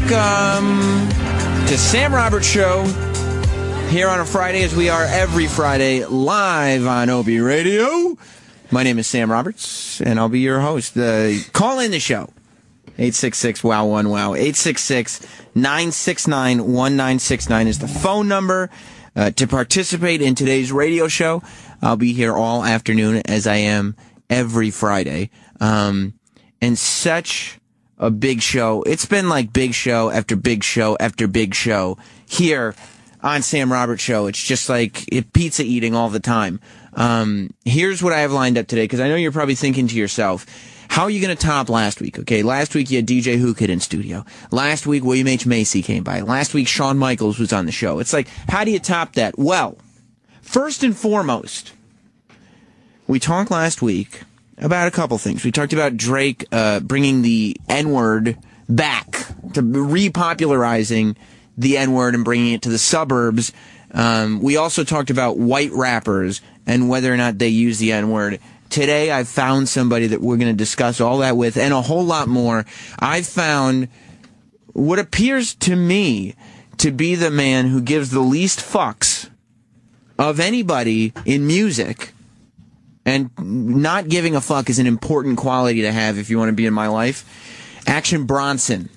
Welcome to Sam Roberts Show here on a Friday, as we are every Friday live on OB Radio. My name is Sam Roberts, and I'll be your host. Call in the show. 866-WOW-1-WOW. 866-969-1969 is the phone number to participate in today's radio show. I'll be here all afternoon, as I am every Friday. And such a big show. It's been like big show after big show after big show here on Sam Roberts Show. It's just like pizza eating all the time. Here's what I have lined up today, because I know you're probably thinking to yourself, how are you going to top last week? Okay, last week you had DJ Hookit in studio. Last week William H. Macy came by. Last week Shawn Michaels was on the show. It's like, how do you top that? Well, first and foremost, we talked last week about a couple things. We talked about Drake bringing the N-word back, to repopularizing the N-word and bringing it to the suburbs. We also talked about white rappers and whether or not they use the N-word. Today, I've found somebody that we're going to discuss all that with, and a whole lot more. I've found what appears to me to be the man who gives the least fucks of anybody in music. And not giving a fuck is an important quality to have if you want to be in my life. Action Bronson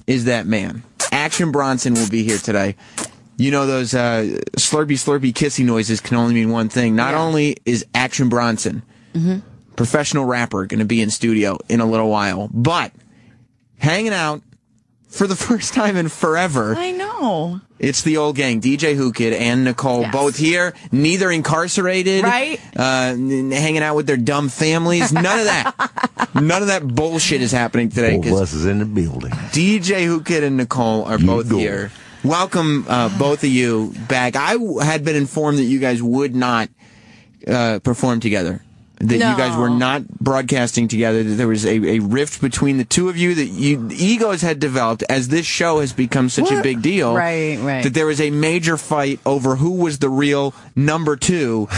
is that man. Action Bronson will be here today. You know, those slurpy, slurpy, kissy noises can only mean one thing. Not only is Action Bronson, professional rapper, going to be in studio in a little while, but hanging out for the first time in forever. I know. It's the old gang, DJ Hookit and Nicole, both here, neither incarcerated, right? Hanging out with their dumb families. None of that. None of that bullshit is happening today. Both of us is in the building. DJ Hookit and Nicole are both here. Welcome, both of you back. I had been informed that you guys would not perform together. That you guys were not broadcasting together, that there was a rift between the two of you, that egos had developed as this show has become such a big deal. Right. That there was a major fight over who was the real number two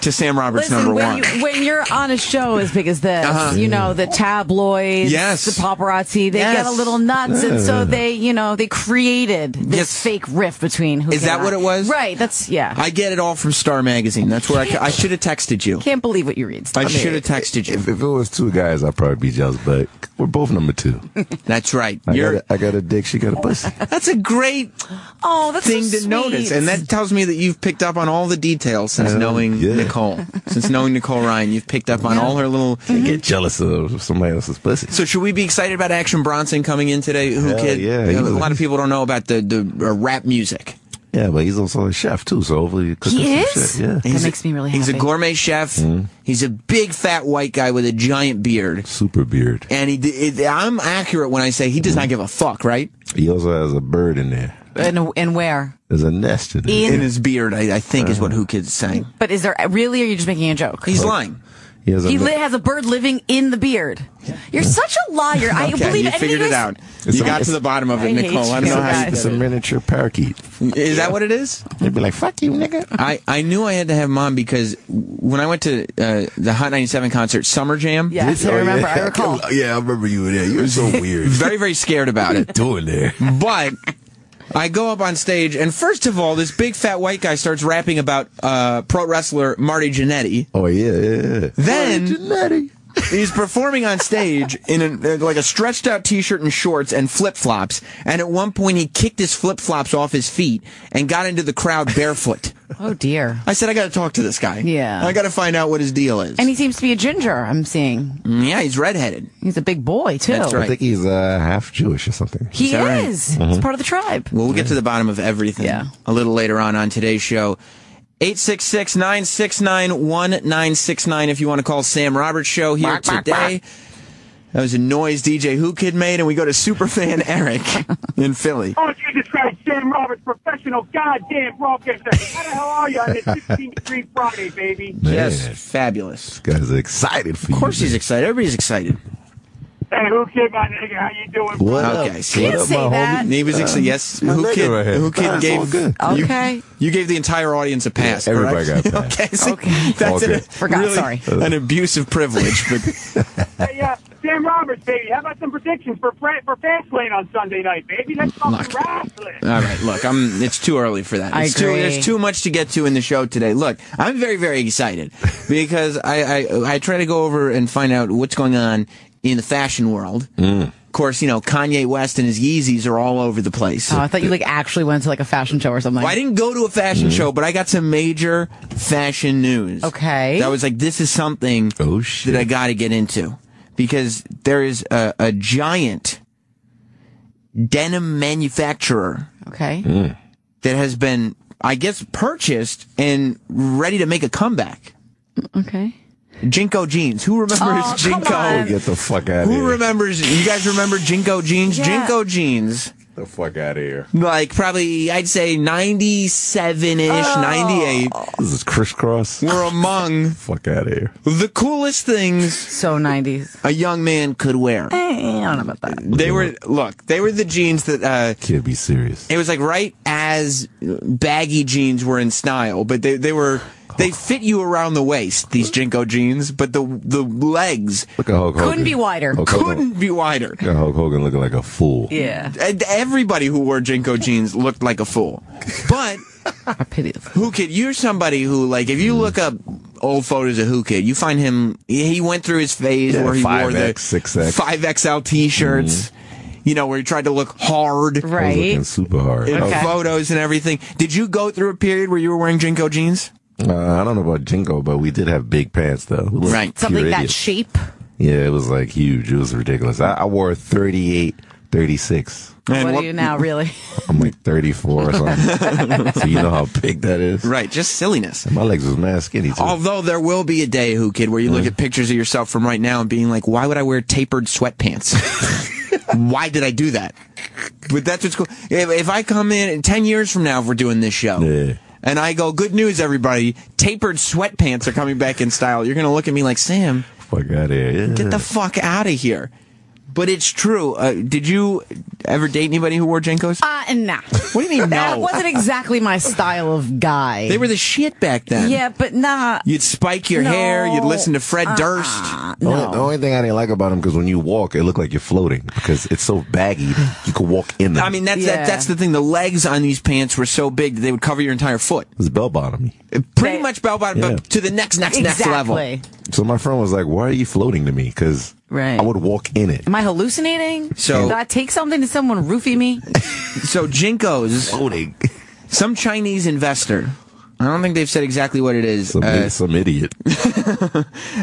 to Sam Roberts' number one. When you're on a show as big as this, you know, the tabloids, the paparazzi, they get a little nuts, and so they created this fake rift between who. Is that what it was? Right, I get it all from Star Magazine. That's where I should have texted you. Can't believe what you read. I should have texted you. If it was two guys, I'd probably be jealous, but we're both number two. That's right. I got a dick, she got a pussy. That's a great thing to notice, and that tells me that you've picked up on all the details since knowing Nicole. Since knowing Nicole Ryan, you've picked up on all her little... I get jealous of somebody else's pussy. So should we be excited about Action Bronson coming in today? A lot of people don't know about the rap music. Yeah, but he's also a chef, too, so hopefully he cooks some shit. Yeah. That makes me really happy. He's a gourmet chef. He's a big, fat white guy with a giant beard. Super beard. And I'm accurate when I say he does not give a fuck, right? He also has a bird in there. And where? There's a nest in there. In his beard, I think is what Hookid's saying. But is there really, or are you just making a joke? He's lying. He has a bird living in in the beard. You're such a liar. I believe you figured it out. You got to the bottom of it, Nicole. I don't know how it's a miniature parakeet. Is that what it is? They'd be like, fuck you, nigga. I knew I had to have Mom because when I went to the Hot 97 concert, Summer Jam. Yes, I remember. I recall. Yeah, I remember you were there. You were so weird. Very, very scared about it. Doing there. But I go up on stage, and first of all, this big fat white guy starts rapping about pro wrestler Marty Jannetty. Oh, yeah. Then Marty Jannetty. He's performing on stage in like a stretched out t-shirt and shorts and flip-flops, and at one point he kicked his flip-flops off his feet and got into the crowd barefoot. Oh, dear. I said, I got to talk to this guy. Yeah. I got to find out what his deal is. And he seems to be a ginger, I'm seeing. Yeah, he's redheaded. He's a big boy, too. That's right. I think he's half Jewish or something. He is. Right? He's part of the tribe. Well, we'll get to the bottom of everything a little later on today's show. 866-969-1969 if you want to call Sam Roberts Show here today. That was a noise DJ Hookid made, and we go to superfan Eric in Philly. Oh, Jesus Christ, Sam Roberts, professional goddamn broadcaster. How the hell are you on this 15-degree Friday, baby? Yes, fabulous. This guy's excited for you. Of course he's excited. Everybody's excited. Hey, Hookid, my nigga, how you doing? What up? Okay, see, Can't say that. He was excited. Yes, Hookid gave. Good. You gave the entire audience a pass. Yeah, everybody correct? got a pass. Okay, that's Forgot, really sorry. an abusive privilege. But Hey, Sam Roberts, baby. How about some predictions for Fastlane on Sunday night, baby? Let's talk wrestling. All right, look, it's too early for that. I agree. There's too much to get to in the show today. Look, I'm very, very excited because I try to go over and find out what's going on in the fashion world. Of course, Kanye West and his Yeezys are all over the place. Oh, I thought you actually went to a fashion show or something. Well, I didn't go to a fashion show, but I got some major fashion news. Okay. That was like, this is something that I got to get into. Because there is a giant denim manufacturer that has been, I guess, purchased and ready to make a comeback. Okay. Jinko jeans. Who remembers Jinko? Get the fuck out of here. Who remembers? You guys remember Jinko jeans? Yeah. Jinko jeans. The fuck out of here. Like probably, I'd say 97-ish, 98. This is crisscross. Were among Fuck out of here. the coolest things So 90s. a young man could wear. I don't know about that. They were the jeans that Can't be serious. it was like right as baggy jeans were in style, but they fit you around the waist, these Jinko jeans, but the legs Look at Hulk Hogan. Couldn't be wider. Hulk Hogan. couldn't be wider. Look at Hulk Hogan looking like a fool. Yeah. And everybody who wore Jinko jeans looked like a fool. But I pity the Who Kid, you're somebody who, like, if you look up old photos of Who Kid, you find him, he went through his phase where he 5X, wore the 6X. 5XL t-shirts, where he tried to look hard. I was Right. looking super hard. In Okay. photos and everything. Did you go through a period where you were wearing Jinko jeans? I don't know about Jinko, but we did have big pants, though. We looked Right. pure Something that idiots. shape. Yeah, it was like huge. It was ridiculous. I wore 38, 36. And What are you now, really? I'm like 34 or something. So you know how big that is? Right, just silliness. My legs was mad skinny, too. Although there will be a day, Who Kid, where you look at pictures of yourself from right now and being like, why would I wear tapered sweatpants? Why did I do that? But that's what's cool. If I come in 10 years from now, if we're doing this show, Yeah. and I go, good news, everybody, tapered sweatpants are coming back in style, you're going to look at me like, Sam, Fuck out of here. Yeah. get the fuck out of here. But it's true. Did you ever date anybody who wore Jinkos? Nah. What do you mean, That no? wasn't exactly my style of guy. They were the shit back then. Yeah, but nah. You'd spike your No. hair. You'd listen to Fred Durst. The only thing I didn't like about them, because when you walk, it looked like you're floating, because it's so baggy, you could walk in them. I mean, that's Yeah. that's the thing. The legs on these pants were so big that they would cover your entire foot. It was bell bottom. Pretty much bell bottom, Yeah. but to the next level. Exactly. So my friend was like, why are you floating to me? Because Right. I would walk in it. Am I hallucinating? So- Did I take something to someone roofie me? So Jinkos, Floating. some Chinese investor, I don't think they've said exactly what it is, Some idiot.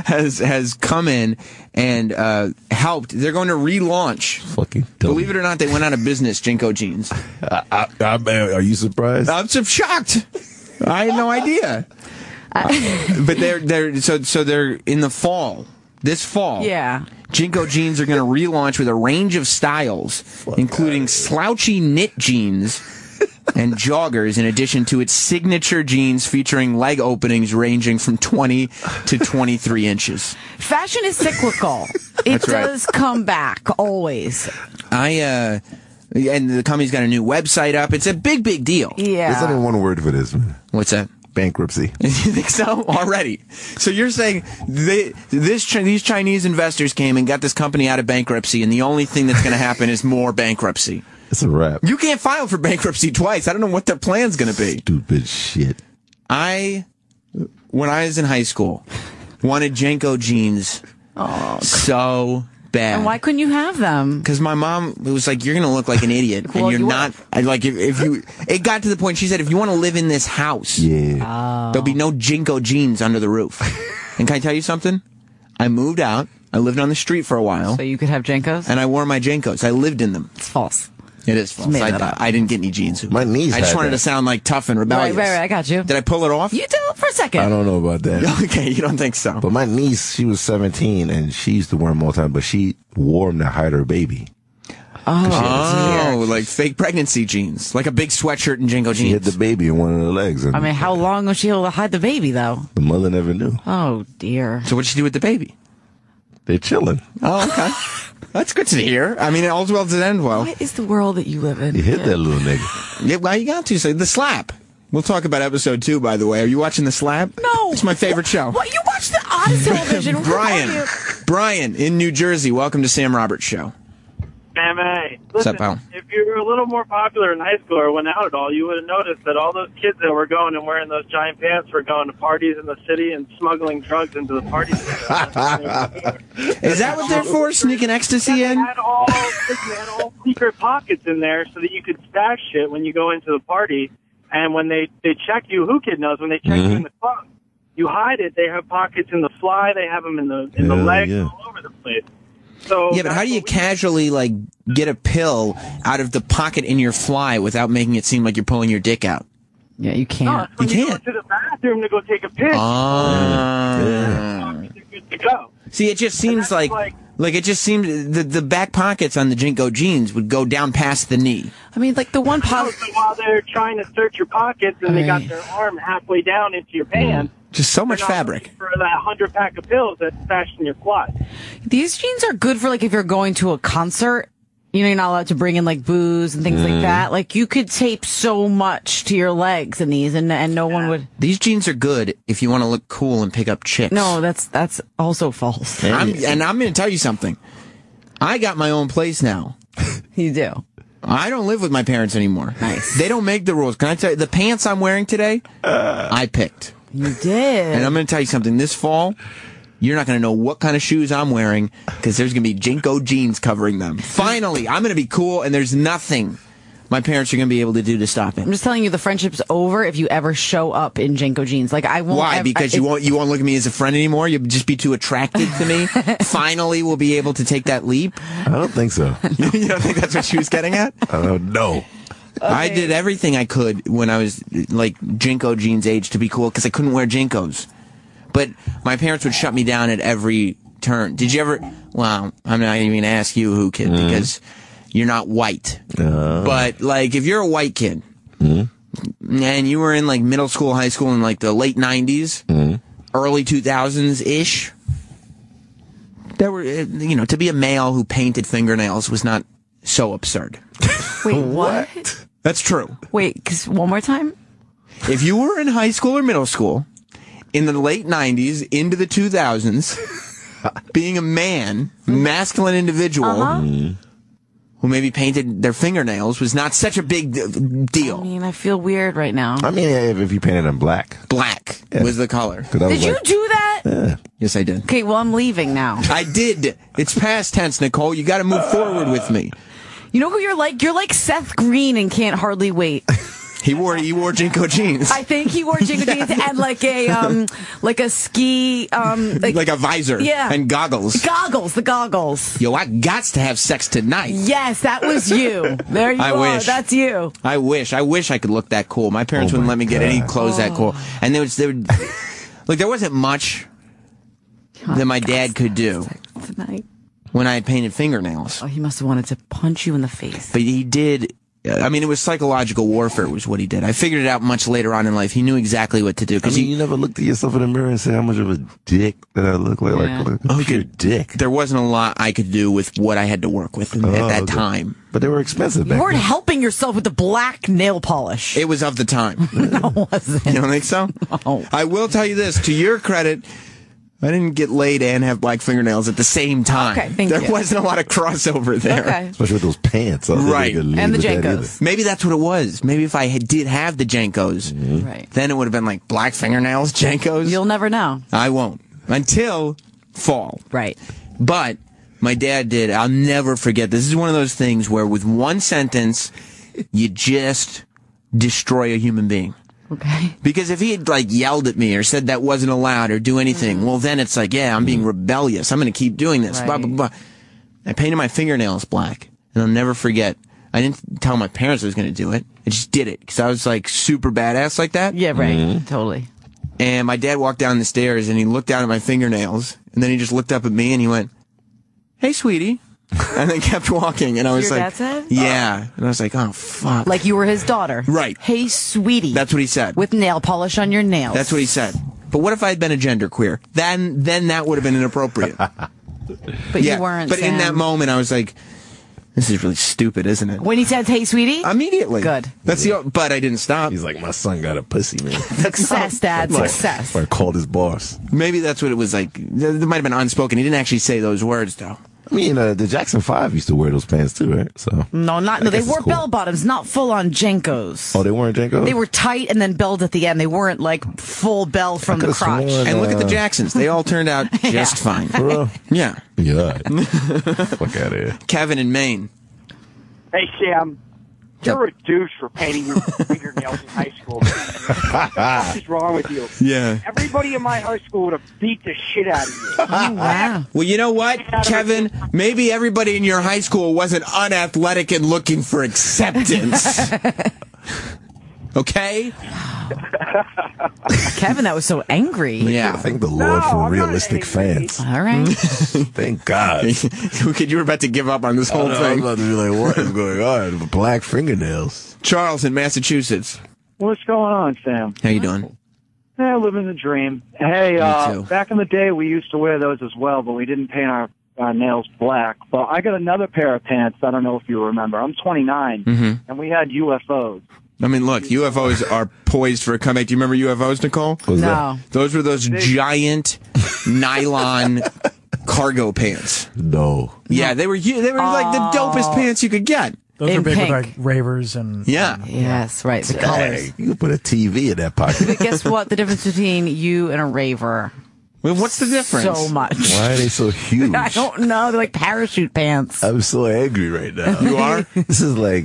has come in and helped. They're going to relaunch. Fucking dumb. Believe it or not, they went out of business, Jinko jeans. Are you surprised? I'm so shocked. I had no idea. But they're in the fall. This fall. Yeah. Jinko jeans are going to relaunch with a range of styles, including slouchy knit jeans and joggers, in addition to its signature jeans featuring leg openings ranging from 20 to 23 inches. Fashion is cyclical. It That's right. does come back, always. And the company's got a new website up. It's a big, big deal. Yeah. There's only one word for this, man. What's that? Bankruptcy. You think so? Already. So you're saying these Chinese investors came and got this company out of bankruptcy, and the only thing that's going to happen is more bankruptcy. It's a wrap. You can't file for bankruptcy twice. I don't know what their plan's going to be. Stupid shit. When I was in high school, wanted Janko jeans so bad. And why couldn't you have them? Because my mom was like, "You're gonna look like an idiot, Well, and you're you not." Like if you, it got to the point. She said, "If you want to live in this house, there'll be no Jinko jeans under the roof." And can I tell you something? I moved out. I lived on the street for a while, So you could have Jenkos? and I wore my Jinkos. I lived in them. It's false. It is false. Made that up. I didn't get any jeans. My niece I just had wanted that. to sound like tough and rebellious. Right, I got you. Did I pull it off? You did it for a second. I don't know about that. Okay, you don't think so? But my niece, she was 17, and she used to wear them all the time, but she wore them to hide her baby. Oh, like fake pregnancy jeans, like a big sweatshirt and Jinko She hit jeans. the baby in one of the legs, and I mean, how long was she able to hide the baby, though? the mother never knew. Oh, dear. So what'd she do with the baby? They're chilling. Oh, okay. That's good to hear. I mean, all's well that ends well. What is the world that you live in? You hit that little nigga. Yeah, well, you got to say the slap. We'll talk about episode 2, by the way. Are you watching the slap? No. It's my favorite show. What? You watch the oddest television. Who are you? Brian in New Jersey, welcome to Sam Roberts Show. Hey, What's listen, up, pal? if you were a little more popular in high school or went out at all, you would have noticed that all those kids that were going and wearing those giant pants were going to parties in the city and smuggling drugs into the parties. Is that what they're for? Sneaking ecstasy in? They had all secret pockets in there so that you could stash shit when you go into the party. And when they check you, who kid knows, when they check you in the club, you hide it. They have pockets in the fly. They have them in the legs, all over the place. So yeah, but how do you casually get a pill out of the pocket in your fly without making it seem like you're pulling your dick out? Yeah, you can't. No, you can't. Go to the bathroom to go take a piss. You're good to go. See, it just seems like it just seems the back pockets on the Jinko jeans would go down past the knee. I mean, like the one So while they're trying to search your pockets and they got their arm halfway down into your pants. Just so much fabric. For that 100-pack of pills that's stashed in your fly. These jeans are good for if you're going to a concert. You know, you're not allowed to bring in booze and things like that. Like you could tape so much to your legs in these, and no one would. These jeans are good if you want to look cool and pick up chicks. No, that's also false. And I'm going to tell you something. I got my own place now. You do. I don't live with my parents anymore. Nice. They don't make the rules. Can I tell you, the pants I'm wearing today, I picked. You did. And I'm going to tell you something. This fall, you're not going to know what kind of shoes I'm wearing because there's going to be Jinko jeans covering them. Finally, I'm going to be cool, and there's nothing my parents are going to be able to do to stop it. I'm just telling you, the friendship's over if you ever show up in Jinko jeans. I won't. Why? Because you won't look at me as a friend anymore? You'll just be too attracted to me? Finally, we'll be able to take that leap? I don't think so. You don't think that's what she was getting at? No. Okay. I did everything I could when I was Jinko jeans age to be cool because I couldn't wear Jinkos. But my parents would shut me down at every turn. Did you ever? Well, I'm not even going to ask you who, kid, because you're not white. But if you're a white kid and you were in middle school, high school in the late 90s, early 2000s ish, there were to be a male who painted fingernails was not so absurd. Wait, what? That's true. Wait, one more time? If you were in high school or middle school in the late 90s into the 2000s, being a man, masculine individual who maybe painted their fingernails was not such a big deal. I mean, I feel weird right now. I mean, if you painted them black. Black was the color. Did you do that? Yeah. Yes, I did. Okay, well, I'm leaving now. I did. It's past tense, Nicole. You got to move forward with me. You know who you're like? You're like Seth Green and Can't Hardly Wait. He wore Jinko jeans. I think he wore Jinko jeans and a ski like a visor and goggles. The goggles. Yo, I gots to have sex tonight. Yes, that was you. There you are. Wish. That's you. I wish I could look that cool. My parents wouldn't let me get any clothes that cool. And they would there wasn't much that my dad could do tonight when I had painted fingernails. Oh, he must have wanted to punch you in the face. But he did. I mean, it was psychological warfare was what he did. I figured it out much later on in life. He knew exactly what to do. You never looked at yourself in the mirror and said how much of a dick that I look like. Pure dick. There wasn't a lot I could do with what I had to work with at that time. But they were expensive back You weren't then. helping yourself with the black nail polish. It was of the time. No, it wasn't. You don't think so? No. I will tell you this, to your credit, I didn't get laid and have black fingernails at the same time. Okay, thank you. There wasn't a lot of crossover there. Okay. Especially with those pants. Right. And the Jankos. Maybe that's what it was. Maybe if I did have the Jankos, Right. then it would have been like black fingernails, Jankos. You'll never know. I won't. Until fall. Right. But my dad did. I'll never forget. This is one of those things where with one sentence, you just destroy a human being. Okay. Because if he had yelled at me or said that wasn't allowed or do anything, well then it's I'm being rebellious. I'm going to keep doing this. Right. Blah, blah, blah. I painted my fingernails black, and I'll never forget. I didn't tell my parents I was going to do it. I just did it because I was super badass like that. Yeah, right. Totally. And my dad walked down the stairs and he looked down at my fingernails, and then he just looked up at me and he went, "Hey, sweetie." And then kept walking, and I was Your like, dad said? "Yeah," and I was like, "Oh fuck!" Like you were his daughter, Right? Hey, sweetie. That's what he said. With nail polish on your nails. That's what he said. But what if I had been a genderqueer? Then that would have been inappropriate. But you weren't. But Sam. in that moment, I was like, This is really stupid, isn't it? When he says, "Hey, sweetie," immediately. Good. That's but I didn't stop. He's like, my son got a pussy, man. Success, Dad. Success. I called his boss. Maybe that's what it was like. There might have been unspoken. He didn't actually say those words, though. I mean, the Jackson 5 used to wear those pants too, right? So No, they wore bell bottoms, not full on Jenkos. Oh, they weren't Jenkos? They were tight and then belled at the end. They weren't like full bell from the crotch. And look at the Jacksons. They all turned out just fine. For real? Yeah. Yeah. Fuck out of here. Kevin in Maine. Hey, Sam. You're a douche for painting your fingernails in high school. What is wrong with you? Yeah. Everybody in my high school would have beat the shit out of you. Oh, wow. Well, you know what, Kevin? Maybe everybody in your high school wasn't unathletic and looking for acceptance. Okay? Kevin, that was so angry. Yeah. Thank the Lord for realistic fans. All right. Thank God. You were about to give up on this whole I was thing. about to be like, what is going on? Black fingernails. Charles in Massachusetts. What's going on, Sam? How you doing? Yeah, living the dream. Hey, too. back in the day, we used to wear those as well, but we didn't paint our nails black. But I got another pair of pants. I don't know if you remember. I'm 29, and we had UFOs. I mean, look, UFOs are poised for a comeback. Do you remember UFOs, Nicole? No. Those were those giant nylon cargo pants. No. Yeah, they were like the dopest pants you could get. Those In are big pink. with like ravers and Yeah. Yes, right. The colors. Hey, you can put a TV in that pocket. But guess what? The difference between you and a raver. Well, what's the difference? So much. Why are they so huge? I don't know. They're like parachute pants. I'm so angry right now. You are? This is like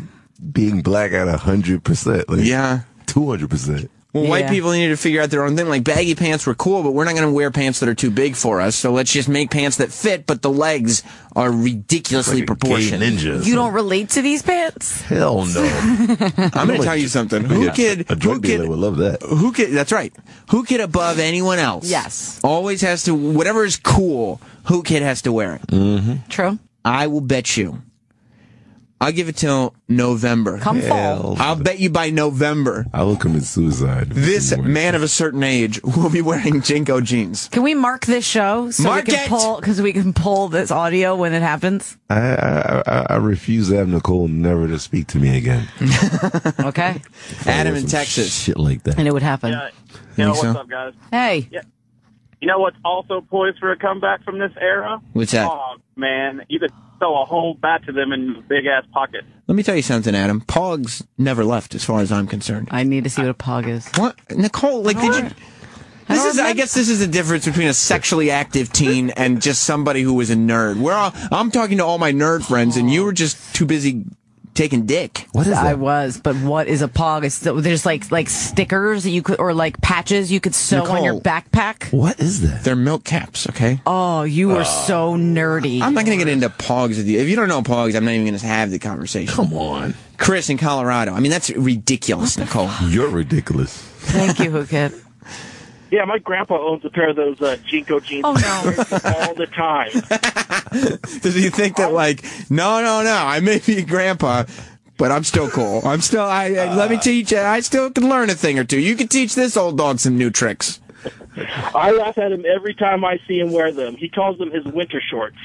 being black at 100%. Like Yeah. 200%. Well, white Yeah. people needed to figure out their own thing. Like, baggy pants were cool, but we're not going to wear pants that are too big for us. So let's just make pants that fit, but the legs are ridiculously Like a proportioned. gay ninja. You don't relate to these pants? Hell no. I'm going to tell you something. Who kid? A drug dealer would love that. Who kid? That's right. Who kid above anyone else? Yes. Always has to. Whatever is cool, who kid has to wear it. Mm-hmm. True. I will bet you. I'll give it till November. Come fall. I'll bet you by November, I will commit suicide. this man of a certain age will be wearing Jinko jeans. Can we mark this show so Mark we can it! pull because we can pull this audio when it happens? I refuse to have Nicole never to speak to me again. Okay. Adam in Some Texas. Shit like that. And it would happen. Yeah. You know, Think so? what's up, guys? Hey. Yeah. You know what's also poised for a comeback from this era? What's that? Oh, man. You could throw a whole bat to them in a big-ass pocket. Let me tell you something, Adam. Pogs never left, as far as I'm concerned. I need to see what a pog is. What, Nicole? Like, did you? I don't I remember. guess this is the difference between a sexually active teen and just somebody who was a nerd. I'm talking to all my nerd friends, and you were just too busy taking dick. What is that? I was, but what is a pog? It's there's like stickers that you could, or like patches you could sew on your Nicole. backpack. What is that? They're milk caps, okay? Oh, you were so nerdy. I'm not going to get into pogs with you. If you don't know pogs, I'm not even going to have the conversation. Come on. Chris in Colorado. I mean, that's ridiculous, Nicole. You're ridiculous. Thank you, Hookit. Yeah, my grandpa owns a pair of those Jinko jeans. Oh, no. All the time. Does he think that, like, no, I may be a grandpa, but I'm still cool. Let me teach you. I still can learn a thing or two. You can teach this old dog some new tricks. I laugh at him every time I see him wear them. He calls them his winter shorts.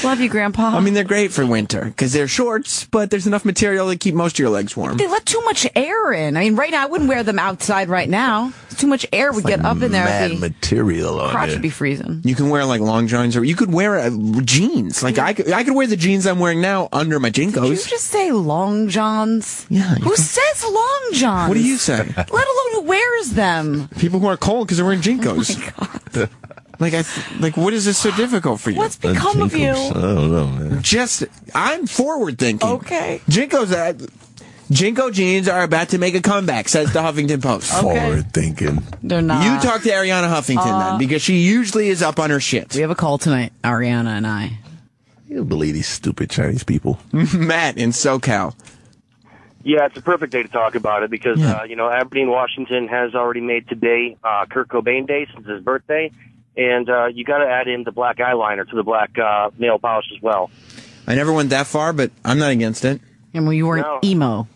Love you, Grandpa. I mean, they're great for winter because they're shorts, but there's enough material to keep most of your legs warm. they let too much air in. I mean, right now I wouldn't wear them outside right now. Too much air would get up in there. Mad The material on crotch there. would be freezing. You can wear like long johns, or you could wear jeans. Like I could wear the jeans I'm wearing now under my Did you Jinkos. just say long johns? Yeah, you Who can- says long johns? What do you say? Let alone who wears them. People who are cold because they're wearing Jinkos. Like, what is this so difficult for you? What's become of you? I don't know, man. I'm forward thinking. Okay. Jinko jeans are about to make a comeback, says the Huffington Post. Okay. Forward thinking. They're not. You talk to Ariana Huffington then, because she usually is up on her shit. We have a call tonight, Ariana and I. You don't believe these stupid Chinese people. Matt in SoCal. Yeah, it's a perfect day to talk about it because, Aberdeen, Washington has already made today Kurt Cobain Day since his birthday. And you got to add in the black eyeliner to the black nail polish as well. I never went that far, but I'm not against it. And when you weren't No. emo.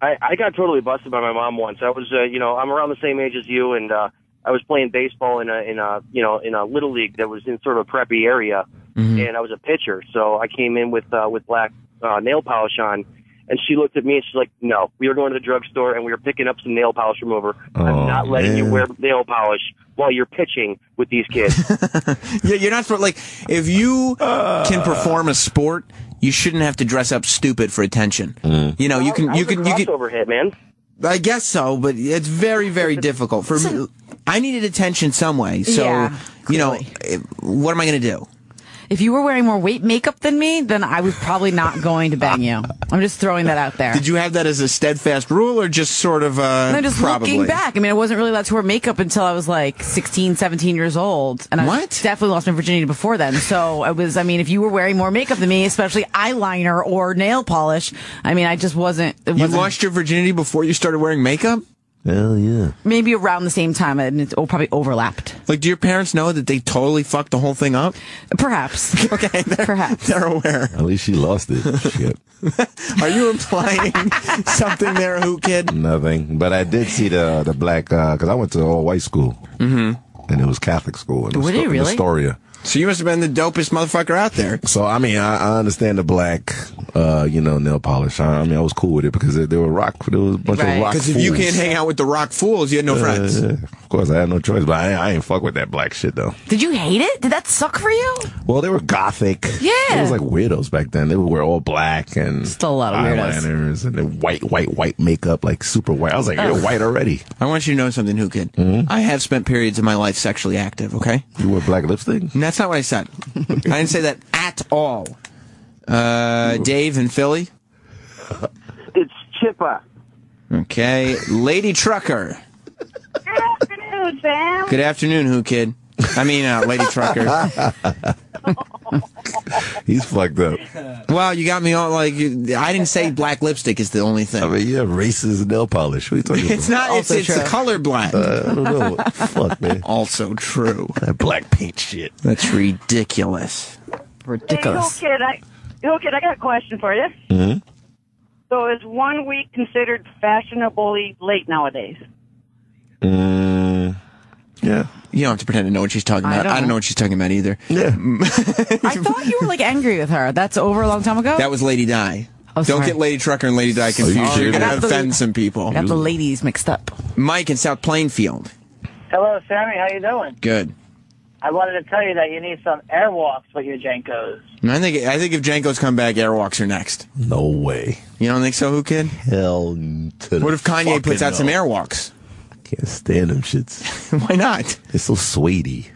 I got totally busted by my mom once. I was, I'm around the same age as you, and I was playing baseball in a little league that was in sort of a preppy area. and I was a pitcher, so I came in with black nail polish on. And she looked at me and she's like, "No, we were going to the drugstore and we were picking up some nail polish remover. I'm not letting you wear nail polish while you're pitching with these kids." Yeah, you're not supposed, like, if you can perform a sport, you shouldn't have to dress up stupid for attention. You know, you can crossover hit, man. I guess so, but it's very, very difficult for me. I needed attention some way, so you know, what am I going to do? If you were wearing more makeup than me, then I was probably not going to bang you. I'm just throwing that out there. Did you have that as a steadfast rule, or just sort of, no, just probably? Looking back, I mean, I wasn't really allowed to wear makeup until I was like 16, 17 years old. And I definitely lost my virginity before then. So I mean, if you were wearing more makeup than me, especially eyeliner or nail polish, I mean, I just wasn't. You lost your virginity before you started wearing makeup? Hell yeah. Maybe around the same time, and it probably overlapped. Like, do your parents know that they totally fucked the whole thing up? Perhaps. Okay, perhaps. They're aware. At least she lost it. Shit. Are you implying something there, Who Kid? Nothing. But I did see the black, because I went to all white school. And it was Catholic school. Were you really? Astoria. So you must have been the dopest motherfucker out there. So, I mean, I understand the black, nail polish. I mean, I was cool with it because there was a bunch of rock fools. Because if you can't hang out with the rock fools, you had no friends. Of course, I had no choice, but I ain't fuck with that black shit, though. Did you hate it? Did that suck for you? Well, they were gothic. Yeah. It was like weirdos back then. They would wear all black and still a lot of weirdos. Eyeliners and then white makeup, like super white. I was like, you're white already. I want you to know something, Who Kid. I have spent periods of my life sexually active, okay? You wear black lipstick? And that's not what I said. I didn't say that at all. Dave in Philly? It's Chippa. Okay. Lady Trucker. Good afternoon, Sam. Good afternoon, Who Kid. I mean, Lady Trucker. He's fucked up. Well, you got me all like, I didn't say black lipstick is the only thing. I mean, you have racist nail polish. What are you talking about? It's not, it's the color black. I don't know. Fuck, man. Also true. That black paint shit. That's ridiculous. Ridiculous. Hey, Hill Kid, I got a question for you. Mm-hmm. So is 1 week considered fashionably late nowadays? Yeah. You don't have to pretend to know what she's talking about. I don't know what she's talking about either. Yeah. I thought you were like angry with her. That's over a long time ago? That was Lady Di. Oh, don't get Lady Trucker and Lady Di confused. You're You're going to offend some people. Got the ladies mixed up. Mike in South Plainfield. Hello, Sammy. How you doing? Good. I wanted to tell you that you need some airwalks with your Jankos. I think if Jankos come back, Airwalks are next. No way. You don't think so, Who Kid? Hell to the What if Kanye puts out some Airwalks? Can't stand them shits. Why not? They're so suede-y.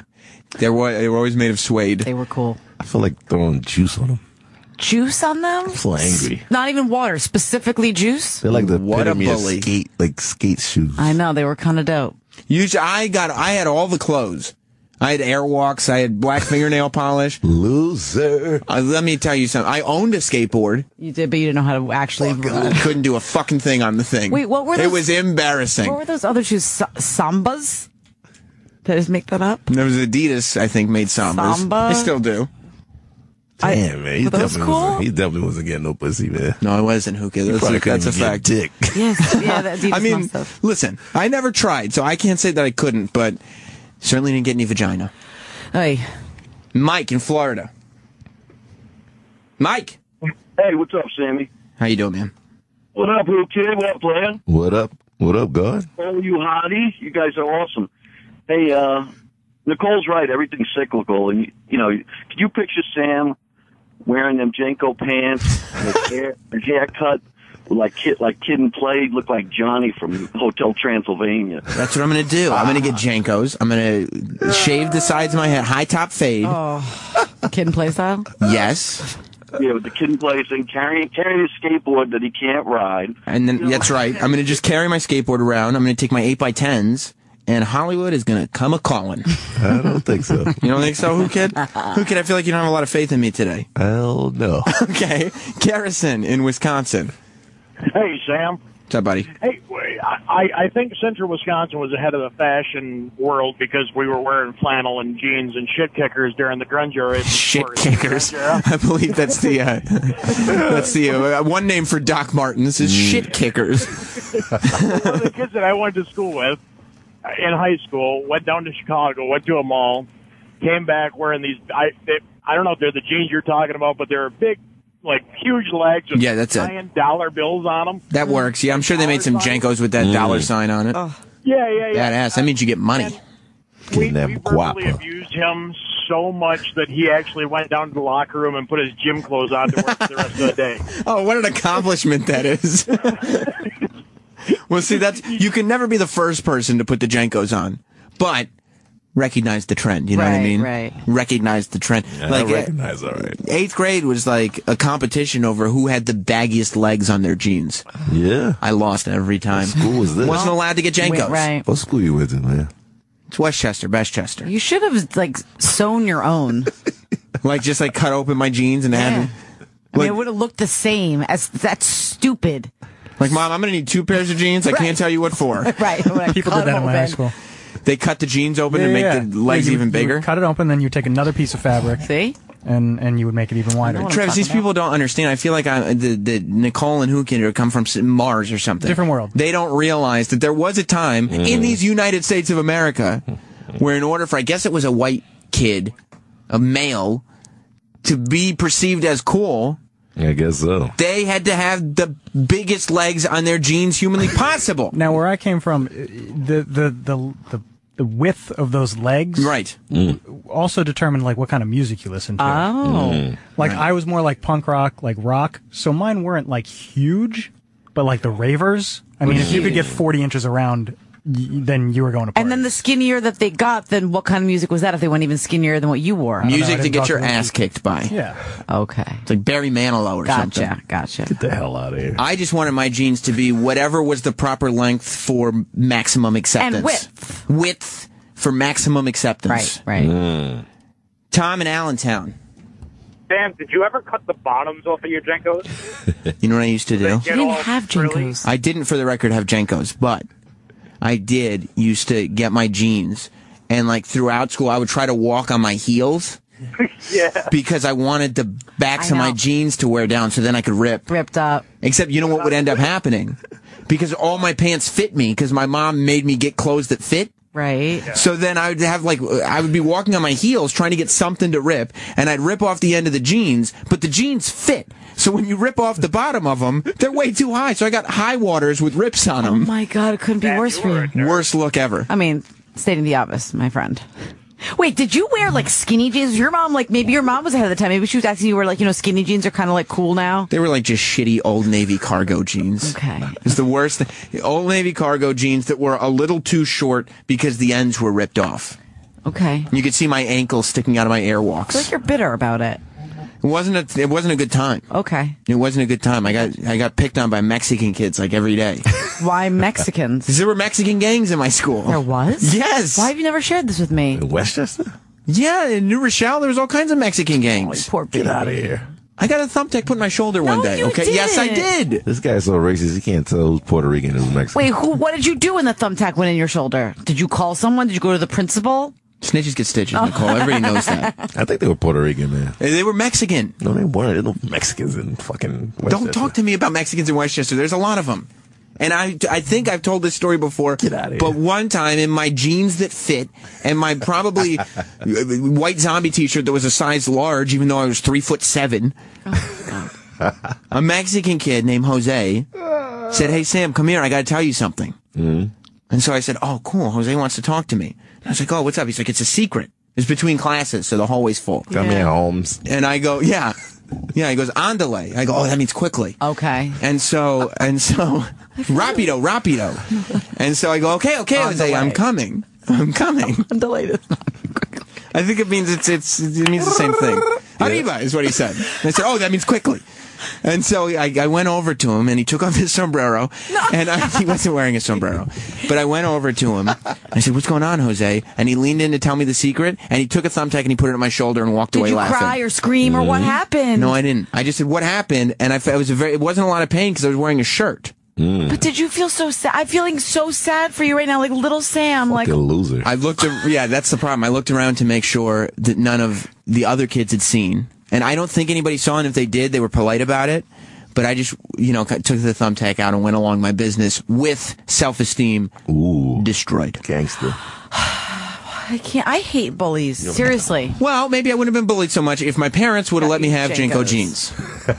They were always made of suede. They were cool. I feel like throwing juice on them. Juice on them? I'm so angry. Not even water, specifically juice? They're like the What a epitome of bully. skate shoes. I know, they were kind of dope. I had all the clothes. I had Airwalks. I had black fingernail polish. Loser. Let me tell you something. I owned a skateboard. You did, but you didn't know how to actually... Couldn't do a fucking thing on the thing. Wait, what were those? It was embarrassing. What were those other shoes? Sambas? Did I just make that up? There was Adidas, I think, made Sambas. Samba? They still do. Damn, man. He were those cool? he definitely wasn't getting no pussy, man. No, I wasn't, Hookah. That's a fact. Dick. Yes, yeah, that Adidas I mean, must have. listen, I never tried, so I can't say that I couldn't, but certainly didn't get any vagina. Hey. Mike in Florida. Mike. Hey, what's up, Sammy? How you doing, man? What up, Blue Kid? What up, plan? What up? What up, God? All you hotties, you guys are awesome. Hey, Nicole's right. Everything's cyclical, and can you picture Sam wearing them Janko pants, and his haircut, like Kid and Play, look like Johnny from Hotel Transylvania? That's what I'm going to do. I'm going to get Jankos. I'm going to shave the sides of my head, high top fade. Oh, Kid and Play style? Yes. Yeah, with the Kid and Play thing, carrying his skateboard that he can't ride. And then, that's right. I'm going to just carry my skateboard around. I'm going to take my 8x10s. And Hollywood is going to come a-calling. I don't think so. You don't think so, Who Kid? Who Kid, I feel like you don't have a lot of faith in me today. Hell no. Okay. Garrison in Wisconsin. Hey, Sam. What's up, buddy? Hey, I think Central Wisconsin was ahead of the fashion world because we were wearing flannel and jeans and shit kickers during the grunge era. Shit kickers. I believe that's the one name for Doc Martens is shit kickers. One of the kids that I went to school with in high school went down to Chicago, went to a mall, came back wearing these. I I don't know if they're the jeans you're talking about, but they're big, like huge legs with that's giant dollar bills on them. That works. Yeah, I'm sure they made some Jenkos with that dollar sign on it. Yeah. Badass. That means you get money. We verbally abused him so much that he actually went down to the locker room and put his gym clothes on to work for the rest of the day. Oh, what an accomplishment that is. Well, see, you can never be the first person to put the Jenkos on, but recognize the trend. You know what I mean? Right. Recognize the trend. Yeah, like, I recognize all right. 8th grade was like a competition over who had the baggiest legs on their jeans. Yeah. I lost every time. What school was this? Wasn't allowed to get Jenkos. Right. What school you went to, man? It's Westchester, Bestchester. You should have like sewn your own. Just cut open my jeans and had. I mean, it would have looked the same. That's stupid. Like, Mom, I'm going to need 2 pairs of jeans. I can't tell you what for. Right. People did that in my high school. They cut the jeans open and make the legs even bigger. You would cut it open, then you take another piece of fabric. See? And you would make it even wider. Travis, these people don't understand. I feel like the Nicole and Hookin come from Mars or something. Different world. They don't realize that there was a time in these United States of America where in order for, I guess it was a white kid, a male, to be perceived as cool, I guess so. they had to have the biggest legs on their jeans humanly possible. Now, where I came from, the width of those legs also determined like what kind of music you listen to. I was more like punk rock, like rock. So mine weren't like huge, but like the ravers. I mean, if you could get 40 inches around, then you were going to party. And then the skinnier that they got, then what kind of music was that if they went even skinnier than what you wore? Music to get your ass kicked by. Yeah. Okay. It's like Barry Manilow or something. Gotcha. Get the hell out of here. I just wanted my jeans to be whatever was the proper length for maximum acceptance. And width. Width for maximum acceptance. Right. Tom in Allentown. Sam, did you ever cut the bottoms off of your Jenkos? You know what I used to do? You didn't have Jenkos. I didn't, for the record, have Jenkos, but I did used to get my jeans, and throughout school, I would try to walk on my heels. Yeah. Because I wanted the backs of my jeans to wear down, so then I could rip. Ripped up. Except, you know what would end up happening? Because all my pants fit me, because my mom made me get clothes that fit. Right. Yeah. So then I would have I would be walking on my heels trying to get something to rip, and I'd rip off the end of the jeans, but the jeans fit. So when you rip off the bottom of them, they're way too high. So I got high waters with rips on them. Oh my God, it couldn't be worse for you. Worst look ever. I mean, stating the obvious, my friend. Wait, did you wear skinny jeans? Your mom, maybe your mom was ahead of the time. Maybe she was asking you where skinny jeans are kind of cool now. They were just shitty Old Navy cargo jeans. Okay. It's the worst thing. Old Navy cargo jeans that were a little too short because the ends were ripped off. Okay. You could see my ankles sticking out of my airwalks. I feel like you're bitter about it. It wasn't a good time. Okay. It wasn't a good time. I got picked on by Mexican kids every day. Why Mexicans? Because there were Mexican gangs in my school. There was? Yes. Why have you never shared this with me? In Westchester? Yeah, in New Rochelle, there was all kinds of Mexican gangs. Poor baby. Get out of here. I got a thumbtack put in my shoulder one day. You didn't. Yes, I did. This guy's so racist, he can't tell who's Puerto Rican and who's Mexican. Wait, what did you do when the thumbtack went in your shoulder? Did you call someone? Did you go to the principal? Snitches get stitches, Nicole. Everybody knows that. I think they were Puerto Rican, man. They were Mexican. No, they weren't. There's no Mexicans in fucking Westchester. Don't talk to me about Mexicans in Westchester. There's a lot of them. And I think I've told this story before. Get out of here. But one time in my jeans that fit and my probably white zombie t-shirt that was a size large, even though I was 3'7", a Mexican kid named Jose said, "Hey, Sam, come here. I got to tell you something." Mm-hmm. And so I said, "Oh, cool. Jose wants to talk to me." And I was like, "Oh, what's up?" He's like, "It's a secret. It's between classes, so the hallway's full." Come here, Holmes. And I go, "Yeah." Yeah, he goes, "Andale." I go, "Oh, that means quickly." Okay. And so, rapido. And so I go, okay, Jose, I'm coming. Andale. I think it means it means the same thing. Arriba is what he said. And I said, "Oh, that means quickly." And so I went over to him, and he took off his sombrero, and he wasn't wearing a sombrero, but I went over to him, and I said, "What's going on, Jose?" And he leaned in to tell me the secret, and he took a thumbtack and he put it on my shoulder and walked away laughing. Did you cry or scream or what happened? No, I didn't. I just said, "What happened?" And it wasn't a lot of pain because I was wearing a shirt. But did you feel so sad? I'm feeling so sad for you right now, like little Sam. Fucking loser. Yeah, that's the problem. I looked around to make sure that none of the other kids had seen. And I don't think anybody saw it. And if they did, they were polite about it. But I just, took the thumbtack out and went along my business with self-esteem destroyed. Gangster. I can't. I hate bullies. Seriously. Well, maybe I wouldn't have been bullied so much if my parents would have let me have Jinko jeans.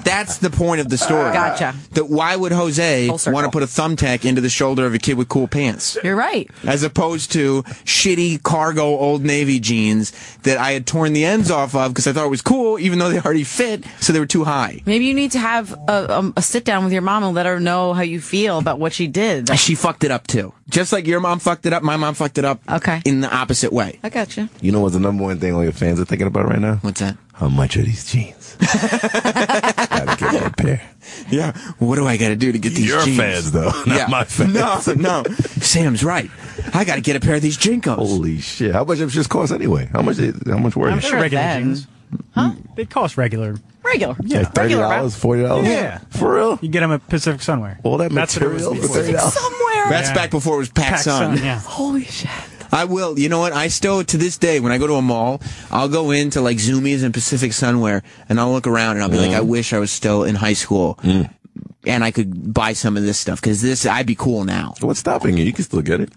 That's the point of the story. Gotcha. That why would Jose want to put a thumbtack into the shoulder of a kid with cool pants? You're right. As opposed to shitty cargo Old Navy jeans that I had torn the ends off of because I thought it was cool, even though they already fit, so they were too high. Maybe you need to have a sit down with your mom and let her know how you feel about what she did. She fucked it up too. Just like your mom fucked it up, my mom fucked it up. Okay. In the opposite way. I got you. You know what's the number one thing all your fans are thinking about right now? What's that? How much are these jeans? Gotta get one pair. Yeah. What do I got to do to get these Your jeans? fans, though, not my fans. No. Sam's right. I got to get a pair of these Jinkos. Holy shit! How much it just cost anyway? How much were I'm you? sure regular jeans. Huh? They cost regular. Regular. Yeah. Like $30, $40? Yeah. For real? You get them at Pacific Sunwear. All that material for $30? Somewhere. That's back before it was PacSun. Yeah. Holy shit. I will. You know what? I still, to this day, when I go to a mall, I'll go into like Zoomies and Pacific Sunwear, and I'll look around and I'll be like, I wish I was still in high school. And I could buy some of this stuff, because I'd be cool now. What's stopping you? You can still get it.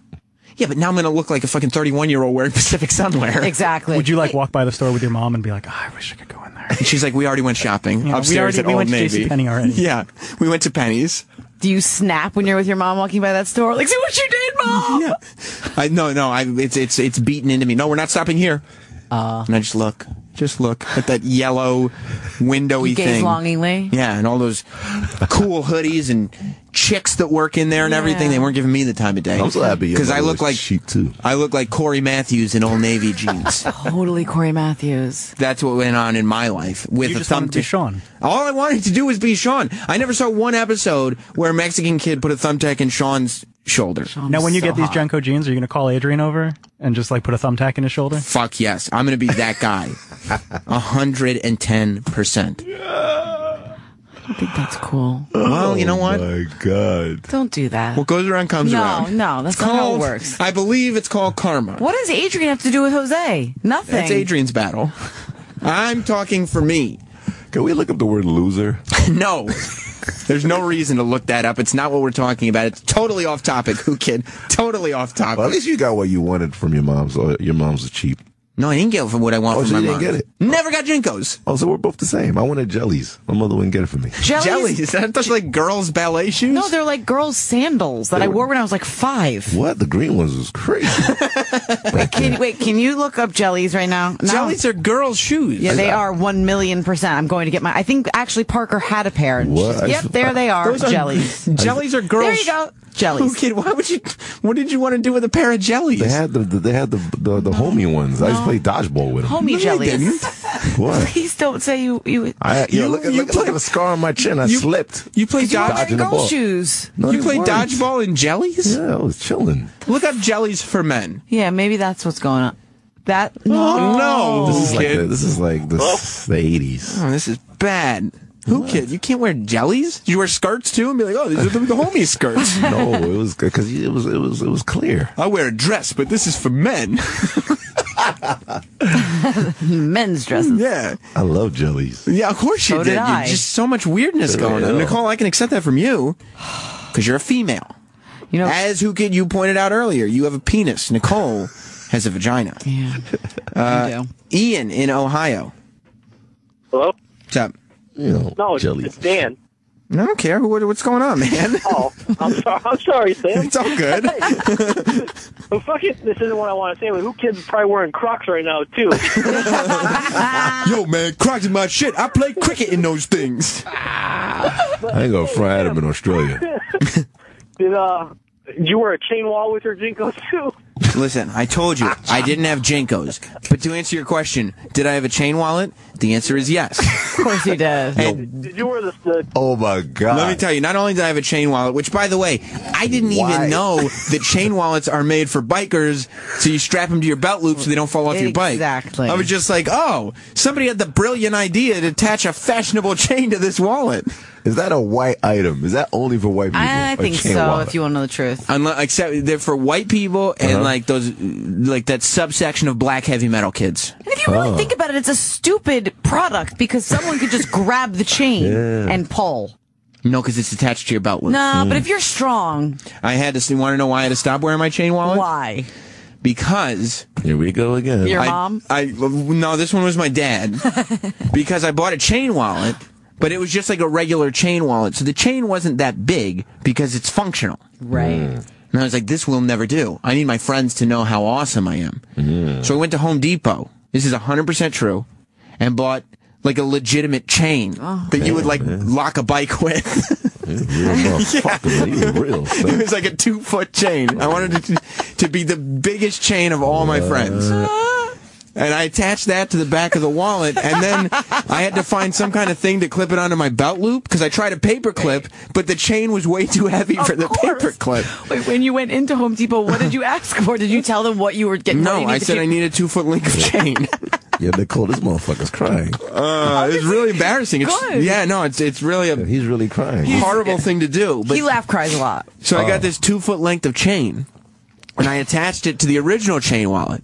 Yeah, but now I'm going to look like a fucking 31-year-old wearing Pacific Sunwear. Exactly. Would you walk by the store with your mom and be like, I wish I could go in there? And she's like, we already went shopping upstairs at we Old went to Navy. JCPenney already. Yeah, we went to Penny's. Do you snap when you're with your mom walking by that store? Like, see what you did, Mom? Yeah. No. It's beaten into me. No, we're not stopping here. And I just look at that yellow windowy You gaze thing. longingly. Yeah, and all those cool hoodies and chicks that work in there and everything. They weren't giving me the time of day. I'm so happy because I look like chic too. I look like Corey Matthews in Old Navy jeans. Totally Corey Matthews. That's what went on in my life with You a just wanted to be thumbtack. Sean. All I wanted to do was be Sean. I never saw one episode where a Mexican kid put a thumbtack in Sean's shoulder. Now, when you get these Jenko jeans, are you going to call Adrian over and just put a thumbtack in his shoulder? Fuck yes. I'm going to be that guy. 110%. I think that's cool. Well, you know what? Oh, my God. Don't do that. What goes around comes around. No, that's not how it works. I believe it's called karma. What does Adrian have to do with Jose? Nothing. That's Adrian's battle. I'm talking for me. Can we look up the word loser? No. There's no reason to look that up. It's not what we're talking about. It's totally off topic, Who Kid. Totally off topic. Well, at least you got what you wanted from your mom, so your mom's was cheap. No, I didn't get what I want from so my you mom. didn't get it? Never got Jinkos. Oh, so we're both the same. I wanted jellies. My mother wouldn't get it for me. Jellies? Aren't those like girls' ballet shoes? No, they're like girls' sandals that I wore when I was like 5. What? The green ones was crazy. Can you look up jellies right now? No. Jellies are girls' shoes. Yeah, they are 1,000,000%. I'm going to get I think actually Parker had a pair. What? Yep, there they are. Those are jellies. Jellies are girls. There you go. Jellies. Who Kid, what did you want to do with a pair of jellies? They had the homie ones. I used to play dodgeball with them. Homie jellies. What? Please don't say you. Look at the scar on my chin. I slipped. You played dodging the girl ball. shoes. No, you they played weren't. dodgeball in jellies? Yeah, I was chilling. Look up jellies for men. Yeah, maybe that's what's going on. Oh, no. This is Kid. like the 80s. Oh, this is bad. Who Kid? You can't wear jellies? Did you wear skirts too and be like, oh, these are the homie skirts? No, it was because it was clear. I wear a dress, but this is for men. Men's dresses. Yeah. I love jellies. Yeah, of course you So did. did I. Just so much weirdness going on. Nicole, I can accept that from you because you're a female. You know, As Who Kid, you pointed out earlier, you have a penis. Nicole has a vagina. Yeah. I do. Ian in Ohio. Hello? What's up? No, jellies. it's Dan. I don't care. What's going on, man? Oh, I'm sorry, Sam. It's all good. Well, fuck it. This isn't what I want to say, but Who Kid's probably wearing Crocs right now, too. Yo, man, Crocs is my shit. I play cricket in those things. I ain't gonna fry at him in Australia. Did you wear a chain wall with your Jinkos, too? Listen, I told you, I didn't have Jinkos. But to answer your question, did I have a chain wallet? The answer is yes. Of course you did. Did you wear the Oh my God! Let me tell you, not only did I have a chain wallet, which, by the way, I didn't even know that chain wallets are made for bikers, so you strap them to your belt loop so they don't fall off your bike. Exactly. I was just like, oh, somebody had the brilliant idea to attach a fashionable chain to this wallet. Is that a white item? Is that only for white people? I A think chain so, wallet? if you want to know the truth. Except they're for white people and like those, like that subsection of black heavy metal kids. And if you really think about it, it's a stupid product because someone could just grab the chain and pull. No, because it's attached to your belt loop. No, but if you're strong. I had to. Want to know why I had to stop wearing my chain wallet? Why? because... Here we go again. Your mom? No, this one was my dad. Because I bought a chain wallet, but it was just like a regular chain wallet. So the chain wasn't that big because it's functional. Right. And I was like, this will never do. I need my friends to know how awesome I am. So I went to Home Depot. This is 100% true. And bought like a legitimate chain that you would like lock a bike with. Real motherfucker, real. Son. It was like a 2-foot chain. I wanted it to be the biggest chain of all my friends. And I attached that to the back of the wallet, and then I had to find some kind of thing to clip it onto my belt loop, because I tried a paper clip, but the chain was way too heavy for the paper clip. Wait, when you went into Home Depot, what did you ask for? Did you tell them what you were getting? No, I said I need a 2-foot length of chain. Yeah, Nicole, this motherfucker's crying. It's really embarrassing. It's really he's really crying. Horrible thing to do. But he cries a lot. So I got this 2-foot length of chain, and I attached it to the original chain wallet.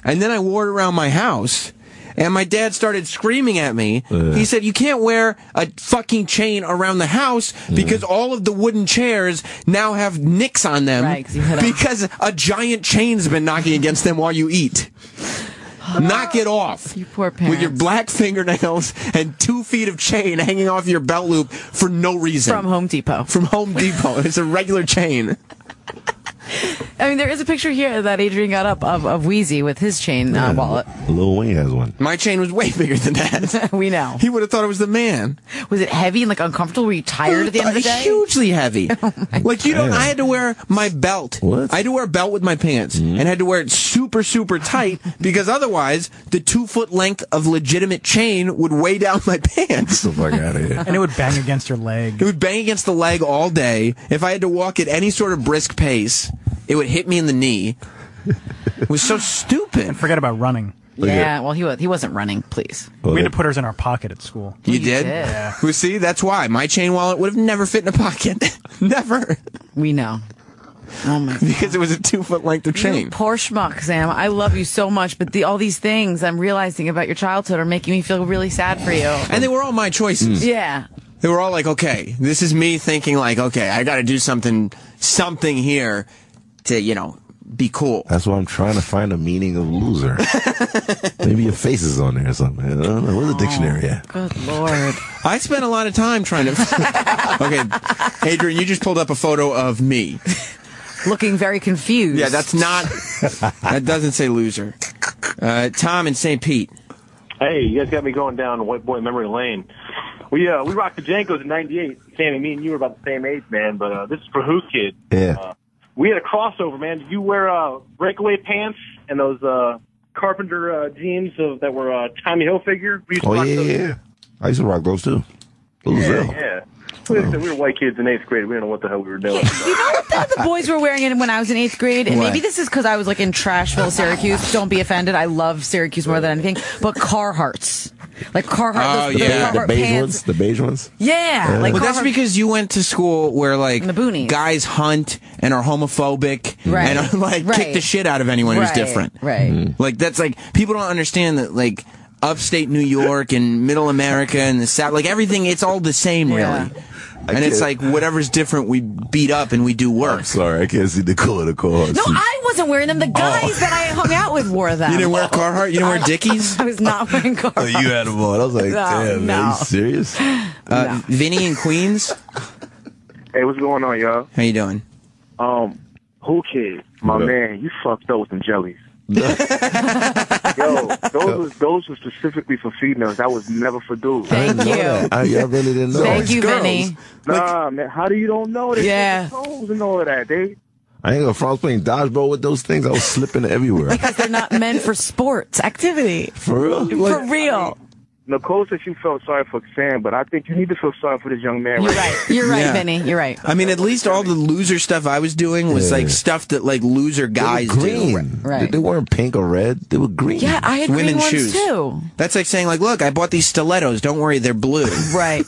And then I wore it around my house, and my dad started screaming at me. He said, you can't wear a fucking chain around the house because all of the wooden chairs now have nicks on them because a giant chain's been knocking against them while you eat. Knock it off. You poor parents. With your black fingernails and 2 feet of chain hanging off your belt loop for no reason. From Home Depot. From Home Depot. It's a regular chain. I mean, there is a picture here that Adrian got up of Wheezy with his chain wallet. Lil Wayne has one. My chain was way bigger than that. We know. He would have thought it was the man. Was it heavy and like uncomfortable? Were you tired at the end of the day? Hugely heavy. Like I had to wear my belt. What? I had to wear a belt with my pants and had to wear it super, super tight because otherwise the 2-foot length of legitimate chain would weigh down my pants. Get the fuck out of here. And it would bang against your leg. It would bang against the leg all day. If I had to walk at any sort of brisk pace, it would hit me in the knee. It was so stupid. And forget about running. Yeah, well, he wasn't running, please. We had to put ours in our pocket at school. You did? Yeah. Well, see, that's why. My chain wallet would have never fit in a pocket. Never. We know. Oh my God. Because it was a 2-foot length of chain. You poor schmuck, Sam. I love you so much, but all these things I'm realizing about your childhood are making me feel really sad for you. And they were all my choices. Yeah. They were all like, okay, this is me thinking like, okay, I got to do something here to, be cool. That's why I'm trying to find a meaning of loser. Maybe your face is on there or something. I don't know. Where's the dictionary at? Good Lord. I spent a lot of time trying to... Okay, Adrian, you just pulled up a photo of me. Looking very confused. Yeah, that's not... That doesn't say loser. Tom in St. Pete. Hey, you guys got me going down White Boy Memory Lane. We rocked the Jankos in '98. Sammy, me and you were about the same age, man. But this is for Who Kid. Yeah. We had a crossover, man. Did you wear breakaway pants and those carpenter jeans that were Tommy Hilfiger? Yeah. I used to rock those too. Yeah. We were white kids in 8th grade. We didn't know what the hell we were doing. You know what the boys were wearing when I was in 8th grade? And maybe this is because I was like in Trashville, Syracuse. Don't be offended. I love Syracuse more than anything. But Carhartts. Like Carhartt. The beige ones? The beige ones? Yeah. Well, that's because you went to school where like the boonies. Guys hunt and are homophobic and are like kick the shit out of anyone who's different. Right. Like that's like people don't understand that like upstate New York and middle America and the South, like everything, it's all the same really. And it's like whatever's different, we beat up and we do work. I'm sorry, I can't see Nicole in the car. No, I wasn't wearing them. The guys that I hung out with wore them. You didn't wear Carhartt? You didn't wear Dickies? I was not wearing Carhartt. Oh, you had them on. I was like, damn, man, are you serious? Vinny in Queens? Hey, what's going on, y'all? How you doing? Who Kid? My man, you fucked up with them jellies. Yo, those were specifically for females. That was never for dudes. Thank you. I really didn't know. Thank you, Vinny. Nah, man, how do you don't know that? Yeah. Toes and all of that, I ain't gonna front. I was playing dodgeball with those things. I was slipping everywhere. Because they're not meant for sports activity. For real? For real. Nicole said she felt sorry for Sam, but I think you need to feel sorry for this young man. You're right. You're right, Vinny. You're right. I mean, at least all the loser stuff I was doing was like stuff that like loser guys do. Right. They weren't pink or red. They were green. Yeah, I had women's green ones shoes too. That's like saying like, look, I bought these stilettos. Don't worry, they're blue. Right.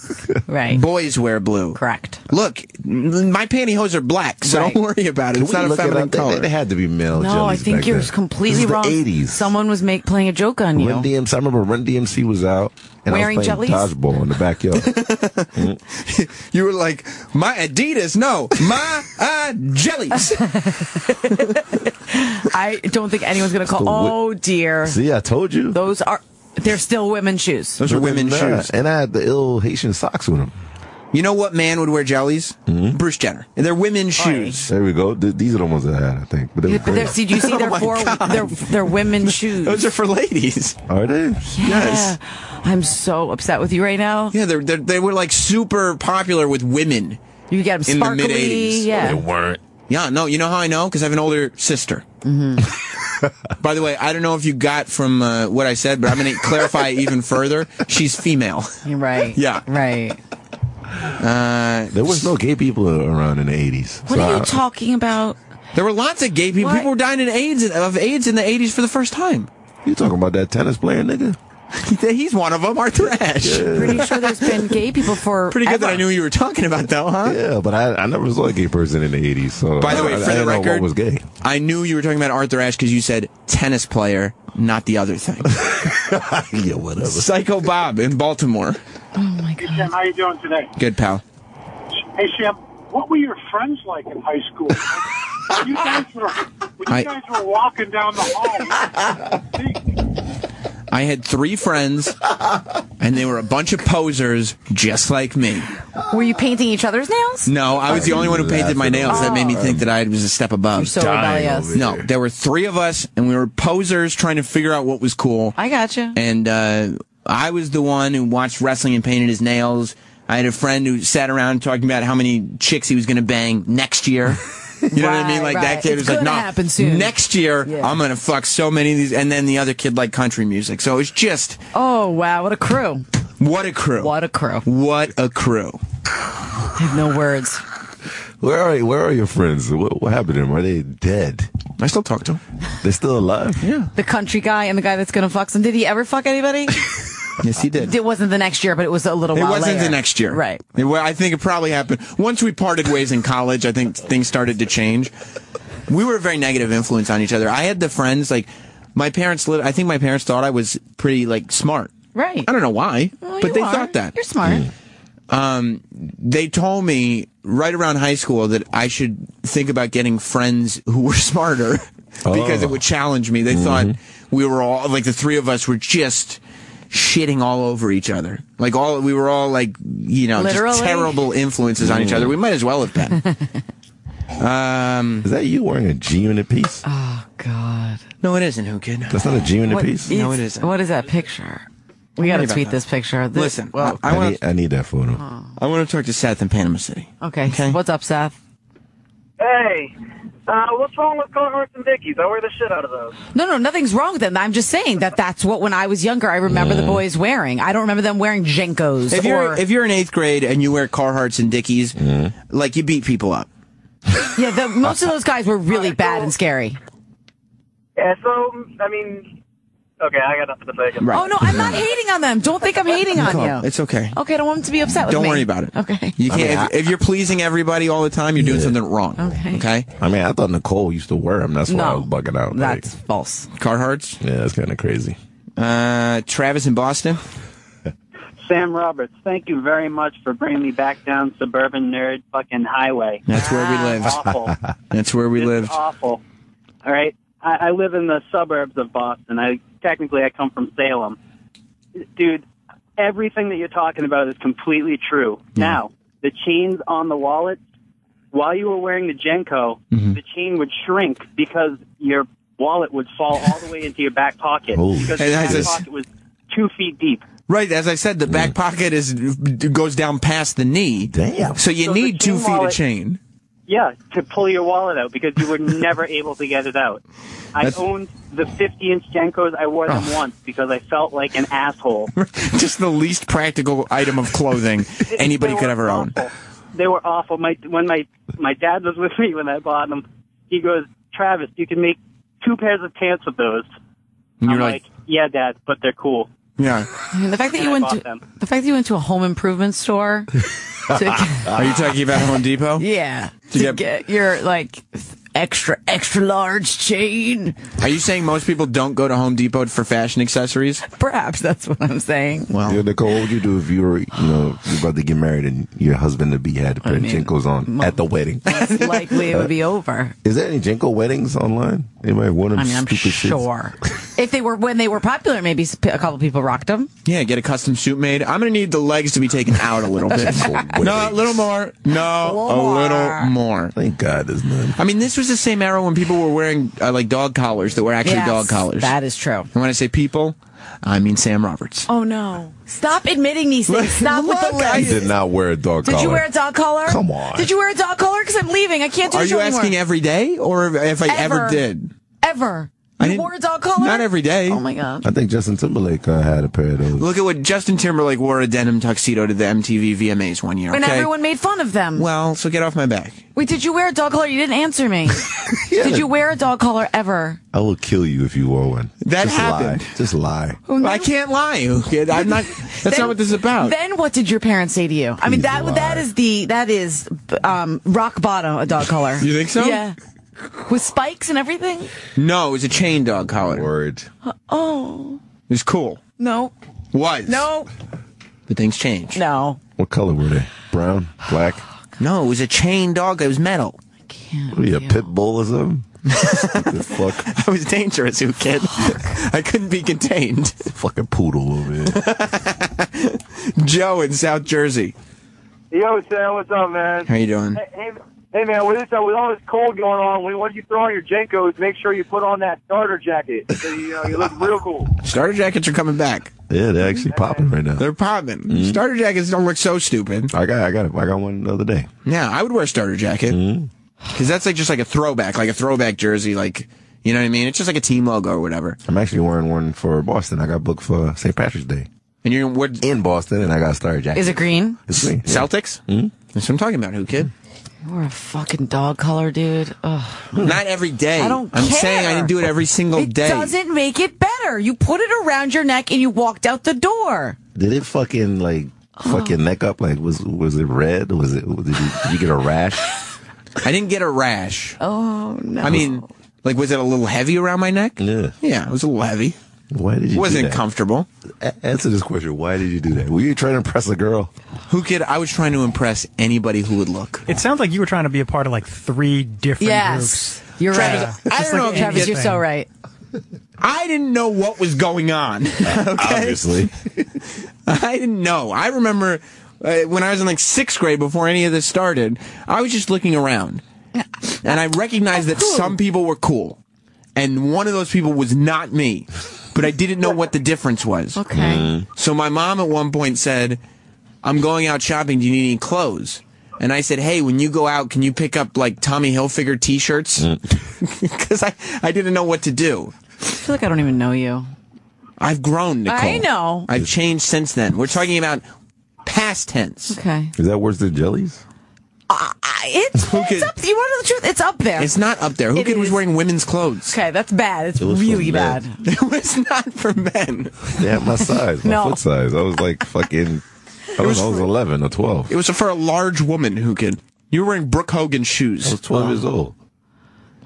Right. Boys wear blue. Correct. Look, my pantyhose are black, so don't worry about it. It's not a feminine color. They had to be male. No, I think you're completely wrong. This is the 80s. Someone was playing a joke on you. I remember Run DMC was out. out. And wearing I was playing jellies? dodgeball in the backyard. You were like, my Adidas, no, my jellies. I don't think anyone's going to call. Oh, dear. See, I told you. They're still women's shoes. Those are women's shoes. And I had the ill Haitian socks with them. You know what man would wear jellies? Bruce Jenner. And they're women's shoes. There we go. These are the ones I had, I think. But Did you see they're women's shoes? Those are for ladies. Are they? Yeah. Yes. I'm so upset with you right now. Yeah, they were like super popular with women. You get them in sparkly. the mid '80s. Yeah. They weren't. Yeah, no. You know how I know? Because I have an older sister. By the way, I don't know if you got from what I said, but I'm going to clarify even further. She's female. You're right. Yeah. Right. There was no gay people around in the 80s. What are you talking about? There were lots of gay people. What? People were dying of AIDS in the 80s for the first time. You talking about that tennis player nigga? He's one of them, Arthur Ashe. Yeah. Pretty sure there's been gay people for Pretty good that I knew you were talking about, though, huh? Yeah, but I never saw a gay person in the 80s. So By the way, for I the didn't know record, what was gay. I knew you were talking about Arthur Ashe because you said tennis player, not the other thing. Yeah, whatever. Psycho Bob in Baltimore. Oh, my God. Hey, Sam, how you doing today? Good, pal. Hey, Sam, what were your friends like in high school? When you guys were walking down the hall, I had 3 friends, and they were a bunch of posers just like me. Were you painting each other's nails? No, I was the only one who painted my nails. That made me think that I was a step above. You're so rebellious. No, there were 3 of us, and we were posers trying to figure out what was cool. I gotcha. And I was the one who watched wrestling and painted his nails. I had a friend who sat around talking about how many chicks he was going to bang next year. You know what I mean? Like that kid was like, no, happen soon. next year I'm going to fuck so many of these. And then the other kid liked country music. So it was just. Oh, wow. What a crew. What a crew. What a crew. What a crew. I have no words. Where are your friends? What happened to them? Are they dead? I still talk to them. They're still alive? Yeah. The country guy and the guy that's going to fuck some. Did he ever fuck anybody? Yes, he did. It wasn't the next year, but it was a little while later. It wasn't later. the next year. Right. I think it probably happened. Once we parted ways in college, I think things started to change. We were a very negative influence on each other. I had the friends, like, my parents I think my parents thought I was pretty, like, smart. Right. I don't know why, well, but they thought that. You're smart. They told me right around high school that I should think about getting friends who were smarter because it would challenge me. They thought we were all, like, the 3 of us were just shitting all over each other. Like, we were all, like, you know, just terrible influences on each other. We might as well have been. Is that you wearing a G-Unit piece? Oh, God. No, it isn't, Who Kid? That's not a G-Unit piece? No, it isn't. What is that picture? We got to tweet this picture. Listen, I need that photo. I want to talk to Seth in Panama City. Okay. What's up, Seth? Hey, what's wrong with Carhartt and Dickies? I wear the shit out of those. No, nothing's wrong with them. I'm just saying that's what, when I was younger, I remember the boys wearing. I don't remember them wearing Jenkos. If you're in 8th grade and you wear Carhartts and Dickies, like, you beat people up. Yeah, most of those guys were really bad and scary. Yeah, so, I mean, okay, I got nothing to say. Right. Oh, no, I'm not hating on them. Don't think I'm hating on you. It's okay. Okay, I don't want them to be upset with me. Don't worry about it. Okay. You can't. If you're pleasing everybody all the time, you're doing something wrong. Okay. I mean, I thought Nicole used to wear them. That's why I was bugging out. That's false. Carhartts? Yeah, that's kind of crazy. Travis in Boston? Sam Roberts, thank you very much for bringing me back down suburban nerd fucking highway. That's where we live. Awful. That's where we lived. Awful. All right. I live in the suburbs of Boston. I come from Salem. Dude, everything that you're talking about is completely true. Now, the chains on the wallet, while you were wearing the Genko, the chain would shrink because your wallet would fall all the way into your back pocket. Because your back pocket was 2 feet deep. Right, as I said, the back pocket goes down past the knee. Damn. So you need 2 feet of chain. Yeah, to pull your wallet out because you were never able to get it out. I owned the 50-inch Jenkos. I wore them once because I felt like an asshole. Just the least practical item of clothing anybody could ever own. They were awful. When my dad was with me when I bought them, he goes, Travis, you can make 2 pairs of pants with those. And I'm like, yeah, Dad, but they're cool. Yeah. I mean, the fact that you went to a home improvement store. Are you talking about Home Depot? Yeah. To get your extra, extra large chain. Are you saying most people don't go to Home Depot for fashion accessories? Perhaps that's what I'm saying. Well, yeah, Nicole, what would you do if you were, you're about to get married and your husband-to-be had to put Jinkos on at the wedding? Most likely it would be over. Is there any Jinko weddings online? Anybody want them? I'm sure. If they were, when they were popular, maybe a couple people rocked them. Yeah, get a custom suit made. I'm going to need the legs to be taken out a little bit. No, a little more. No, a little more. Thank God there's none. I mean, this was the same era when people were wearing like dog collars that were actually dog collars. That is true. And when I say people, I mean Sam Roberts. Oh, no. Stop admitting these things. Stop with the list. I did not wear a dog collar. Did you wear a dog collar? Come on. Did you wear a dog collar? Because I'm leaving. I can't do Are this you anymore. asking every day or if I ever did? Ever. You wore a dog collar? Not every day. Oh, my God. I think Justin Timberlake had a pair of those. Look at what Justin Timberlake wore a denim tuxedo to the MTV VMAs one year, And okay? everyone made fun of them. Well, so get off my back. Wait, did you wear a dog collar? You didn't answer me. Did you wear a dog collar ever? I will kill you if you wore one. That Just happened. Lie. Just lie. I can't lie. Kid. I'm not. That's not what this is about. Then what did your parents say to you? I mean, that is rock bottom, a dog collar. You think so? Yeah. With spikes and everything? No, it was a chain dog collar. Word. Oh. It was cool. No. Was. No. But things changed. No. What color were they? Brown? Black? No, it was a chain dog. It was metal. I can't. What are you, a pit bull or something? Fuck. I was dangerous, you kid. I couldn't be contained. Fucking poodle over here. Joe in South Jersey. Yo, Sam, what's up, man? How you doing? Hey, man, with all this cold going on, when you throw on your Jenkos, make sure you put on that starter jacket so you look real cool. Starter jackets are coming back. Yeah, they're actually popping right now. They're popping. Mm-hmm. Starter jackets don't look so stupid. I got one the other day. Yeah, I would wear a starter jacket. Because that's just like a throwback jersey, like, you know what I mean? It's just like a team logo or whatever. I'm actually wearing one for Boston. I got booked for St. Patrick's Day. And you're in Boston, and I got a starter jacket. Is it green? It's green. Yeah. Celtics? Mm-hmm. That's what I'm talking about, who kid? You're a fucking dog collar, dude. Ugh. Not every day. I'm saying I didn't do it every single day. It doesn't make it better. You put it around your neck and you walked out the door. Did it fucking neck up? Like, was it red? Did you get a rash? I didn't get a rash. Oh, no. I mean, like, was it a little heavy around my neck? Yeah. Yeah, it was a little heavy. Why did you do that? It wasn't comfortable. Answer this question. Why did you do that? Were you trying to impress a girl? Who kid? I was trying to impress anybody who would look. It sounds like you were trying to be a part of like 3 different groups. You're Travis, right. I don't know, Travis, you're so right. I didn't know what was going on. Okay? Obviously. I didn't know. I remember when I was in like 6th grade, before any of this started, I was just looking around. And I recognized that some people were cool. And one of those people was not me. But I didn't know what the difference was. Okay. So my mom at one point said, I'm going out shopping. Do you need any clothes? And I said, hey, when you go out, can you pick up like Tommy Hilfiger t-shirts? Because I didn't know what to do. I feel like I don't even know you. I've grown, Nicole. I know. I've changed since then. We're talking about past tense. Okay. Is that worse than jellies? It's up. You want to know the truth? It's up there. It's not up there. Who kid was wearing women's clothes? Okay, that's bad. It's really bad. It was not for men. They had my size, my foot size. I was like fucking. I was 11 or 12. It was for a large woman, who kid. You were wearing Brooke Hogan shoes. I was 12 years old.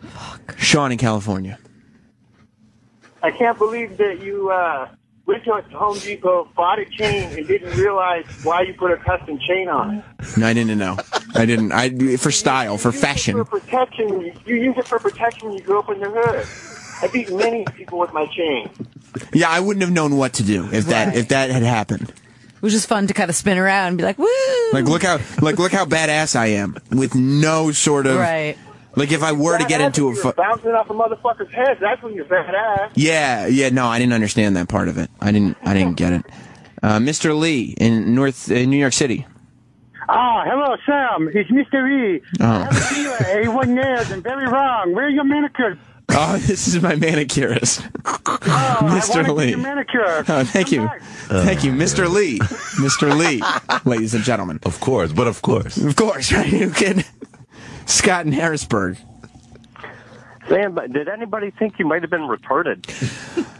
Fuck. Sean in California. I can't believe that you went to Home Depot, bought a chain, and didn't realize why you put a custom chain on it. No, I didn't know. I didn't. For style, for fashion. For protection. You use it for protection when you go up in the hood. I beat many people with my chain. Yeah, I wouldn't have known what to do if that had happened. It was just fun to kind of spin around and be like, woo! Like look how badass I am with no sort of right. Like if I were to get into a bouncing off a motherfucker's head, that's when you're badass. Yeah, no, I didn't understand that part of it. I didn't get it. Mr. Lee in New York City. Hello, Sam. It's Mr. Lee. Oh. I have a dealer, 81 nails, and very wrong. Where's your manicure? Oh, this is my manicurist. Mr. Lee. Your manicure. Oh, thank you. Thank you, Mr. Lee. Mr. Lee, ladies and gentlemen. Of course, right? You kid. Scott in Harrisburg. Sam, did anybody think you might have been retarded?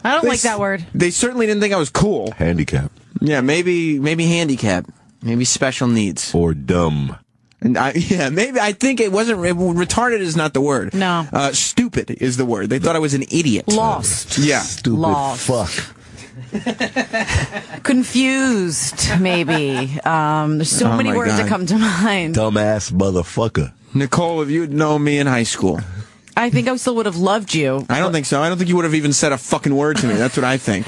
I don't like that word. They certainly didn't think I was cool. Handicap. Yeah, maybe handicap. Maybe special needs. Or dumb. And maybe I think it wasn't. Retarded is not the word. No. Stupid is the word. They thought I was an idiot. Lost. Yeah. Stupid Lost. fuck. Confused, maybe. There's so many words that come to mind. Dumbass motherfucker. Nicole, if you'd known me in high school, I think I still would have loved you. I don't think so. I don't think you would have even said a fucking word to me. That's what I think.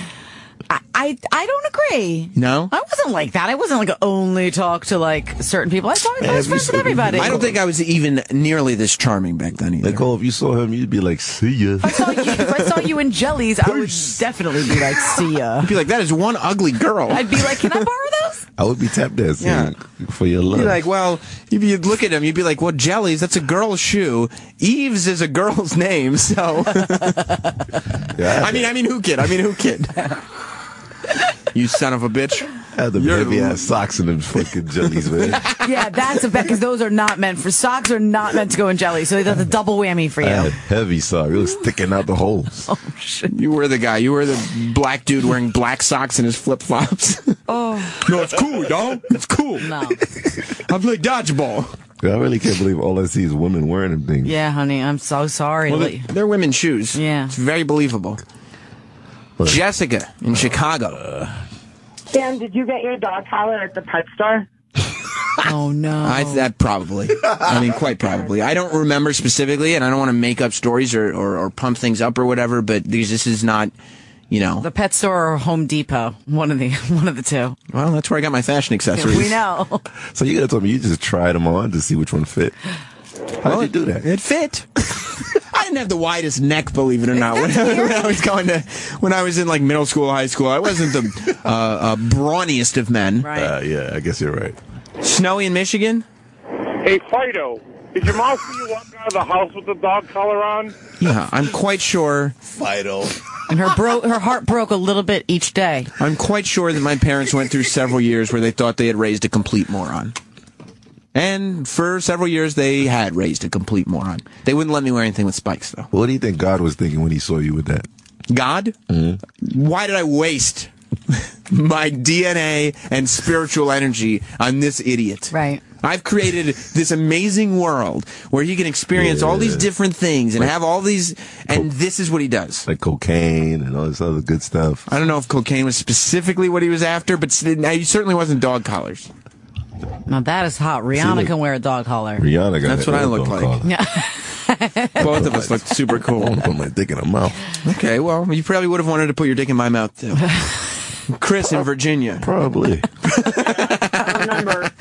I don't agree. No? I wasn't like that. I wasn't like only talk to like certain people. I was friends with everybody. I don't think I was even nearly this charming back then either. Nicole, if you saw him, you'd be like, see ya. If I saw you in jellies, I would definitely be like, see ya. You'd be like, that is one ugly girl. I'd be like, can I borrow those? I would be tap dancing for your love. You'd be like, well, you'd look at him, you'd be like, well, jellies, that's a girl's shoe. Eves is a girl's name, so. I mean, who kid? You son of a bitch. I had the heavy ass socks in them fucking jellies, man. Yeah, that's a bet, because those are not meant for socks, are not meant to go in jelly, so that's a double whammy for you. I had heavy socks. It was sticking out the holes. Oh, shit. You were the guy. You were the black dude wearing black socks and his flip-flops. Oh. No, it's cool, dog. It's cool. No. I play dodgeball. I really can't believe all I see is women wearing them things. Yeah, honey, I'm so sorry. Well, they're women's shoes. Yeah. It's very believable. Jessica in Chicago. Sam, did you get your dog collar at the pet store? Oh, no. That probably. I mean, quite probably. I don't remember specifically, and I don't want to make up stories or pump things up or whatever, but this is not, The pet store or Home Depot. One of the two. Well, that's where I got my fashion accessories. We know. So you gotta tell me, you just tried them on to see which one fit. How'd you do that? It fit. I didn't have the widest neck, believe it or not. When I was in like middle school, high school, I wasn't the brawniest of men. Right. Yeah, I guess you're right. Snowy in Michigan? Hey, Fido, did your mom see you walk out of the house with the dog collar on? Yeah, I'm quite sure. Fido. And her heart broke a little bit each day. I'm quite sure that my parents went through several years where they thought they had raised a complete moron. And for several years, they had raised a complete moron. They wouldn't let me wear anything with spikes, though. What do you think God was thinking when he saw you with that? God? Mm-hmm. Why did I waste my DNA and spiritual energy on this idiot? Right. I've created this amazing world where he can experience all these different things and have all these, and this is what he does. Like cocaine and all this other good stuff. I don't know if cocaine was specifically what he was after, but he certainly wasn't dog collars. Now that is hot. Rihanna can wear a dog collar. Rihanna got That's what I look like. Yeah. Both of us look super cool. I want to put my dick in her mouth. Okay, well, you probably would have wanted to put your dick in my mouth, too. Chris in Virginia. Probably. I remember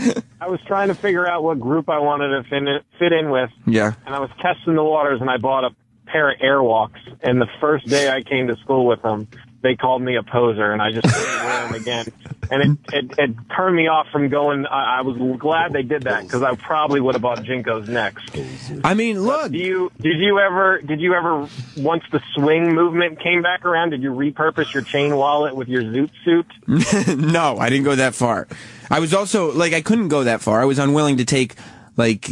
I was trying to figure out what group I wanted to fit in with. Yeah. And I was testing the waters, and I bought a pair of Airwalks. And the first day I came to school with them, they called me a poser, and I just didn't wear them again. And it turned me off from going. I was glad they did that, because I probably would have bought Jinkos next. I mean, look. Did you ever, once the swing movement came back around, did you repurpose your chain wallet with your zoot suit? No, I didn't go that far. I was also, I couldn't go that far. I was unwilling to take, risks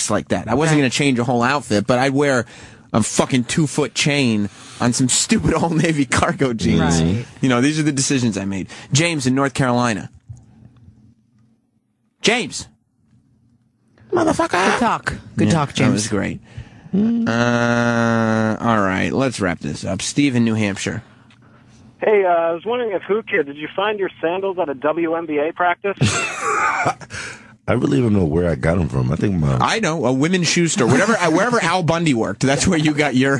like that. I wasn't going to change a whole outfit, but I'd wear a fucking 2-foot chain on some stupid Old Navy cargo jeans. Right. These are the decisions I made. James in North Carolina. James. Motherfucker. Good talk, James. That was great. All right, let's wrap this up. Steve in New Hampshire. Hey, I was wondering if Kid, did you find your sandals at a WNBA practice? I really don't know where I got them from. I think I know, a women's shoe store. Wherever Al Bundy worked, that's where you got your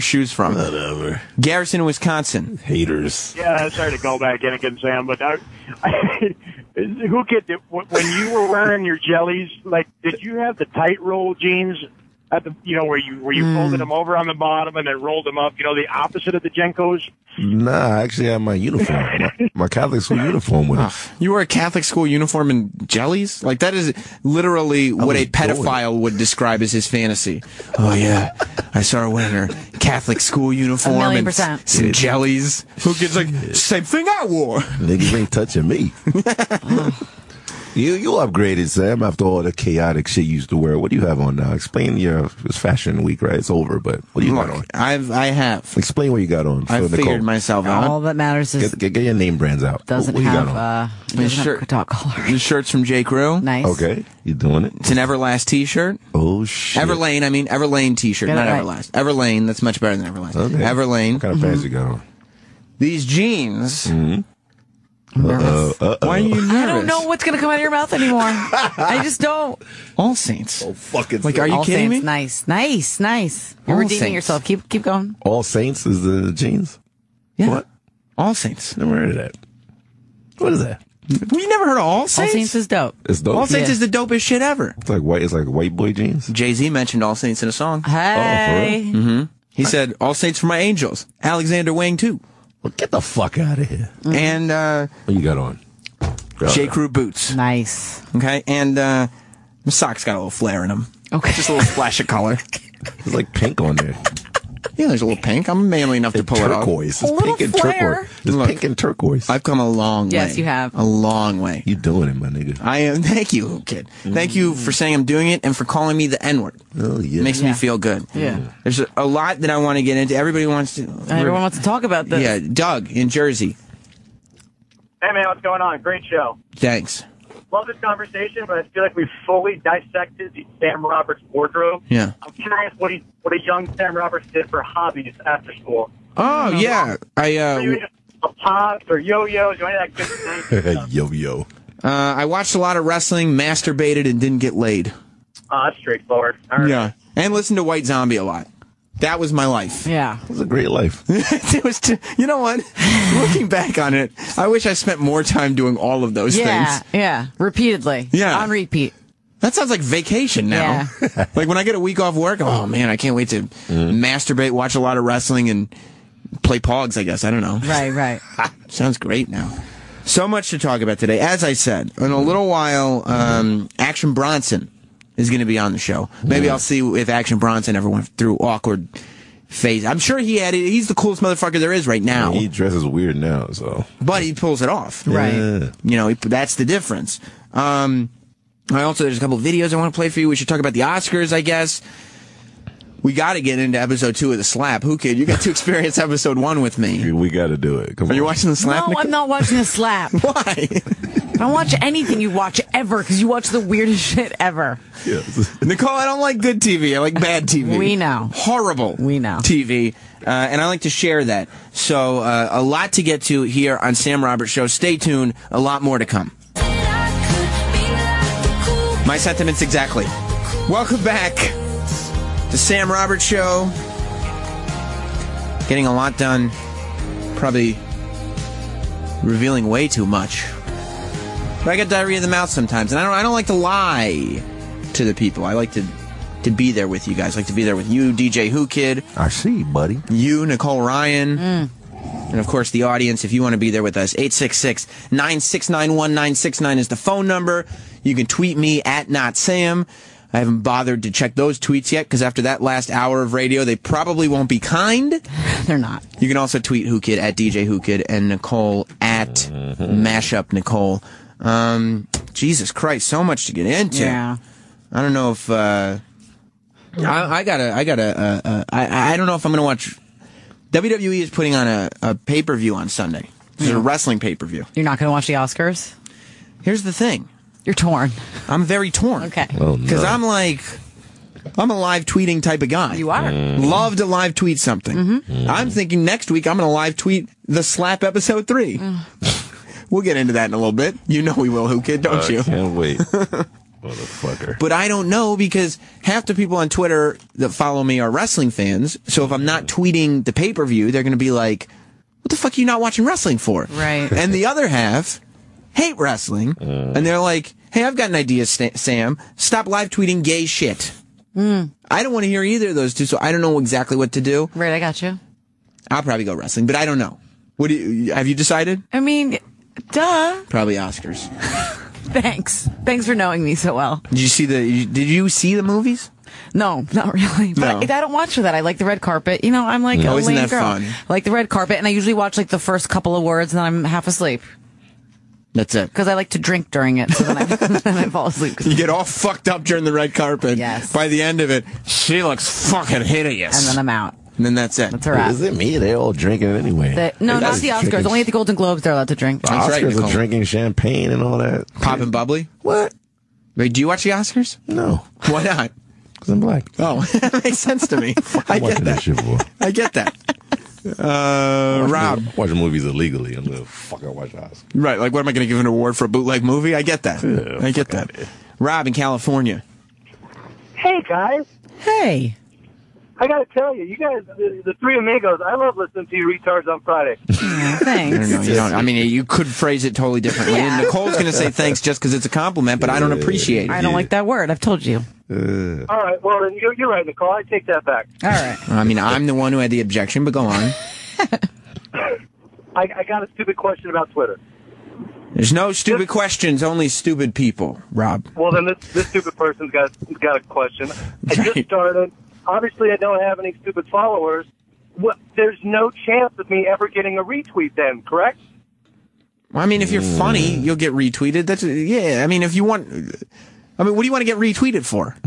shoes from. Whatever. Garrison, Wisconsin. Haters. Yeah, sorry to go back in again, Sam, but Kid, when you were wearing your jellies, did you have the tight roll jeans at the, where you folded them over on the bottom and then rolled them up, the opposite of the Jenkos? Nah, I actually had my uniform, my Catholic school uniform with it. You wore a Catholic school uniform and jellies? That is literally what a pedophile would describe as his fantasy. Oh, yeah. I saw her wearing her Catholic school uniform and some jellies. Who gets same thing I wore. Niggas ain't touching me. You upgraded, Sam, after all the chaotic shit you used to wear. What do you have on now? Explain it's fashion week, right? It's over, but what do you got on? I have. Explain what you got on. I figured myself out. All that matters is get your name brands out. Doesn't what you have got on? dot collar. The shirt's from J. Crew. Nice. Okay, you doing it? It's an Everlast t-shirt. Oh shit. Everlane t-shirt, not Everlast. Everlane, that's much better than Everlast. Okay. Everlane. What kind of pants you got on? These jeans. Mm-hmm. Why are you nervous? I don't know what's going to come out of your mouth anymore. I just don't. All Saints. Oh, fucking like, are you All kidding Saints, me? Nice. You're All redeeming Saints. yourself. Keep going. All Saints is the jeans? Yeah. What? All Saints. Never heard of that. What is that? You never heard of All Saints? All Saints is dope. It's dope. All Saints is the dopest shit ever. It's like white boy jeans. Jay-Z mentioned All Saints in a song. Hey. Oh, for real? Mm-hmm. He said, All Saints for my angels. Alexander Wang, too. Well, get the fuck out of here. And, what you got on? J. Crew boots. Nice. Okay, and my socks got a little flare in them. Okay. Just a little splash of color. There's like pink on there. Yeah, there's a little pink. I'm manly enough to pull turquoise. it off. It's pink and turquoise. It's pink and turquoise. I've come a long way. Yes, you have. A long way. You doing it, my nigga. I am. Thank you, kid. Thank you for saying I'm doing it and for calling me the N-word. Oh, yeah. Makes me feel good. Yeah. There's a lot that I want to get into. Everybody wants to. Everyone wants to talk about this. Yeah, Doug in Jersey. Hey, man, what's going on? Great show. Thanks. Love this conversation, but I feel like we've fully dissected the Sam Roberts wardrobe. Yeah. I'm curious what a young Sam Roberts did for hobbies after school. Oh, yeah. A pops or yo-yos or any of that good stuff. Yo-yo. I watched a lot of wrestling, masturbated, and didn't get laid. Oh, that's straightforward. All right. Yeah. And listened to White Zombie a lot. That was my life. Yeah. It was a great life. It was. You know what? Looking back on it, I wish I spent more time doing all of those things. Yeah. Repeatedly. Yeah. On repeat. That sounds like vacation now. Yeah. Like when I get a week off work, oh man, I can't wait to masturbate, watch a lot of wrestling, and play Pogs, I guess. I don't know. Right. Sounds great now. So much to talk about today. As I said, in a little while, Action Bronson is going to be on the show. Maybe I'll see if Action Bronson ever went through awkward phase. I'm sure he had it. He's the coolest motherfucker there is right now. He dresses weird now, so. But he pulls it off. Right. Yeah. You know, that's the difference. There's a couple of videos I want to play for you. We should talk about the Oscars, I guess. We got to get into episode 2 of The Slap. Who kid? You got to experience episode 1 with me. We got to do it. Come Are you watching The Slap? No, I'm not watching The Slap. Why? I don't watch anything you watch ever because you watch the weirdest shit ever. Yes. Nicole, I don't like good TV. I like bad TV. We know. Horrible. We know. TV. And I like to share that. So, a lot to get to here on Sam Roberts Show. Stay tuned. A lot more to come. My sentiments exactly. Welcome back to Sam Roberts Show. Getting a lot done. Probably revealing way too much. But I get diarrhea of the mouth sometimes, and I don't like to lie to the people. I like to be there with you guys. I like to be there with you, DJ Who Kid. I see, buddy. You, Nicole Ryan. And, of course, the audience, if you want to be there with us, 866-969-1969 is the phone number. You can tweet me at NotSam. I haven't bothered to check those tweets yet, because after that last hour of radio, they probably won't be kind. They're not. You can also tweet Who Kid at DJ Who Kid and Nicole at Mashup Nicole. Jesus Christ, so much to get into. Yeah. I don't know if I don't know if I'm gonna watch. WWE is putting on a pay-per-view on Sunday. This is a wrestling pay-per-view. You're not going to watch the Oscars? Here's the thing. You're torn. I'm very torn. Okay. Because I'm a live tweeting type of guy. You are. Love to live tweet something. I'm thinking next week I'm going to live tweet The Slap episode 3. We'll get into that in a little bit. You know we will, Who Kid, don't you? Can't wait. Motherfucker. But I don't know, because half the people on Twitter that follow me are wrestling fans. So if I'm not tweeting the pay-per-view, they're going to be like, what the fuck are you not watching wrestling for? Right. And the other half hate wrestling. And they're like, hey, I've got an idea, Sam. Stop live tweeting gay shit. I don't want to hear either of those two, so I don't know exactly what to do. Right, I got you. I'll probably go wrestling, but I don't know. Have you decided? I mean, duh. Probably Oscars. Thanks for knowing me so well. Did you see the movies? No, not really. But I don't watch for that. I like the red carpet. You know, I'm like a isn't lame that girl. fun? I like the red carpet, and I usually watch like the first couple of words, and then I'm half asleep. That's it. Because I like to drink during it, so then I fall asleep. You get all fucked up during the red carpet. Yes. By the end of it, she looks fucking hideous. And then I'm out. And then that's it. That's a wrap. Is it me? They're all drinking anyway. No, not the Oscars. Only at the Golden Globes they're allowed to drink. The Oscars are drinking champagne and all that. Popping bubbly? What? Wait, do you watch the Oscars? No. Why not? Because I'm black. Oh, that makes sense to me. I get that. Shit for? I get that. Rob. Watching movies illegally. I'm going to fucking watch the Oscars. Right, like what am I going to give an award for a bootleg movie? I get that. Yeah, I get that. Rob in California. Hey, guys. Hey. I got to tell you, you guys, the three amigos, I love listening to you retards on Friday. Thanks. No, you don't. I mean, you could phrase it totally differently. Yeah. And Nicole's going to say thanks just because it's a compliment, but I don't appreciate it. I don't like that word. I've told you. All right, well, then you're right, Nicole. I take that back. All right. I mean, I'm the one who had the objection, but go on. I got a stupid question about Twitter. There's no stupid questions, only stupid people, Rob. Well, then this stupid person's got a question. I just started. Obviously, I don't have any stupid followers. There's no chance of me ever getting a retweet then, correct? Well, I mean, if you're funny, you'll get retweeted. That's yeah. I mean, if you want, I mean, what do you want to get retweeted for?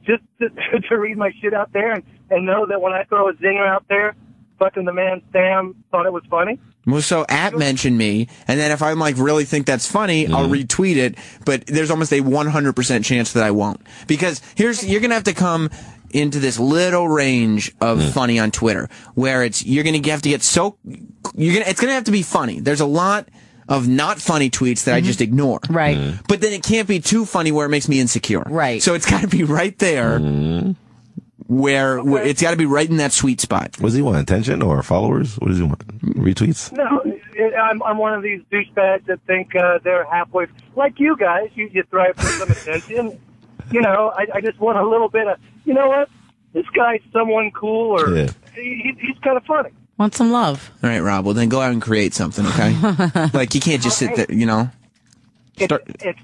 Just to read my shit out there and know that when I throw a zinger out there, fucking the man Sam thought it was funny. Well, so mentioned me, and then if I really think that's funny, I'll retweet it. But there's almost a 100% chance that I won't, because you're gonna have to come into this little range of funny on Twitter where you're gonna have to get it's gonna have to be funny. There's a lot of not funny tweets that I just ignore. Right. But then it can't be too funny where it makes me insecure. Right. So it's got to be right there. Where it's got to be right in that sweet spot. What does he want? Attention or followers? What does he want? Retweets? No, I'm one of these douchebags that think they're halfway. Like you guys, you thrive for some attention. You know, I just want a little bit of, you know what? This guy's someone cool, or he's kind of funny. Want some love. All right, Rob. Well, then go out and create something, okay? Like, you can't just sit there, you know? It's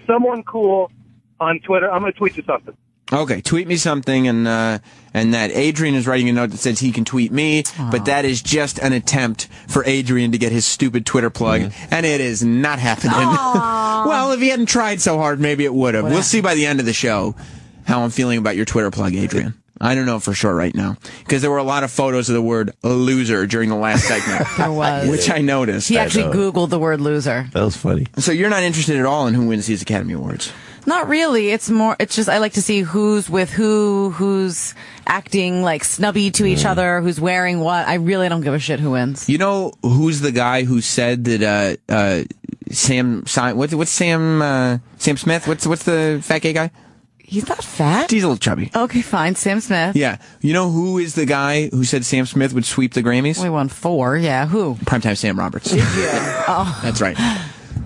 someone cool on Twitter. I'm going to tweet you something. Okay, tweet me something, and that Adrian is writing a note that says he can tweet me, but that is just an attempt for Adrian to get his stupid Twitter plug, and it is not happening. Well, if he hadn't tried so hard, maybe it would have. We'll see by the end of the show how I'm feeling about your Twitter plug, Adrian. I don't know for sure right now, because there were a lot of photos of the word loser during the last segment. There was. Which I noticed. He actually Googled the word loser. That was funny. So you're not interested at all in who wins these Academy Awards? Not really. It's just I like to see who's with who's acting like snubby to each other, who's wearing what. I really don't give a shit who wins. You know who's the guy who said that Sam Smith? What's the fat gay guy? He's not fat. He's a little chubby. Okay, fine. Sam Smith. Yeah. You know who is the guy who said Sam Smith would sweep the Grammys? We won 4. Yeah. Who? Primetime Sam Roberts. Yeah. Oh. That's right.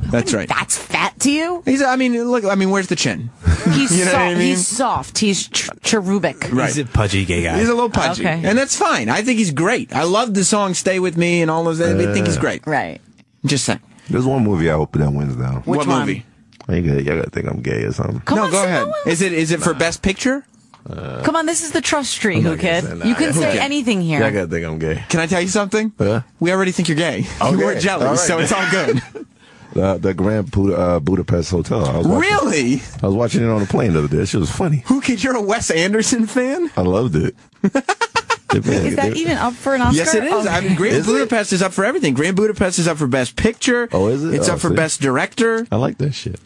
That's right. That's fat to you? Where's the chin? He's you know soft. what I mean? He's soft. He's cherubic. Right. He's a pudgy gay guy. He's a little pudgy. Okay. And that's fine. I think he's great. I love the song Stay With Me and all those. I think he's great. Right. Just saying. There's one movie I hope that wins now. What movie? Y'all gotta think I'm gay or something. No, go ahead. Is it for Best Picture? Come on, this is the trust tree, Who Kid. You can say anything here. Y'all gotta think I'm gay. Can I tell you something? We already think you're gay. Okay. We're jealous, so it's all good. The Grand Budapest Hotel. Really? I was watching it on the plane the other day. That shit was funny. Who Kid, you're a Wes Anderson fan? I loved it. Is that even up for an Oscar? Yes, it is. Okay. I mean, Grand Budapest is up for everything. Grand Budapest is up for Best Picture. Oh, is it? It's up for Best Director. I like that shit.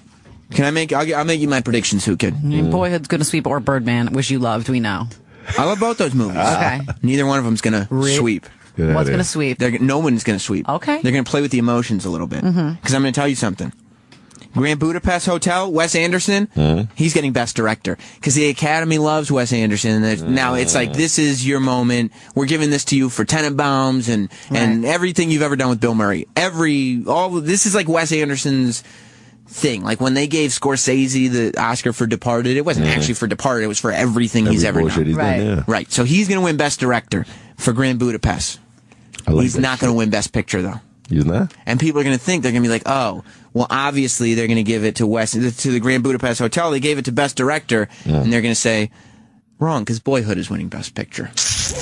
Can I make? I'll make you my predictions, Who Kid. Boyhood's Gonna Sweep or Birdman, which you loved. We know. I love both those movies. Okay. Neither one of them's gonna sweep. What's gonna sweep? No one's gonna sweep. Okay. They're gonna play with the emotions a little bit. Because I'm gonna tell you something. Grand Budapest Hotel, Wes Anderson, he's getting Best Director. Because the Academy loves Wes Anderson. And now it's like, this is your moment. We're giving this to you for Tenenbaums and everything you've ever done with Bill Murray. This is like Wes Anderson's thing. Like when they gave Scorsese the Oscar for Departed, it wasn't actually for Departed, it was for everything he's ever done. Right. So he's going to win Best Director for Grand Budapest. He's not going to win Best Picture, though. He's not? And people are going to think, they're going to be like, oh, well, obviously they're going to give it to the Grand Budapest Hotel. They gave it to Best Director, and they're going to say, wrong, because Boyhood is winning Best Picture.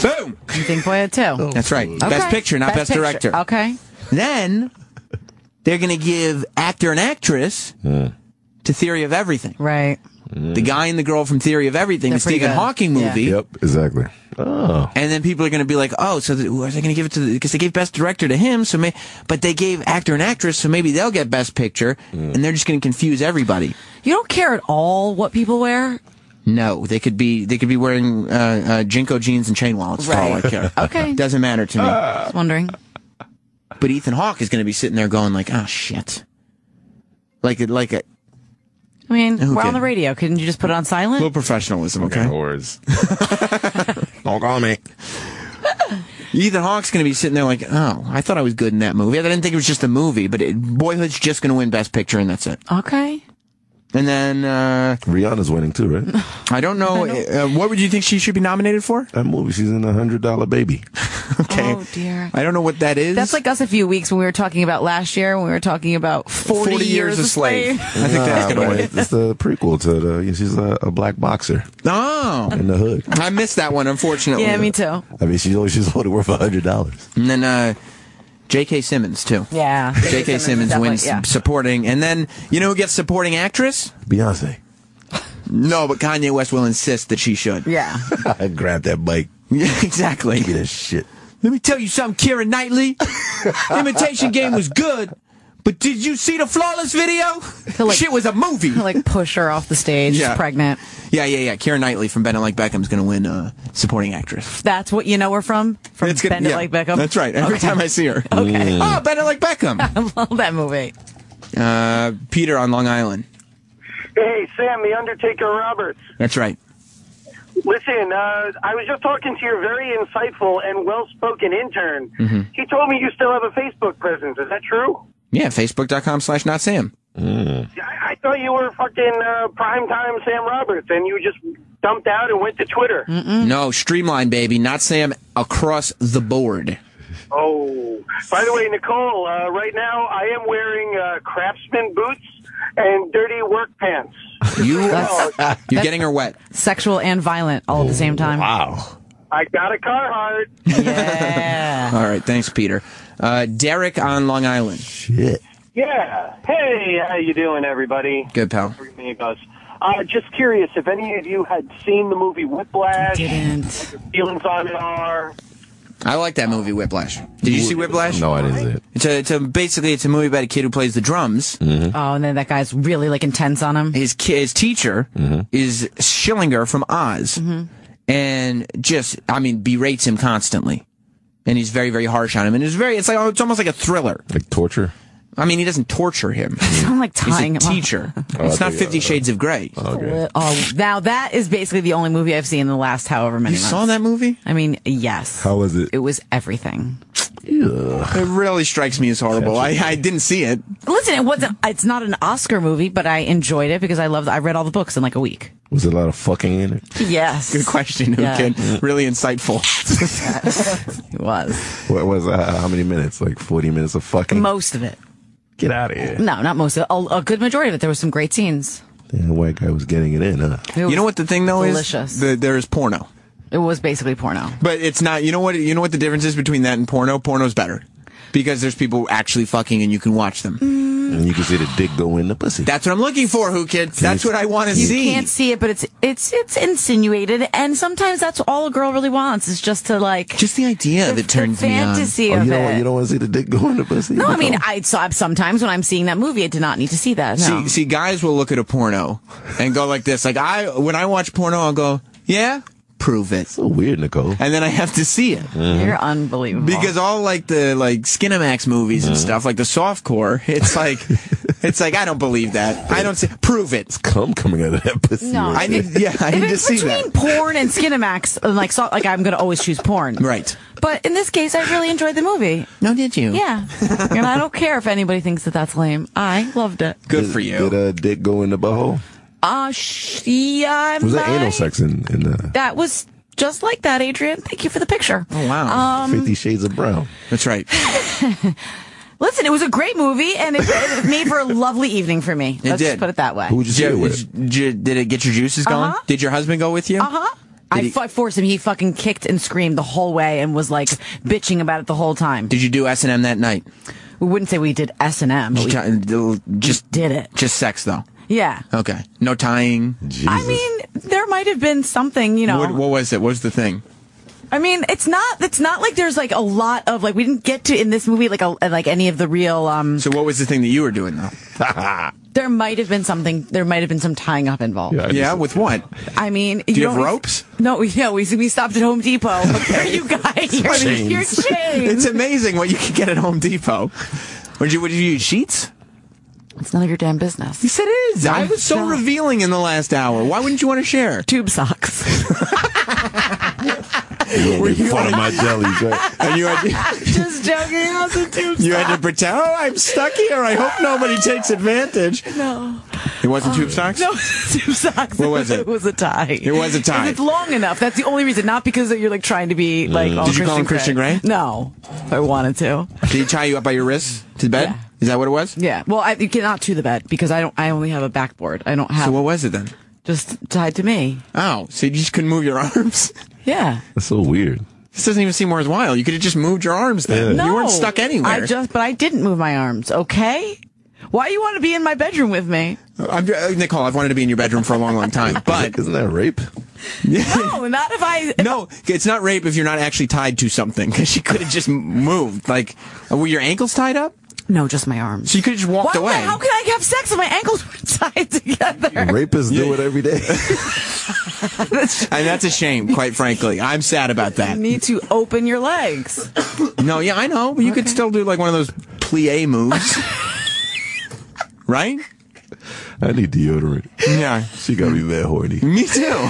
Boom! You think Boyhood too? That's right. Okay. Best Picture, not Best Director. Okay. Then, they're going to give actor and actress to Theory of Everything. Right. The guy and the girl from Theory of Everything, They're the Stephen pretty good. Hawking movie. Yeah. Yep, exactly. Oh. And then people are going to be like, oh, so are they going to give it to because they gave Best Director to him, but they gave actor and actress, so maybe they'll get Best Picture, and they're just going to confuse everybody. You don't care at all what people wear? No, they could be wearing Jinko jeans and chain wallets for all I care. Okay. Doesn't matter to me. Just wondering. But Ethan Hawke is going to be sitting there going like, oh, shit. Like a I mean, Who we're can? on the radio. Couldn't you just put it on silent? little professionalism, okay? Words. Don't call me. Ethan Hawke's going to be sitting there like, oh, I thought I was good in that movie. I didn't think it was just a movie, but Boyhood's just going to win Best Picture, and that's it. Okay. And then Rihanna's winning too, right? I don't know. What would you think she should be nominated for? That movie, she's in $100 Baby. Okay. Oh, dear. I don't know what that is. That's like us a few weeks when we were talking about last year when we were talking about 40 years a slave. I think that's going to win. It's the prequel to she's a black boxer. Oh. In the hood. I missed that one, unfortunately. Yeah, me too. I mean, she's only worth $100. And then J.K. Simmons, too. Yeah. J.K. Simmons wins yeah. supporting. And then, you know who gets supporting actress? Beyonce. No, but Kanye West will insist that she should. Yeah. I grabbed that bike. Yeah, exactly. Give me that shit. Let me tell you something, Keira Knightley. Imitation Game was good, but did you see the Flawless video? Shit was a movie. Like push her off the stage, Yeah. pregnant. Yeah. Keira Knightley from Bend It Like Beckham is going to win supporting actress. That's what you know her from? From It's gonna- Bend It yeah, Like Beckham? That's right. Every Okay. time I see her. Okay. Oh, Bend It Like Beckham. I love that movie. Peter on Long Island. Hey, Sam, the Undertaker Roberts. That's right. Listen, I was just talking to your very insightful and well-spoken intern. Mm-hmm. He told me you still have a Facebook presence. Is that true? Yeah, Facebook.com/NotSam. I thought you were fucking primetime Sam Roberts, and you just dumped out and went to Twitter. No, Streamline, baby. Not Sam across the board. Oh, by the way, Nicole, right now I am wearing Craftsman boots and dirty work pants. You're getting her wet. Sexual and violent all at the same time. Wow. I got a Carhartt. Yeah. All right, thanks, Peter. Derek on Long Island. Shit. Yeah. Hey, how you doing, everybody? Good, pal. Just curious if any of you had seen the movie Whiplash. Didn't. What your feelings on it are. I like that movie, Whiplash. Did you see Whiplash? No, I didn't see it. Basically, it's a movie about a kid who plays the drums. Mm-hmm. Oh, and then that guy's really like intense on him. His teacher is Schillinger from Oz, and berates him constantly, and he's very, very harsh on him, and it's almost like a thriller, like torture. I mean, he doesn't torture him. I'm like tying him He's a up. teacher. It's not 50 Shades of Grey. Okay. Oh, now that is basically the only movie I've seen in the last however many You months. saw that movie? I mean, yes. How was it? It was everything. It really strikes me as horrible. I didn't see it. Listen, it's not an Oscar movie, but I enjoyed it because I read all the books in like a week. Was there a lot of fucking in it? Yes. Good question, Yeah. kid. Really insightful. It was. What was how many minutes? Like 40 minutes of fucking? Most of it. Get out of here. No, not most of it. A good majority of it. There was some great scenes. Damn, the white guy was getting it in, huh? It was You know what the thing though delicious. is? There is porno. It was basically porno. But it's not. You know what the difference is between that and porno? Porno's better. Because there's people actually fucking and you can watch them. And you can see the dick go in the pussy. That's what I'm looking for, Who Kid. That's what I want to see. You can't see it, but it's insinuated, and sometimes that's all a girl really wants is just to like. Just the idea of it turns me on. fantasy of it. You don't want to see the dick go in the pussy? No, I mean, I saw sometimes when I'm seeing that movie, I did not need to see that. No. See, guys will look at a porno and go like this. Like when I watch porno, I'll go, yeah, prove it. So weird, Nicole. And then I have to see it. You're unbelievable. Because all like the Skinamax movies and stuff, like the softcore, it's like I don't believe that. I don't see. Prove it. It's cum coming out of that pussy. No, right I need to see that. between porn and Skinamax, like I'm gonna always choose porn. Right. But in this case, I really enjoyed the movie. No, did you? Yeah. And I don't care if anybody thinks that that's lame. I loved it. Good for you. Did a dick go in the butthole? Yeah. Was that anal sex in the That was just like that, Adrian. Thank you for the picture. Oh, wow. 50 Shades of Brown? That's right. Listen, it was a great movie, and it made for a lovely evening for me. Let's did. just put it that way. Who would you see it with? Did it get your juices going? Uh-huh. Did your husband go with you? Uh-huh. I forced him. He fucking kicked and screamed the whole way and was like bitching about it the whole time. Did you do S&M that night? We wouldn't say we did S&M. Just did it. Just sex, though. Yeah. Okay. No tying. Jesus. I mean, there might have been something, you know. What was it? What was the thing? I mean, it's not like there's like a lot of like, we didn't get to in this movie like any of the real. So what was the thing that you were doing though? There might have been something. There might have been some tying up involved. Yeah, with what? I mean, do you have ropes? No, yeah, we stopped at Home Depot. You guys, your chains. It's amazing what you can get at Home Depot. What did you use? Sheets? It's none of your damn business. Yes, it is. I was so revealing in the last hour. Why wouldn't you want to share? Tube socks. Were you part of my jellies, right? And you had to, just joking. I was a tube you had to pretend, I'm stuck here. I hope nobody takes advantage. No. It wasn't tube socks? No, tube socks. What was it? It was a tie. It was a tie. It's long enough. That's the only reason. Not because you're like trying to be like all Did you call him Christian Grey? No. I wanted to. Did he tie you up by your wrists to the bed? Yeah. Is that what it was? Yeah. Well, not to the bed because I only have a backboard. I don't have. So what was it then? Just tied to me. Oh, so you just couldn't move your arms? Yeah. That's so weird. This doesn't even seem worthwhile. You could have just moved your arms then. No, you weren't stuck anywhere. But I didn't move my arms, okay? Why you want to be in my bedroom with me? Nicole, I've wanted to be in your bedroom for a long, long time. But isn't that rape? No, not if I... No, it's not rape if you're not actually tied to something, because she could have just moved. Like, were your ankles tied up? No, just my arms. So you could have just walked away. How can I have sex if my ankles were tied together? Rapists do it every day. And that's a shame, quite frankly. I'm sad about that. You need to open your legs. No, yeah, I know, but you could still do like one of those plie moves. Right? I need deodorant. Yeah. She got me that horny. Me too.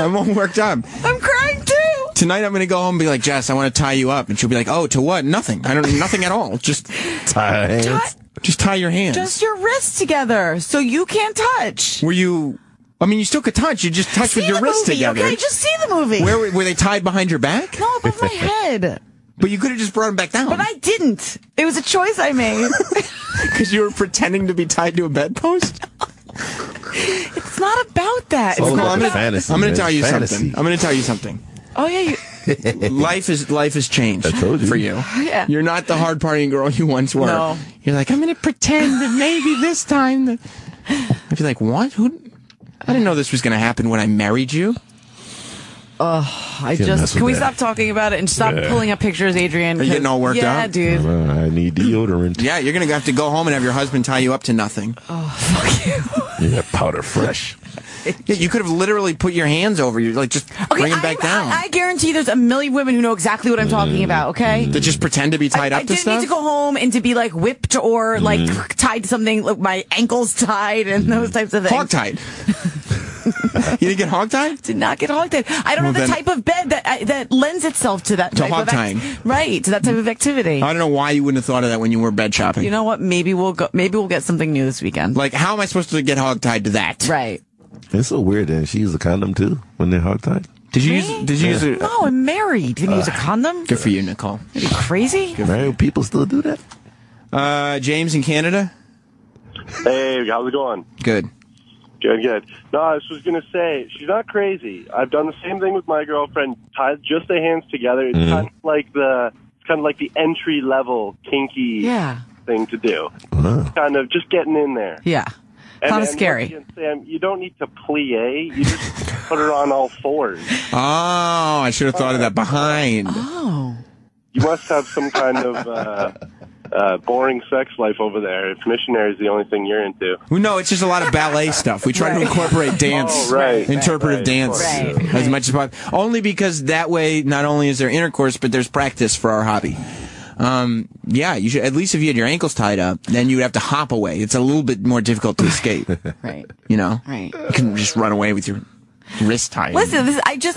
I'm all worked up. I'm crying too. Tonight I'm going to go home and be like, Jess, I want to tie you up. And she'll be like, oh, to what? Nothing. I don't nothing at all. Just tie hands. Just tie your hands. Just your wrists together so you can't touch. Were you... I mean, you still could touch. You just touch with your wrists together. Okay, just see the movie. Where were they tied behind your back? No, above my head. But you could have just brought them back down. But I didn't. It was a choice I made. Because you were pretending to be tied to a bedpost? It's not about that. It's all about fantasy. I'm going to tell you Fantasy. something. I'm going to tell you something. Oh, yeah. Life has changed I told you. for you. Yeah. You're not the hard partying girl you once were. No. You're like, I'm going to pretend that maybe this time. I'd be like, what? I didn't know this was going to happen when I married you. Can we stop talking about it and stop pulling up pictures, Adrian? Are you getting all worked up? Yeah, dude. I need deodorant. Yeah, you're going to have to go home and have your husband tie you up to nothing. Oh, fuck you. Yeah, powder fresh. Yeah, you could have literally put your hands over you, like just bring him back down. I guarantee there's a million women who know exactly what I'm talking about, okay? That just pretend to be tied up to stuff? I didn't need to go home and to be like whipped or like tied to something, like my ankles tied and those types of things. Hog-tied. You didn't get hog-tied? Did not get hog-tied. I don't have the type of bed that lends itself to that type hog-tying. Right, to that type of activity. I don't know why you wouldn't have thought of that when you were bed shopping. You know what? Maybe we'll get something new this weekend. Like, how am I supposed to get hog-tied to that? Right. It's so weird that she used a condom too when they're hog-tied. Did you use it? No, I'm married. Did you use a condom? Good for you, Nicole. Are you crazy? Married people still do that? James in Canada? Hey, how's it going? Good. Good. No, I was just going to say, she's not crazy. I've done the same thing with my girlfriend, tied just the hands together. It's kind of like the entry level kinky thing to do. Kind of just getting in there. Yeah. Kind of scary. Sam, you don't need to plie. You just put her on all fours. Oh, I should have thought of that behind. Oh. You must have some kind of boring sex life over there if missionary is the only thing you're into. No, it's just a lot of ballet stuff. We try to incorporate dance, interpretive dance as much as possible. Only because that way, not only is there intercourse, but there's practice for our hobby. Yeah, you should, at least if you had your ankles tied up, then you would have to hop away. It's a little bit more difficult to escape. Right. You know? Right. You can just run away with your wrist tied. Listen, just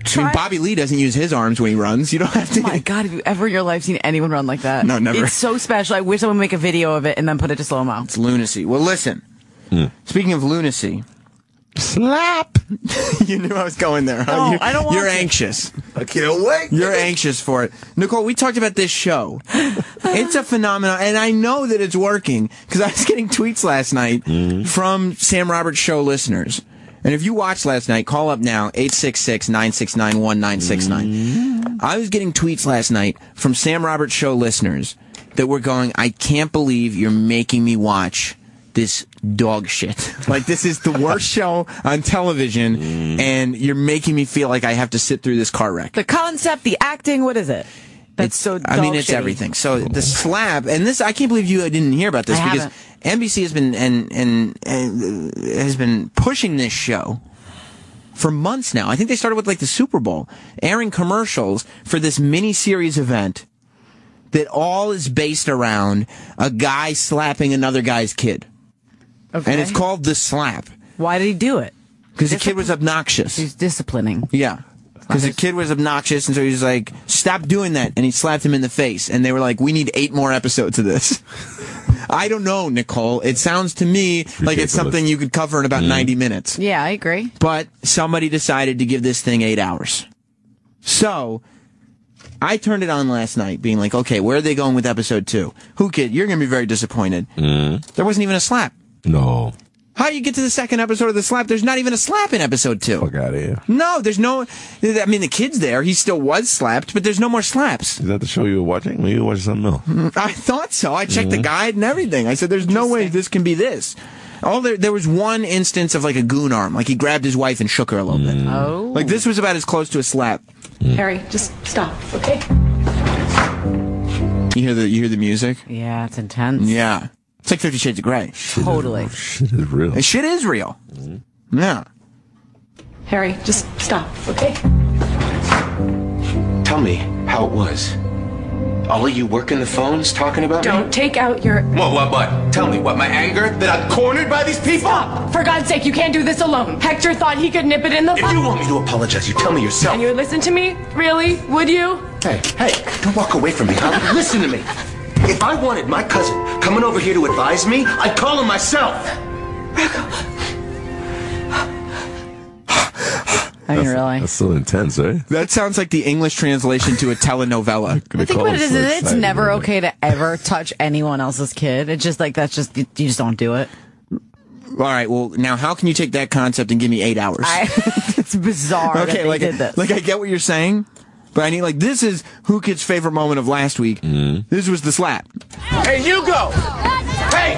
try. I mean, Bobby Lee doesn't use his arms when he runs. You don't have to. Oh my God, have you ever in your life seen anyone run like that? No, never. It's so special. I wish someone would make a video of it and then put it to slow-mo. It's lunacy. Well, listen. Speaking of lunacy. Slap! You knew I was going there, huh? No, I don't want You're to. anxious. I can't wait. You're anxious for it. Nicole, we talked about this show. It's a phenomenon, and I know that it's working, because I was getting tweets last night from Sam Roberts Show listeners. And if you watched last night, call up now, 866-969-1969. I was getting tweets last night from Sam Roberts Show listeners that were going, I can't believe you're making me watch this dog shit. Like, this is the worst show on television, and you're making me feel like I have to sit through this car wreck. The concept, the acting, what is it? That's it's everything. So the slap, and this, I can't believe you didn't hear about this, because NBC has been and has been pushing this show for months now. I think they started with like the Super Bowl, airing commercials for this mini-series event that all is based around a guy slapping another guy's kid. Okay. And it's called The Slap. Why did he do it? Because the kid was obnoxious. He's disciplining. Yeah. Because the kid was obnoxious, and so he was like, stop doing that, and he slapped him in the face. And they were like, we need 8 more episodes of this. I don't know, Nicole. It sounds to me like it's something you could cover in about 90 minutes. Yeah, I agree. But somebody decided to give this thing 8 hours. So I turned it on last night, being like, okay, where are they going with episode 2? Who kid? You're going to be very disappointed. There wasn't even a slap. No. How you get to the second episode of The Slap? There's not even a slap in episode 2. Fuck out of here. No, there's no... I mean, the kid's there. He still was slapped, but there's no more slaps. Is that the show you were watching? Maybe you were watching something else. I thought so. I checked the guide and everything. I said, there's no way this can be this. There was one instance of like a goon arm. Like he grabbed his wife and shook her a little bit. Oh. Like this was about as close to a slap. Harry, just stop, okay? You hear the music? Yeah, it's intense. Yeah. It's like 50 Shades of Grey. Totally. Shit is real. Shit is real. Yeah. Harry, just stop, okay? Tell me how it was. All of you working the phones talking about me? Don't take out your... What? Tell me, what, my anger? That I'm cornered by these people? Stop! For God's sake, you can't do this alone. Hector thought he could nip it in the... If you want me to apologize, you tell me yourself. And you would listen to me? Really? Would you? Hey, don't walk away from me, huh? Listen to me. If I wanted my cousin coming over here to advise me, I'd call him myself. I mean, really. That's so intense, right? That sounds like the English translation to a telenovela. I think what it is it's never okay to ever touch anyone else's kid. It's just like, you just don't do it. All right, well, now how can you take that concept and give me 8 hours? It's bizarre okay, that they did this. Like, I get what you're saying, but I need, like, this is Who Kid's favorite moment of last week. This was the slap. Hey, Hugo! Hey!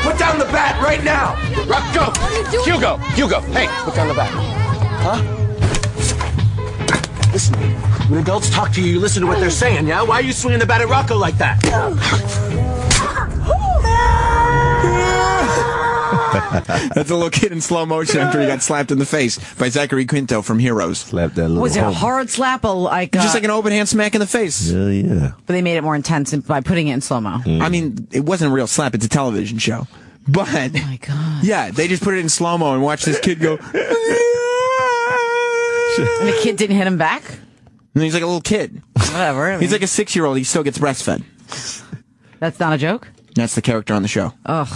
Put down the bat right now! Go! Hugo! Hey, put down the bat. Huh? Listen to me. When adults talk to you, you listen to what they're saying, yeah? Why are you swinging the bat at Rocco like that? That's a little kid in slow motion after he got slapped in the face by Zachary Quinto from Heroes. Slapped that little Was it a hard slap? Just like an open hand smack in the face. Yeah. But they made it more intense by putting it in slow-mo. I mean, it wasn't a real slap. It's a television show. But, oh my God. Yeah, they just put it in slow-mo and watch this kid go... And the kid didn't hit him back? And he's like a little kid. Whatever. He's like a 6-year-old. He still gets breastfed. That's not a joke? That's the character on the show. Ugh.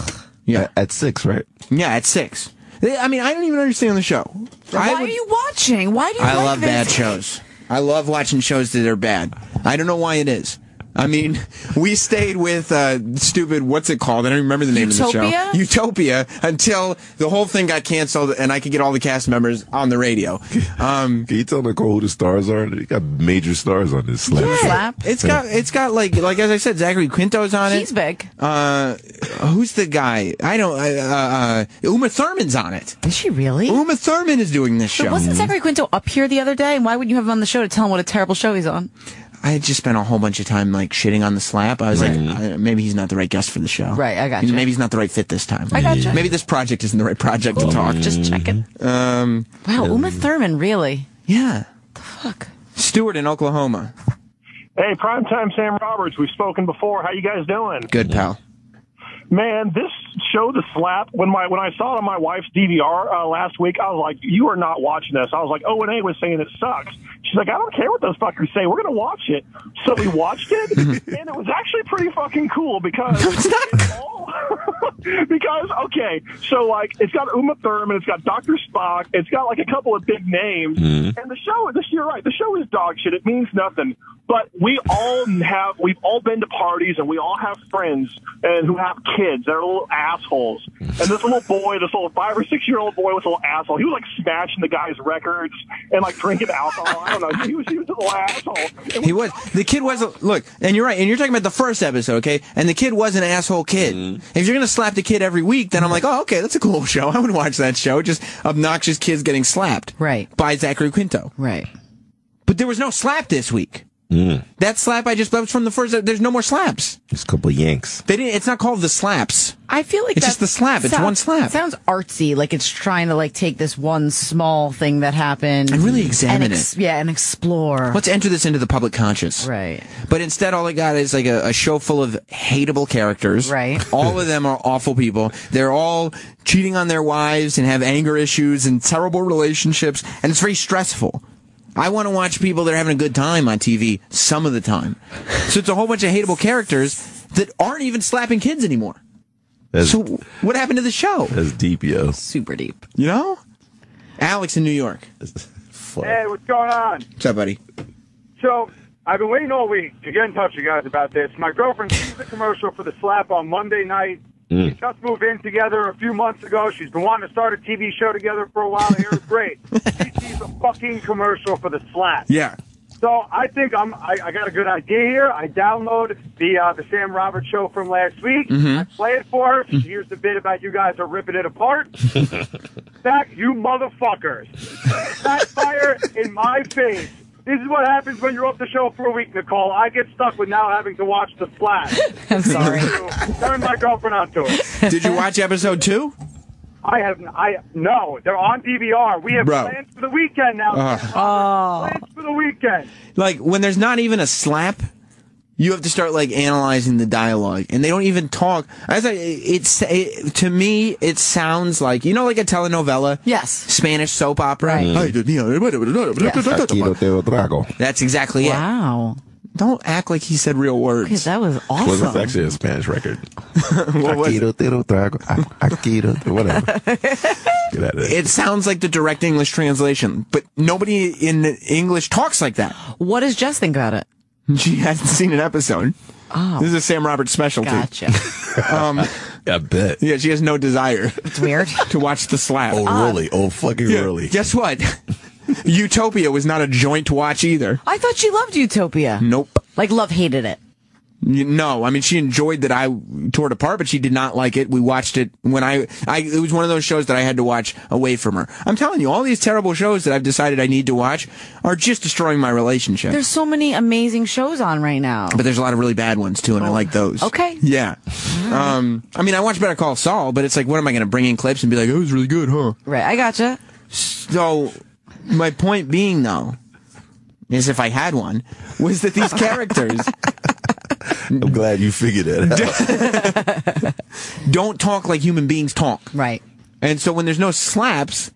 Yeah. At 6, right? Yeah, at 6. I mean, I don't even understand the show. Why are you watching? Why do you I like love this? bad shows. I love watching shows that are bad. I don't know why it is. I mean, we stayed with stupid, what's it called? I don't remember the name of the show. Utopia, until the whole thing got canceled and I could get all the cast members on the radio. Can you tell Nicole who the stars are? You got major stars on this slap. Yeah. Slap. It's got like as I said, Zachary Quinto's on it. He's big. Who's the guy? I don't. Uma Thurman's on it. Is she really? Uma Thurman is doing this show. But wasn't Zachary Quinto up here the other day? And why wouldn't you have him on the show to tell him what a terrible show he's on? I had just spent a whole bunch of time like shitting on the slap. I was like, maybe he's not the right guest for the show. Right, I got you. Maybe he's not the right fit this time. I got you. Maybe this project isn't the right project to talk. Just checking. Wow, Uma Thurman, really? Yeah. The fuck? Stewart in Oklahoma. Hey, primetime Sam Roberts. We've spoken before. How you guys doing? Good, pal. Man, this show, The Slap, when I saw it on my wife's DVR last week, I was like, you are not watching this. I was like, O&A was saying it sucks. She's like, I don't care what those fuckers say. We're going to watch it. So we watched it, and it was actually pretty fucking cool because Because, okay, so, like, it's got Uma Thurman, it's got Dr. Spock, it's got, like, a couple of big names, and the show, you're right, the show is dog shit. It means nothing. But we've all been to parties, and we all have friends and who have kids that are little assholes. And this little 5 or 6 year old boy was a little asshole. He was, like, smashing the guy's records and, like, drinking alcohol. I don't know. He was a little asshole. He was. The kid was, look, and you're right, and you're talking about the first episode, okay? And the kid was an asshole kid. If you're going to slap the kid every week, then I'm like, oh, okay, that's a cool show. I would watch that show. Just obnoxious kids getting slapped. Right. By Zachary Quinto. Right. But there was no slap this week. That slap that was from the first. There's no more slaps. Just a couple of yanks. They didn't. It's not called the slaps. I feel like it's just the slap. It's one slap. It sounds artsy, like it's trying to like take this one small thing that happened and really examine it. Yeah, and explore. Let's enter this into the public conscious. Right. But instead, all I got is like a show full of hateable characters. Right. All of them are awful people. They're all cheating on their wives and have anger issues and terrible relationships, and it's very stressful. I want to watch people that are having a good time on TV some of the time. So it's a whole bunch of hateable characters that aren't even slapping kids anymore. So what happened to the show? That's deep, yo. Super deep. You know? Alex in New York. Hey, what's going on? What's up, buddy? So, I've been waiting all week to get in touch with you guys about this. My girlfriend sees the commercial for the slap on Monday night. We just moved in together a few months ago. She's been wanting to start a TV show together for a while. Here it's great. She sees a fucking commercial for the slap. Yeah. So I think I got a good idea here. I download the Sam Roberts show from last week. I play it for her. She hears the bit about you guys are ripping it apart. Back, you motherfuckers. Backfire in my face. This is what happens when you're off the show for a week, Nicole. I get stuck with now having to watch the slap. I'm sorry. Turn my girlfriend onto it. Did you watch episode 2? No, they're on DVR. We have plans for the weekend now. Plans for the weekend. Like, when there's not even a slap, you have to start, like, analyzing the dialogue. And they don't even talk. To me, it sounds like, you know, like a telenovela? Yes. Spanish soap opera? Right. That's exactly it. Wow. Don't act like he said real words. Okay, that was awesome. Well, it's actually a Spanish record. What was Whatever. It sounds like the direct English translation, but nobody in English talks like that. What does Jess think about it? She hasn't seen an episode. Oh. This is a Sam Roberts specialty. Gotcha. I bet. Yeah, she has no desire. It's weird. To watch the slap. Oh, really? Oh, fucking really. Guess what? Utopia was not a joint to watch either. I thought she loved Utopia. Nope. Like, hated it. No, I mean, she enjoyed that I tore it apart, but she did not like it. We watched it when it was one of those shows that I had to watch away from her. I'm telling you, all these terrible shows that I've decided I need to watch are just destroying my relationship. There's so many amazing shows on right now. But there's a lot of really bad ones, too, and I like those. Okay. Yeah. I mean, I watch Better Call Saul, but it's like, what am I going to bring in clips and be like, oh, it was really good, huh? Right, I gotcha. So, my point being, though, is if I had one, was that these characters... I'm glad you figured it out. Don't talk like human beings talk. Right. And so when there's no slaps,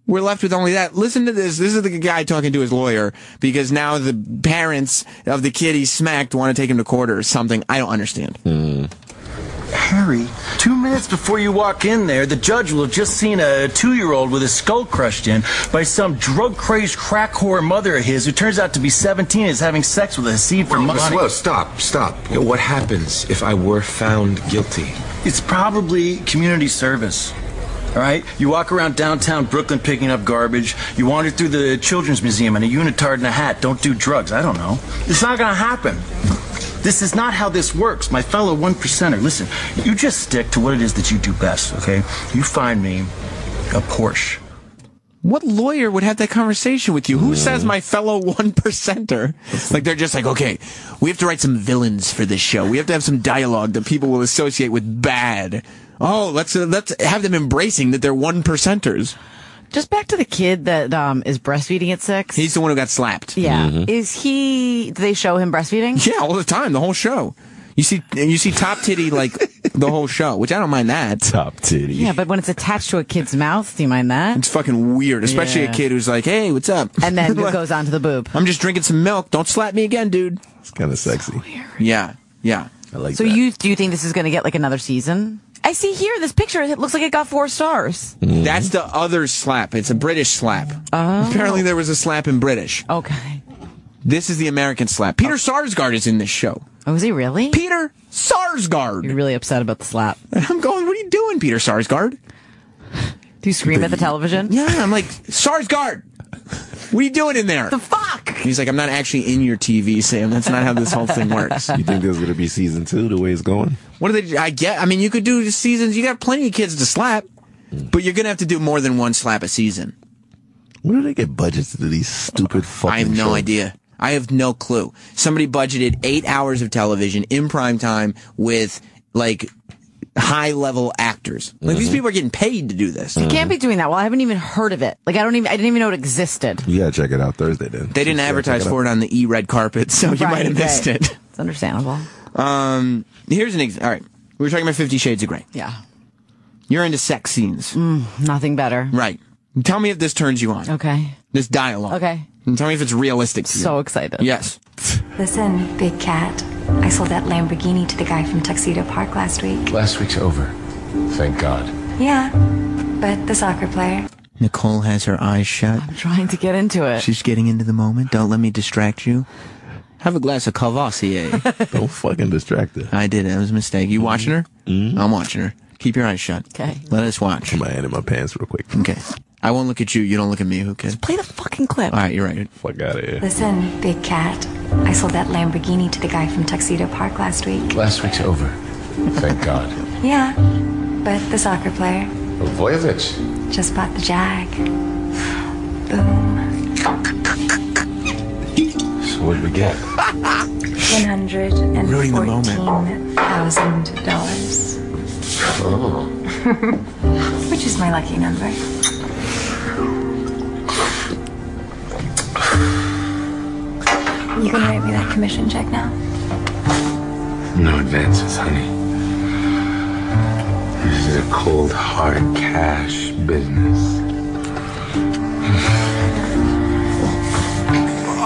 we're left with only that. Listen to this. This is the guy talking to his lawyer because now the parents of the kid he smacked want to take him to court or something. I don't understand. Harry, 2 minutes before you walk in there, the judge will have just seen a 2-year-old with his skull crushed in by some drug-crazed crack whore mother of his who turns out to be 17 and is having sex with a Hasid for money. Well, stop. What happens if I were found guilty? It's probably community service. All right? You walk around downtown Brooklyn picking up garbage. You wander through the Children's Museum in a unitard and a hat. Don't do drugs. I don't know. It's not going to happen. This is not how this works, my fellow 1%er. Listen, you just stick to what it is that you do best, okay? You find me a Porsche. What lawyer would have that conversation with you? Who says my fellow 1%er? Like, they're just like, okay, we have to write some villains for this show. We have to have some dialogue that people will associate with bad. Oh, let's have them embracing that they're 1%ers. Just back to the kid that is breastfeeding at 6. He's the one who got slapped. Yeah. Do they show him breastfeeding? Yeah, all the time, the whole show. You see top titty like the whole show, which I don't mind that. Top titty. Yeah, but when it's attached to a kid's mouth, do you mind that? It's fucking weird, especially a kid who's like, hey, what's up? And then it goes on to the boob. I'm just drinking some milk. Don't slap me again, dude. It's kind of sexy. Yeah. I like so that. do you think this is going to get like another season? I see here this picture. It looks like it got 4 stars. That's the other slap. It's a British slap. Oh. Apparently there was a slap in British. Okay. This is the American slap. Peter Sarsgaard is in this show. Oh, is he really? Peter Sarsgaard. You're really upset about the slap. And I'm going, what are you doing, Peter Sarsgaard? Do you scream at the television? Yeah, I'm like, Sarsgaard! What are you doing in there? The fuck? He's like, I'm not actually in your TV, Sam. That's not how this whole thing works. You think there's going to be season 2 the way it's going? What do they? I mean, you could do seasons. You got plenty of kids to slap, but you're going to have to do more than one slap a season. Where do they get budgets to do these stupid fucking I have no shows? idea. I have no clue. Somebody budgeted 8 hours of television in prime time with, like, high-level actors. Like, these people are getting paid to do this. You can't be doing that. Well, I haven't even heard of it. Like, I didn't even know it existed. You gotta check it out Thursday then. They didn't advertise for it on the E-Red carpet, so you might have missed it. It's understandable. Here's an example. All right. We were talking about 50 Shades of Grey. Yeah. You're into sex scenes. Nothing better. Right. Tell me if this turns you on. Okay. This dialogue. Okay. And tell me if it's realistic to you. So excited. Yes. Listen, big cat. I sold that Lamborghini to the guy from Tuxedo Park last week. Last week's over. Thank God. Yeah, but the soccer player. Nicole has her eyes shut. I'm trying to get into it. She's getting into the moment. Don't let me distract you. Have a glass of Cavassier. Don't fucking distract her. I did. It was a mistake. You watching her? I'm watching her. Keep your eyes shut. Okay. Let us watch. Put my hand in my pants real quick. Okay. I won't look at you. You don't look at me. Who cares? Play the fucking clip. All right, you're right. Fuck out of here. Listen, big cat. I sold that Lamborghini to the guy from Tuxedo Park last week. Last week's over. Thank God. Yeah, but the soccer player Voyevich. just bought the Jag. Boom. So what'd we get? $114,000. Oh. Which is my lucky number. You can write me that commission check now. No advances, honey. This is a cold, hard cash business.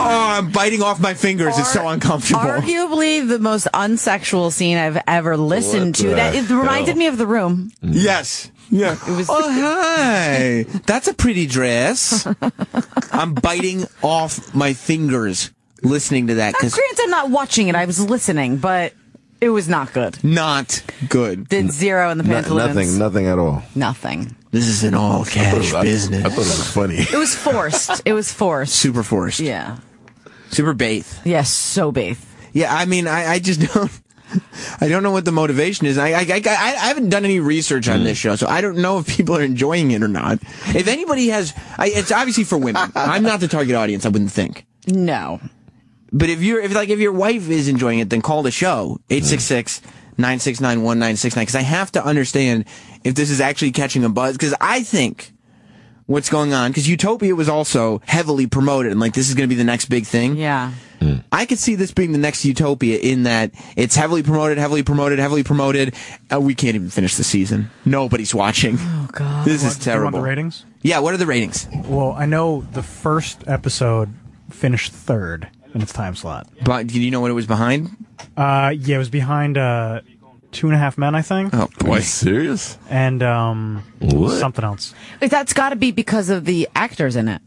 Oh, I'm biting off my fingers. It's so uncomfortable. Arguably the most unsexual scene I've ever listened to. That it reminded me of The Room. Yes. Yeah. It was. Oh, hi. That's a pretty dress. I'm biting off my fingers listening to that. Granted, I'm not watching it. I was listening, but it was not good. Not good. Did zero in the pantaloons. Nothing at all. Nothing. This is an all cash business. I thought it was funny. It was forced. It was forced. Super forced. Yeah. Super Baith. Yes, so Baith. Yeah, I mean, I just don't. I don't know what the motivation is. I haven't done any research on this show, so I don't know if people are enjoying it or not. If anybody has, it's obviously for women. I'm not the target audience. I wouldn't think. No. But if your wife is enjoying it, then call the show 866-969-1969 because I have to understand if this is actually catching a buzz. Because I think what's going on, because Utopia was also heavily promoted and like this is going to be the next big thing. Yeah. I could see this being the next Utopia in that it's heavily promoted. We can't even finish the season. Nobody's watching. Oh, God. This is terrible. You want the ratings? Yeah, what are the ratings? Well, I know the first episode finished third in its time slot. But do you know what it was behind? Yeah, it was behind 2.5 Men, I think. Oh, boy. Are you serious? And What? something else. That's got to be because of the actors in it.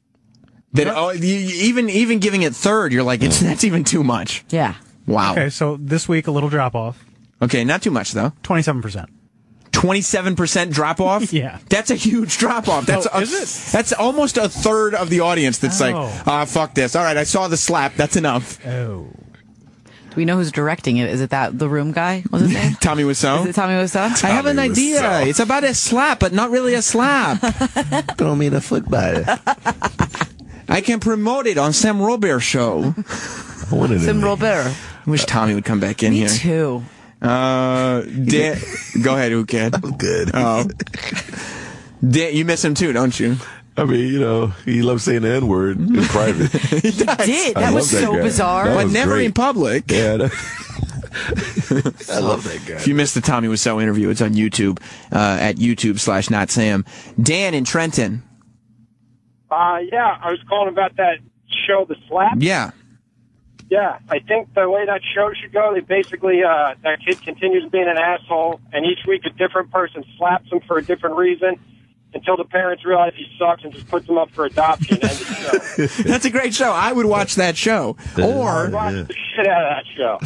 Even giving it third, you're like, that's even too much. Yeah. Wow. Okay, so this week, a little drop off. Okay, not too much, though. 27%. 27% drop off? Yeah. That's a huge drop off. That's is it? That's almost a third of the audience that's like, fuck this. All right, I saw the slap. That's enough. Oh. Do we know who's directing it? Is it that The Room guy? What's his name? Tommy Wiseau? Is it Tommy Wiseau? I have an idea. It's about a slap, but not really a slap. Throw me the football. I can promote it on Sam Robert show. Sam Robert. I wish Tommy would come back in Me here. too. Go ahead, Uked. I'm good. Oh. Dan, you miss him too, don't you? I mean, he loves saying the N-word in private. He did. That was so bizarre. But never great. in public. Yeah. I love that guy. If you missed the Tommy Wiseau interview, it's on YouTube, at YouTube/NotSam. Dan in Trenton. Yeah, I was calling about that show, The Slap. Yeah. Yeah, I think the way that show should go, they basically, that kid continues being an asshole, and each week a different person slaps him for a different reason until the parents realize he sucks and just puts him up for adoption. End of show. That's a great show. I would watch that show. Or, watch the shit out of that show.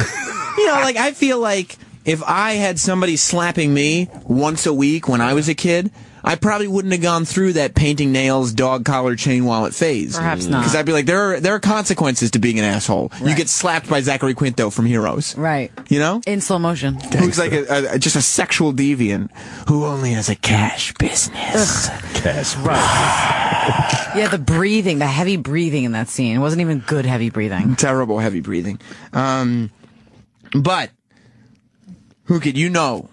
you know, like, I feel like if I had somebody slapping me once a week when I was a kid, I probably wouldn't have gone through that painting nails, dog collar, chain wallet phase. Perhaps not. Because I'd be like, there are consequences to being an asshole. Right. You get slapped by Zachary Quinto from Heroes. Right. You know? In slow motion. Who's like just a sexual deviant who only has a cash business. Cash. Right. Yeah, the breathing, the heavy breathing in that scene. It wasn't even good heavy breathing. Terrible heavy breathing. But, who could you know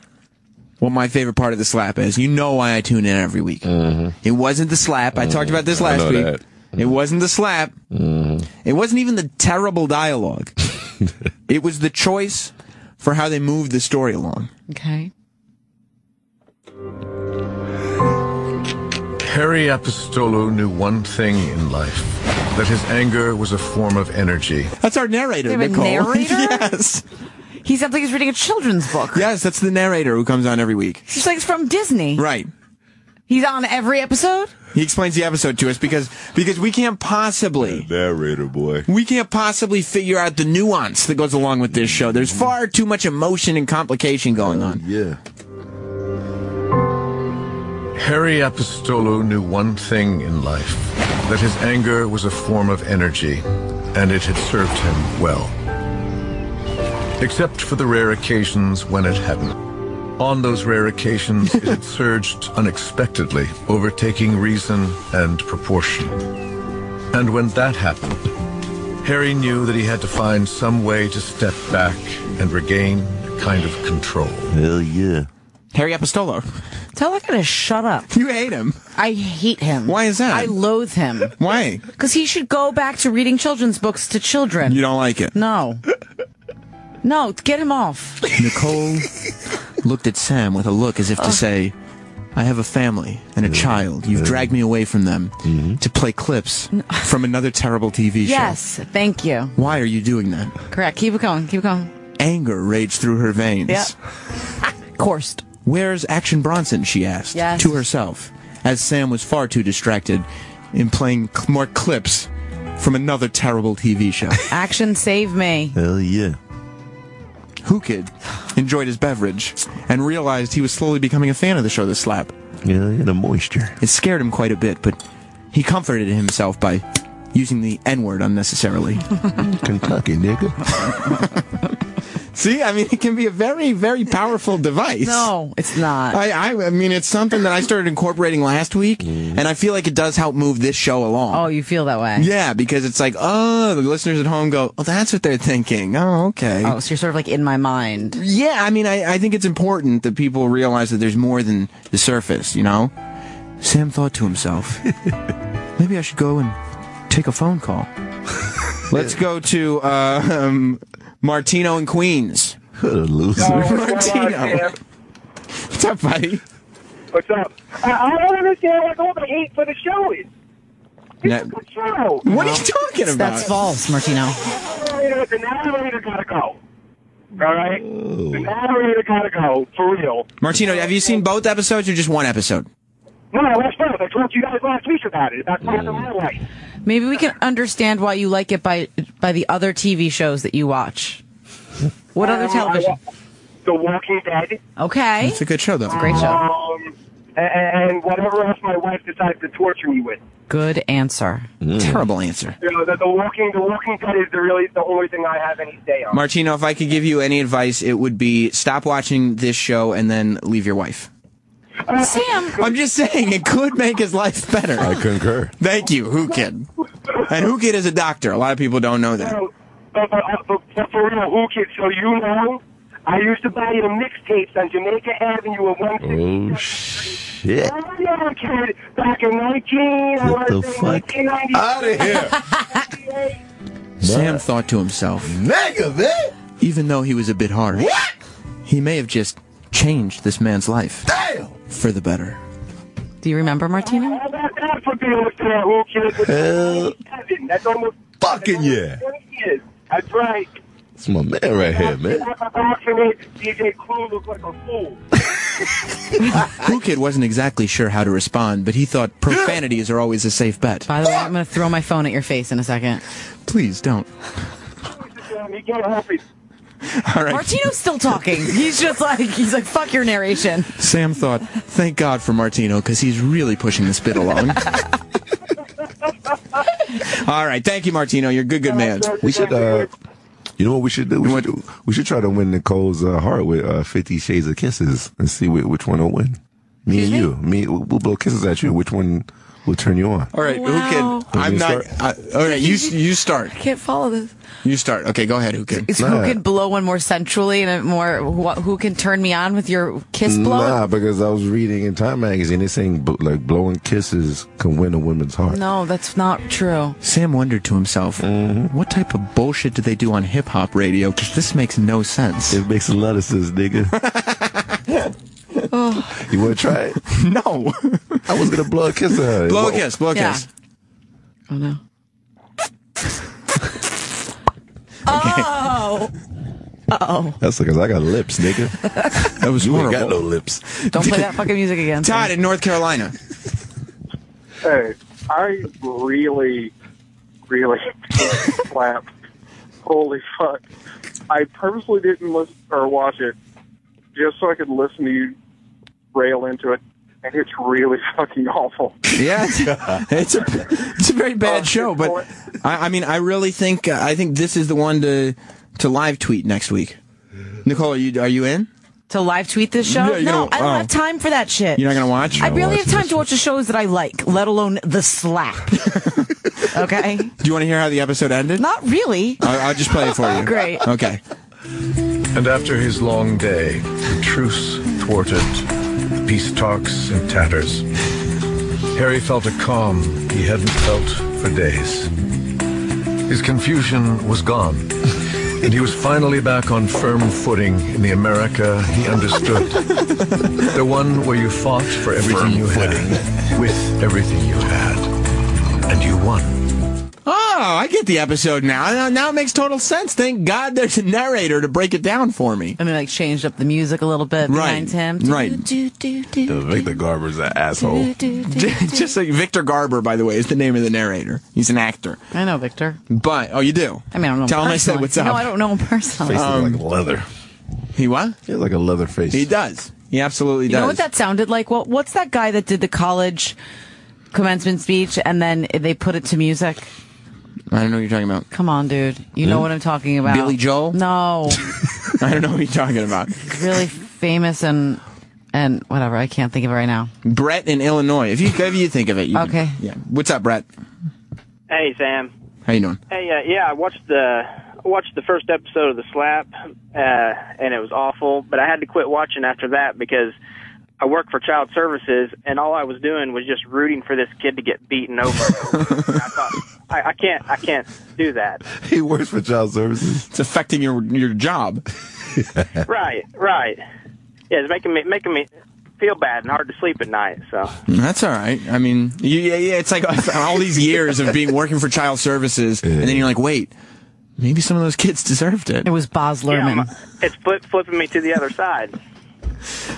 what my favorite part of the slap is? You know why I tune in every week. It wasn't the slap. I talked about this last week. That. It wasn't the slap. It wasn't even the terrible dialogue. It was the choice for how they moved the story along. Okay. Harry Apostolo knew one thing in life, that his anger was a form of energy. That's our narrator, They have a Nicole. narrator? Yes. He sounds like he's reading a children's book. Yes, that's the narrator who comes on every week. He's like from Disney. Right. He's on every episode? He explains the episode to us because we can't possibly... Narrator, boy. We can't possibly figure out the nuance that goes along with this show. There's far too much emotion and complication going on. Yeah. Harry Apostolo knew one thing in life, that his anger was a form of energy, and it had served him well. Except for the rare occasions when it hadn't. On those rare occasions, it had surged unexpectedly, overtaking reason and proportion. And when that happened, Harry knew that he had to find some way to step back and regain a kind of control. Hell yeah. Harry Apostolo. Tell that guy to shut up. You hate him. I hate him. Why is that? I loathe him. Why? Because he should go back to reading children's books to children. You don't like it? No. No, get him off. Nicole looked at Sam with a look as if to say, I have a family and a child. You've dragged me away from them to play clips from another terrible TV show. Yes, thank you. Why are you doing that? Correct. Keep it going. Keep it going. Anger raged through her veins. Yep. Coursed. Where's Action Bronson, she asked, Yes. to herself, as Sam was far too distracted in playing more clips from another terrible TV show. Action, save me. Hell yeah. Who Kid enjoyed his beverage and realized he was slowly becoming a fan of the show The Slap. Yeah, the moisture. It scared him quite a bit, but he comforted himself by using the N-word unnecessarily. Kentucky, nigga. See, I mean, it can be a very, very powerful device. No, it's not. I mean, it's something that I started incorporating last week, and I feel like it does help move this show along. Oh, you feel that way? Yeah, because it's like, oh, the listeners at home go, oh, that's what they're thinking. Oh, okay. Oh, so you're sort of like in my mind. Yeah, I mean, I think it's important that people realize that there's more than the surface, you know? Sam thought to himself, maybe I should go and take a phone call. Let's go to Martino in Queens. What a loser. Martino. What's up, buddy? What's up? I don't understand what all the hate for the show is. It's a good show. What are you talking about? That's false, Martino. The narrator gotta go. All right? The narrator gotta go, for real. Martino, have you seen both episodes or just one episode? No, that's both. I told you guys last week about it. That's part of my life. Maybe we can understand why you like it by the other TV shows that you watch. What other television? The Walking Dead. Okay. It's a good show, though. It's a great show. And whatever else my wife decides to torture me with. Good answer. Terrible answer. You know, the Walking Dead is really the only thing I have any say on. Martino, if I could give you any advice, it would be stop watching this show and then leave your wife. Sam! I'm just saying, it could make his life better. I concur. Thank you, Who Kid. And Who Kid is a doctor. A lot of people don't know that. But for real, Who Kid, so you know, I used to buy you mixtapes on Jamaica Avenue at 160. Oh, shit. Oh, yeah, kid. Back in 1990. Out of here. Sam thought to himself, Negative. even though he was a bit harsh, he may have just changed this man's life. Damn. For the better. Do you remember, Martino? How about that for being a fan, Who Kid? Hell. That's almost Fucking yeah. 20 years. That's right. That's my man right here, man. DJ Clue looked like a fool. Who Kid wasn't exactly sure how to respond, but he thought profanities are always a safe bet. By the way, I'm going to throw my phone at your face in a second. Please don't. You can't help it. All right. Martino's still talking. He's like, fuck your narration. Sam thought, thank God for Martino, because he's really pushing this bit along. All right. Thank you, Martino. You're a good man. We should, you know what we should do? We should try to win Nicole's heart with 50 Shades of Kisses and see which one will win. Me and you. We'll blow kisses at you. Which one will turn you on? All right. Wow. Who Kid? I'm not. All right. You start. I can't follow this. You start. Okay, go ahead, Who Kid? Who can blow one more sensually and who can turn me on with your kiss blow? Nah, because I was reading in Time Magazine, it's saying like blowing kisses can win a woman's heart. No, that's not true. Sam wondered to himself, what type of bullshit do they do on hip-hop radio? Because this makes no sense. It makes a lot of sense, nigga. You want to try it? No. I was going to blow a kiss at her. Blow a kiss. Oh, no. Okay. Oh. That's because I got lips, nigga. That was you horrible. ain't got no lips. Don't play that fucking music again. Todd in North Carolina. Hey, I really slapped. Holy fuck. I purposely didn't listen or watch it just so I could listen to you rail into it, and it's really fucking awful. Yeah, it's a very bad show, but I mean, I really think I think this is the one to live tweet next week. Nicole, are you in? To live tweet this show? Yeah, no, I don't have time for that shit. You're not going to watch? I barely have time to watch the shows that I like, let alone the slap. Okay? Do you want to hear how the episode ended? Not really. I'll just play it for you. Great. Okay. And after his long day, the truce thwarted, peace talks in tatters, Harry felt a calm he hadn't felt for days. His confusion was gone, and he was finally back on firm footing in the America he understood. The one where you fought for everything you had, with everything you had, and you won. Oh, I get the episode now. Now it makes total sense. Thank God there's a narrator to break it down for me. And they like changed up the music a little bit behind him. Right. Victor Garber's an asshole. Just like Victor Garber, by the way, is the name of the narrator. He's an actor. I know Victor. But, you do? I mean, I don't know him Tell him I personally. said what's up. No, I don't know him personally. Face looks like leather. He what? He has like a leather face. He does. He absolutely does. You know what that sounded like? Well, what's that guy that did the college commencement speech and then they put it to music? I don't know what you're talking about. Come on, dude. You know what I'm talking about. Billy Joel? No. I don't know what you're talking about. Really famous and whatever. I can't think of it right now. Brett in Illinois. If you think of it. Okay. Yeah. What's up, Brett? Hey, Sam. How you doing? Hey, I watched the first episode of The Slap, and it was awful, but I had to quit watching after that because I work for child services, and all I was doing was just rooting for this kid to get beaten over. And I thought, I can't do that. He works for child services. It's affecting your job. Right. Yeah, it's making me feel bad and hard to sleep at night. So that's all right. I mean, it's like all these years of working for child services, and then you're like, wait, maybe some of those kids deserved it. It was Boz Lerman. Yeah, it's flipping me to the other side.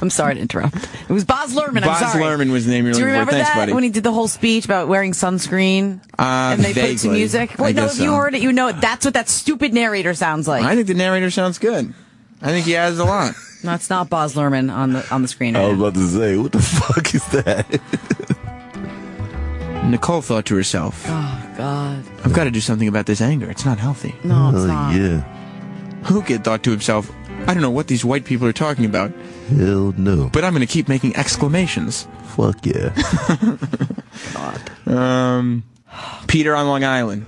I'm sorry to interrupt. It was Boz Lerman. I'm sorry. Boz Lerman was the name you're looking for. Do you remember Thanks, that buddy. when he did the whole speech about wearing sunscreen and they put it to music? Wait, no, if you heard it, you know it. That's what that stupid narrator sounds like. I think the narrator sounds good. I think he has a lot. No, it's not Boz Lerman on the screen. I was about to say, what the fuck is that? Nicole thought to herself, "Oh God, I've got to do something about this anger. It's not healthy." No, it's not. Yeah. Who Kid thought to himself, I don't know what these white people are talking about. Hell no. But I'm going to keep making exclamations. Fuck yeah. God. Peter on Long Island.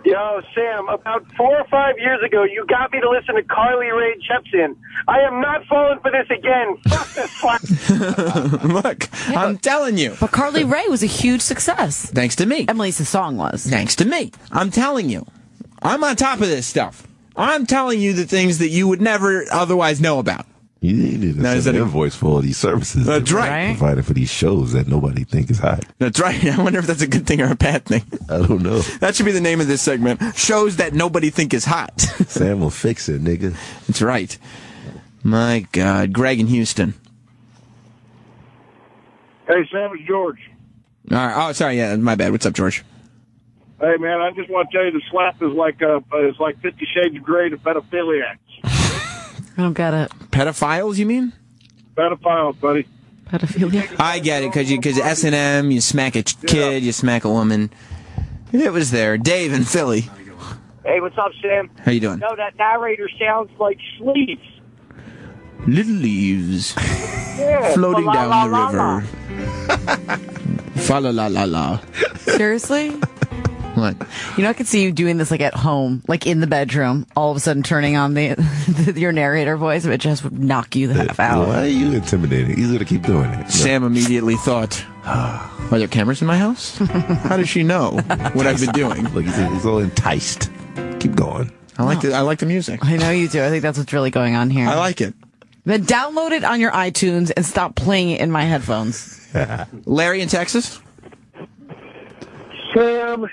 Yo, Sam, about 4 or 5 years ago, you got me to listen to Carly Rae Jepsen. I am not falling for this again. Fuck this slap. Look, I'm telling you. But Carly Rae was a huge success. Thanks to me. At least the song was. Thanks to me. I'm telling you. I'm on top of this stuff. I'm telling you the things that you would never otherwise know about. You need to send an invoice for all these services. That's right. Provided for these shows that nobody think is hot. That's right. I wonder if that's a good thing or a bad thing. I don't know. That should be the name of this segment. Shows that nobody think is hot. Sam will fix it, nigga. That's right. My God. Greg in Houston. Hey, Sam, it's George. All right. Oh, sorry. Yeah, my bad. What's up, George? Hey, man, I just want to tell you the slap is like 50 Shades of Grey to pedophiliacs. I don't get it. Pedophiles, you mean? Pedophiles, buddy. Pedophilia? I get it, because S&M, you smack a kid, you smack a woman. It was there. Dave in Philly. Hey, what's up, Sam? How you doing? No, that narrator sounds like sleeves. Little leaves Yeah. floating down the La-la-la-la. river. Fa la la la la. Seriously? What? You know, I could see you doing this like at home, like in the bedroom, all of a sudden turning on your narrator voice, it just would knock you the half out. Why are you intimidating? He's going to keep doing it. Sam immediately thought, are there cameras in my house? How does she know what I've been doing? Look, he's all enticed. Keep going. I like the music. I know you do. I think that's what's really going on here. I like it. Then download it on your iTunes and stop playing it in my headphones. Larry in Texas? Sam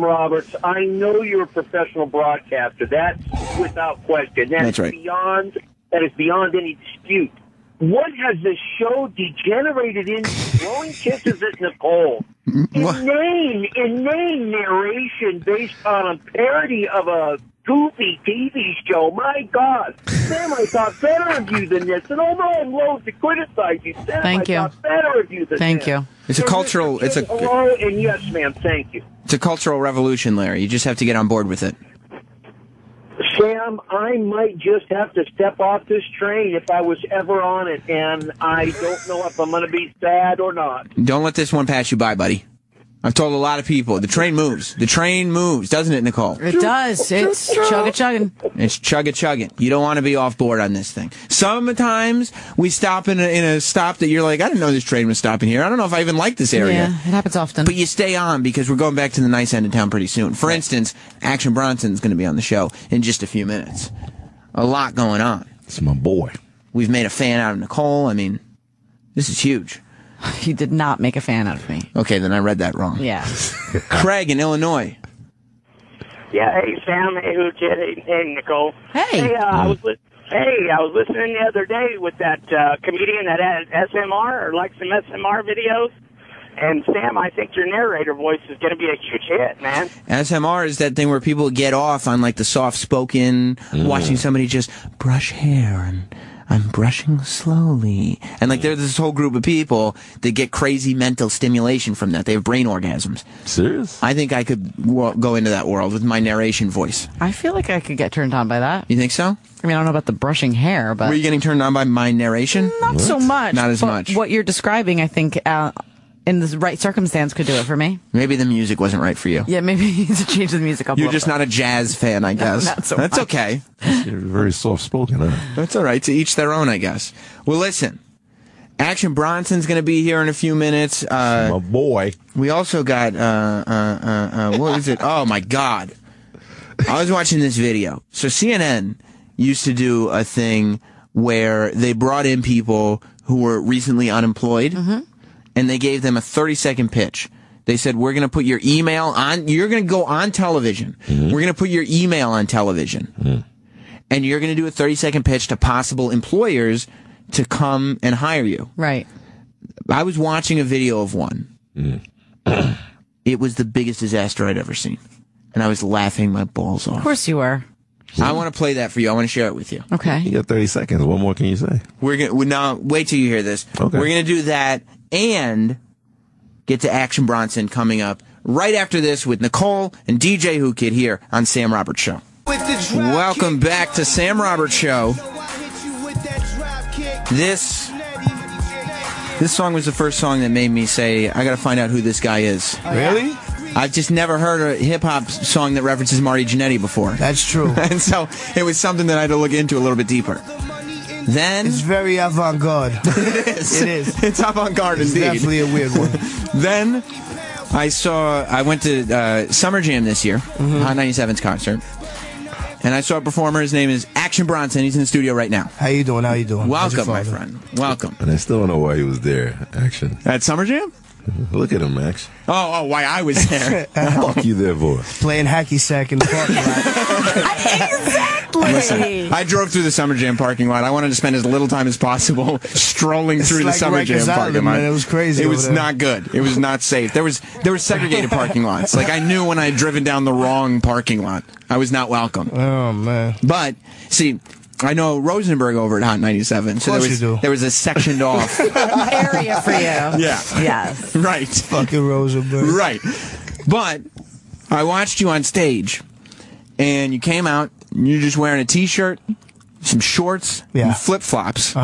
Roberts. I know you're a professional broadcaster. That's without question. That's right. That is beyond any dispute. What has this show degenerated into? Blowing kisses at Nicole. Inane narration based on a parody of a goofy TV show. My God. Sam, I thought better of you than this. And although I'm loath to criticize you, Sam, Thank you. thought better of you than Thank this. you. It's a cultural. Hello and yes, ma'am. Thank you. It's a cultural revolution, Larry. You just have to get on board with it. Sam, I might just have to step off this train if I was ever on it, and I don't know if I'm going to be sad or not. Don't let this one pass you by, buddy. I've told a lot of people, the train moves. The train moves, doesn't it, Nicole? It does. It's chugga-chugging. It's chugga-chugging. You don't want to be off board on this thing. Sometimes we stop in a stop that you're like, I didn't know this train was stopping here. I don't know if I even like this area. Yeah, it happens often. But you stay on because we're going back to the nice end of town pretty soon. For instance, Action Bronson's going to be on the show in just a few minutes. A lot going on. It's my boy. We've made a fan out of Nicole. I mean, this is huge. You did not make a fan out of me. Okay, then I read that wrong. Yeah. Craig in Illinois. Yeah, hey, Sam. Hey, hey, Nicole. Hey. I was listening the other day with that comedian that had SMR or like some SMR videos. And Sam, I think your narrator voice is going to be a huge hit, man. SMR is that thing where people get off on like the soft-spoken, watching somebody just brush hair and I'm brushing slowly. And like there's this whole group of people that get crazy mental stimulation from that. They have brain orgasms. Serious? I think I could go into that world with my narration voice. I feel like I could get turned on by that. You think so? I mean, I don't know about the brushing hair, but... Were you getting turned on by my narration? Not so much. Not as much. What you're describing, I think, in the right circumstance could do it for me. Maybe the music wasn't right for you. Yeah, maybe you need to change the music up. You're just not a jazz fan, I guess. Not so That's much. okay. You're very soft-spoken, huh? That's all right. To each their own, I guess. Well, listen. Action Bronson's going to be here in a few minutes. My boy. We also got, what was it? Oh, my God. I was watching this video. So CNN used to do a thing where they brought in people who were recently unemployed. And they gave them a 30-second pitch. They said, we're going to put your email on, you're going to go on television. We're going to put your email on television. And you're going to do a 30-second pitch to possible employers to come and hire you. Right. I was watching a video of one. It was the biggest disaster I'd ever seen. And I was laughing my balls off. Of course you were. I want to play that for you. I want to share it with you. Okay. You got 30 seconds. What more can you say? Now, wait till you hear this. Okay. We're going to do that and get to Action Bronson coming up right after this with Nicole and DJ Who Kid here on Sam Roberts Show. Welcome back to Sam Roberts Show. This song was the first song that made me say, I got to find out who this guy is. Really? I've just never heard a hip-hop song that references Marty Jannetty before. That's true. And so it was something that I had to look into a little bit deeper. Then it's very avant-garde. It is. It is. It's avant-garde it's indeed. Definitely a weird one. Then I went to Summer Jam this year, Hot 97's concert, and I saw a performer. His name is Action Action Bronson. He's in the studio right now. How you doing? How you doing? Welcome, my friend. Welcome. And I still don't know why he was there, Action. At Summer Jam? Look at him, Max. Oh, why I was there. Fuck you there, boy. Playing hacky sack in the parking lot. Exactly. Listen, I drove through the Summer Jam parking lot. I wanted to spend as little time as possible strolling through the Summer Jam parking lot. Man, it was crazy. It was not good. It was not safe. There were segregated parking lots. Like, I knew when I had driven down the wrong parking lot, I was not welcome. Oh, man. But, see, I know Rosenberg over at Hot 97, so there was a sectioned off area for you. Yeah. Yes. Right. Fucking Rosenberg. Right. But I watched you on stage, and you came out, and you're just wearing a T-shirt, some shorts, and flip-flops.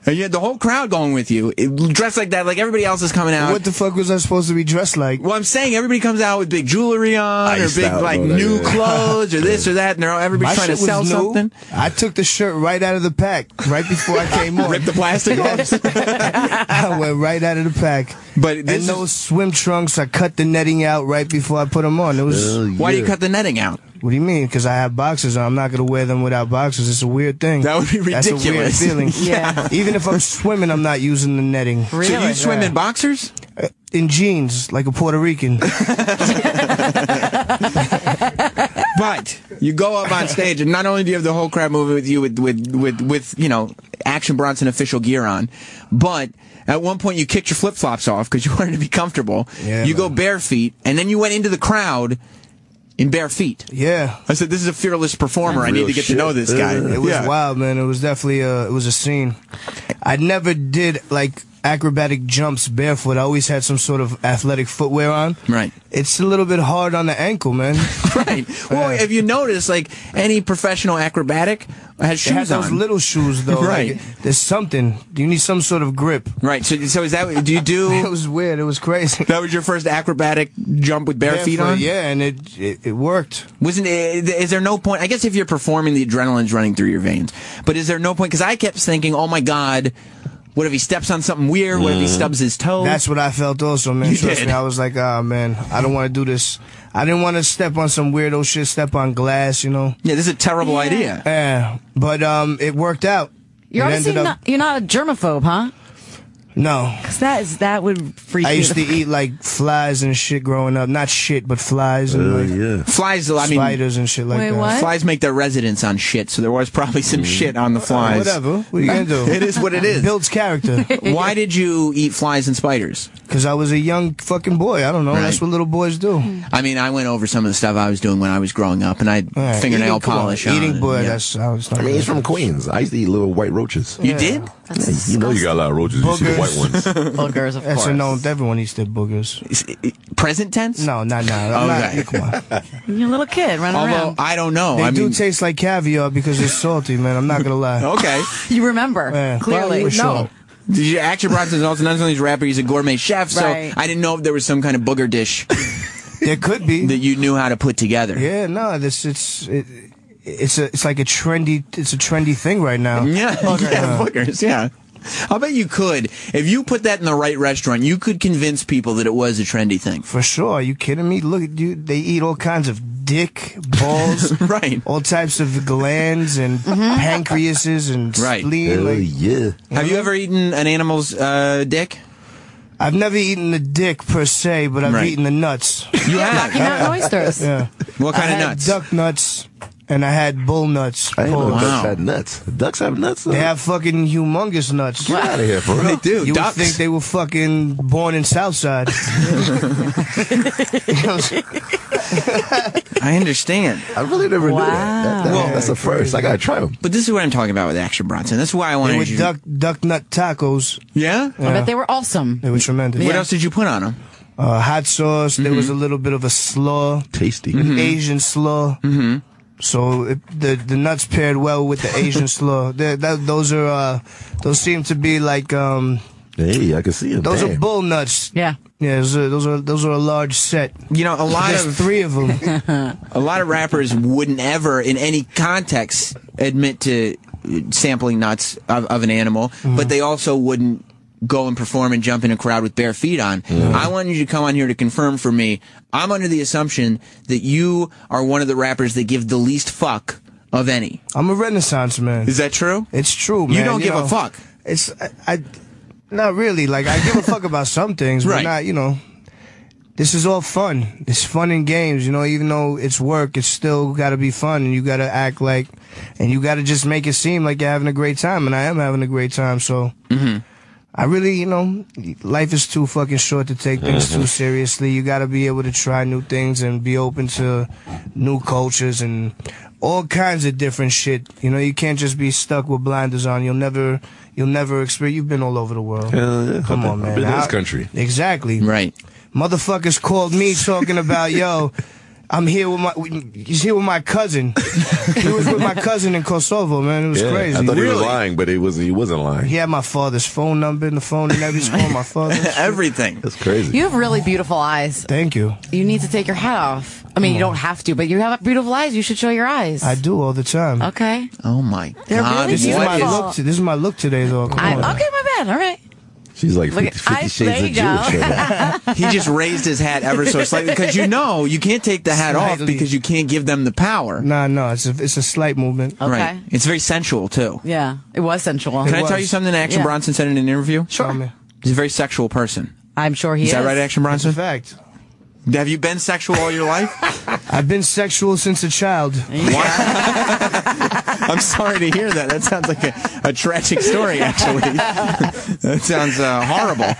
And you had the whole crowd going with you, dressed like that, like everybody else is coming out. What the fuck was I supposed to be dressed like? Well, I'm saying everybody comes out with big jewelry on, or big, like, new clothes, or this or that, and everybody's trying to sell something. I took the shirt right out of the pack, right before I came on. Ripped the plastic off? I went right out of the pack. But those swim trunks, I cut the netting out right before I put them on. It was. Why do you cut the netting out? What do you mean? Because I have boxers on. I'm not going to wear them without boxers. It's a weird thing. That would be ridiculous. That's a weird feeling. Yeah. Even if I'm swimming, I'm not using the netting. Really? So you swim in boxers? In jeans, like a Puerto Rican. But you go up on stage, and not only do you have the whole crowd moving with you with you know, Action Bronson official gear on, but at one point you kicked your flip-flops off because you wanted to be comfortable. Yeah, you go bare feet, and then you went into the crowd in bare feet. Yeah. I said, this is a fearless performer. I need to get to know this guy. It was wild, man. It was definitely it was a scene. I never did, like, acrobatic jumps barefoot. I always had some sort of athletic footwear on. Right. It's a little bit hard on the ankle, man. Right. Well, if you notice, like, any professional acrobatic has shoes it has those on. little shoes, though. Right. Like, there's something. You need some sort of grip. Right. So is that, do you do... It was weird. It was crazy. That was your first acrobatic jump with bare feet on? Yeah, and it worked. Is there no point... I guess if you're performing, the adrenaline's running through your veins. But is there no point... Because I kept thinking, oh, my God... What if he steps on something weird? What if he stubs his toe? That's what I felt also, man. You Trust did. me, I was like, man, I don't want to do this. I didn't want to step on some weirdo shit, step on glass, you know? Yeah, this is a terrible idea. Yeah, but it worked out. You're obviously you're not a germaphobe, huh? No. Because that would freak I me used to eat like flies and shit growing up. Not shit, but flies and like Flies, I mean, spiders and shit like Wait, that. what? Flies make their residence on shit, so there was probably some shit on the flies. Whatever. What are you gonna do? It is what it is. Builds character. Why did you eat flies and spiders? Because I was a young fucking boy. I don't know. Right. That's what little boys do. I mean, I went over some of the stuff I was doing when I was growing up, and I had fingernail polish on. Eating boy, and, that's how it's not. I mean, he's from Queens. I used to eat little white roaches. You did? Yeah, you know you got a lot of roaches. You see the white ones. Boogers, of That's course. a known. Everyone eats their boogers. Present tense? No, not now. Okay. Come on. You're a little kid running Although, around. I don't know. They I do mean, taste like caviar because it's salty, man. I'm not gonna lie. okay. You remember, Yeah. clearly. Well, for sure. Action Bronson is also not only a rapper, he's a gourmet chef, so Right. I didn't know if there was some kind of booger dish There could be. that you knew how to put together. Yeah, no, it's like a trendy thing right now. Yeah, boogers, yeah. I'll bet you could. If you put that in the right restaurant, you could convince people that it was a trendy thing. For sure. Are you kidding me? Look at you. They eat all kinds of dick, balls, Right. all types of glands and pancreases and Right. spleen. Like, Yeah. Have you ever eaten an animal's dick? I've never eaten the dick per se, but I've Right. eaten the nuts. You have? Nut and oysters. Yeah. What kind I of had nuts? duck nuts, and I had bull nuts. I didn't know Pause. ducks had nuts. Ducks have nuts? They have fucking humongous nuts. Get out of here, for real. They do. You Ducks. would think they were fucking born in Southside. I understand. I really never knew that. That's a first. I gotta try them. But this is what I'm talking about with Action Bronson. That's why I They wanted were you. duck nut tacos. Yeah? I bet they were awesome. They were tremendous. What else did you put on them? Hot sauce. There was a little bit of a slaw. Tasty. Asian slaw. So the nuts paired well with the Asian slaw. Those seem to be like Hey, I can see them. those are Damn. bull nuts. Yeah. Yeah, those are a large set. You know, a lot There's of 3 of them. a lot of rappers wouldn't ever, in any context, admit to sampling nuts of an animal, but they also wouldn't go and perform and jump in a crowd with bare feet on. I want you to come on here to confirm for me. I'm under the assumption that you are one of the rappers that give the least fuck of any. I'm a Renaissance man. Is that true? It's true, man. You don't give a fuck. I not really. Like, I give a fuck about some things, but not, this is all fun. It's fun in games, even though it's work, it's still got to be fun, and you got to act like, and you got to just make it seem like you're having a great time, and I am having a great time, so I really, life is too fucking short to take things too seriously. You got to be able to try new things and be open to new cultures and all kinds of different shit. You can't just be stuck with blinders on. You'll never experience. You've been all over the world. Come on, man. I've been in this country. Exactly. Right. Motherfuckers called me talking about, I'm here with he's here with my cousin. He was with my cousin in Kosovo, man. It was crazy. I thought he was lying, but he wasn't lying. He had my father's phone number in the phone and everything. Calling my father. Everything. That's crazy. You have really beautiful eyes. Thank you. You need to take your hat off. I mean, you don't have to, but you have beautiful eyes. You should show your eyes. I do all the time. Okay. Oh my They're God. really beautiful. This is my look today, though. Come on. Okay, my bad. All right. She's like 50 Shades of Jewish. He just raised his hat ever so slightly because you can't take the hat off because you can't give them the power. No, it's a slight movement. Okay. Right. It's very sensual too. Yeah, it was sensual. Can I tell you something that Action Bronson said in an interview? Sure. He's a very sexual person. I'm sure he is. Is that right, Action Bronson? That's a fact. Have you been sexual all your life? I've been sexual since a child. I'm sorry to hear that. That sounds like a tragic story, actually. That sounds horrible.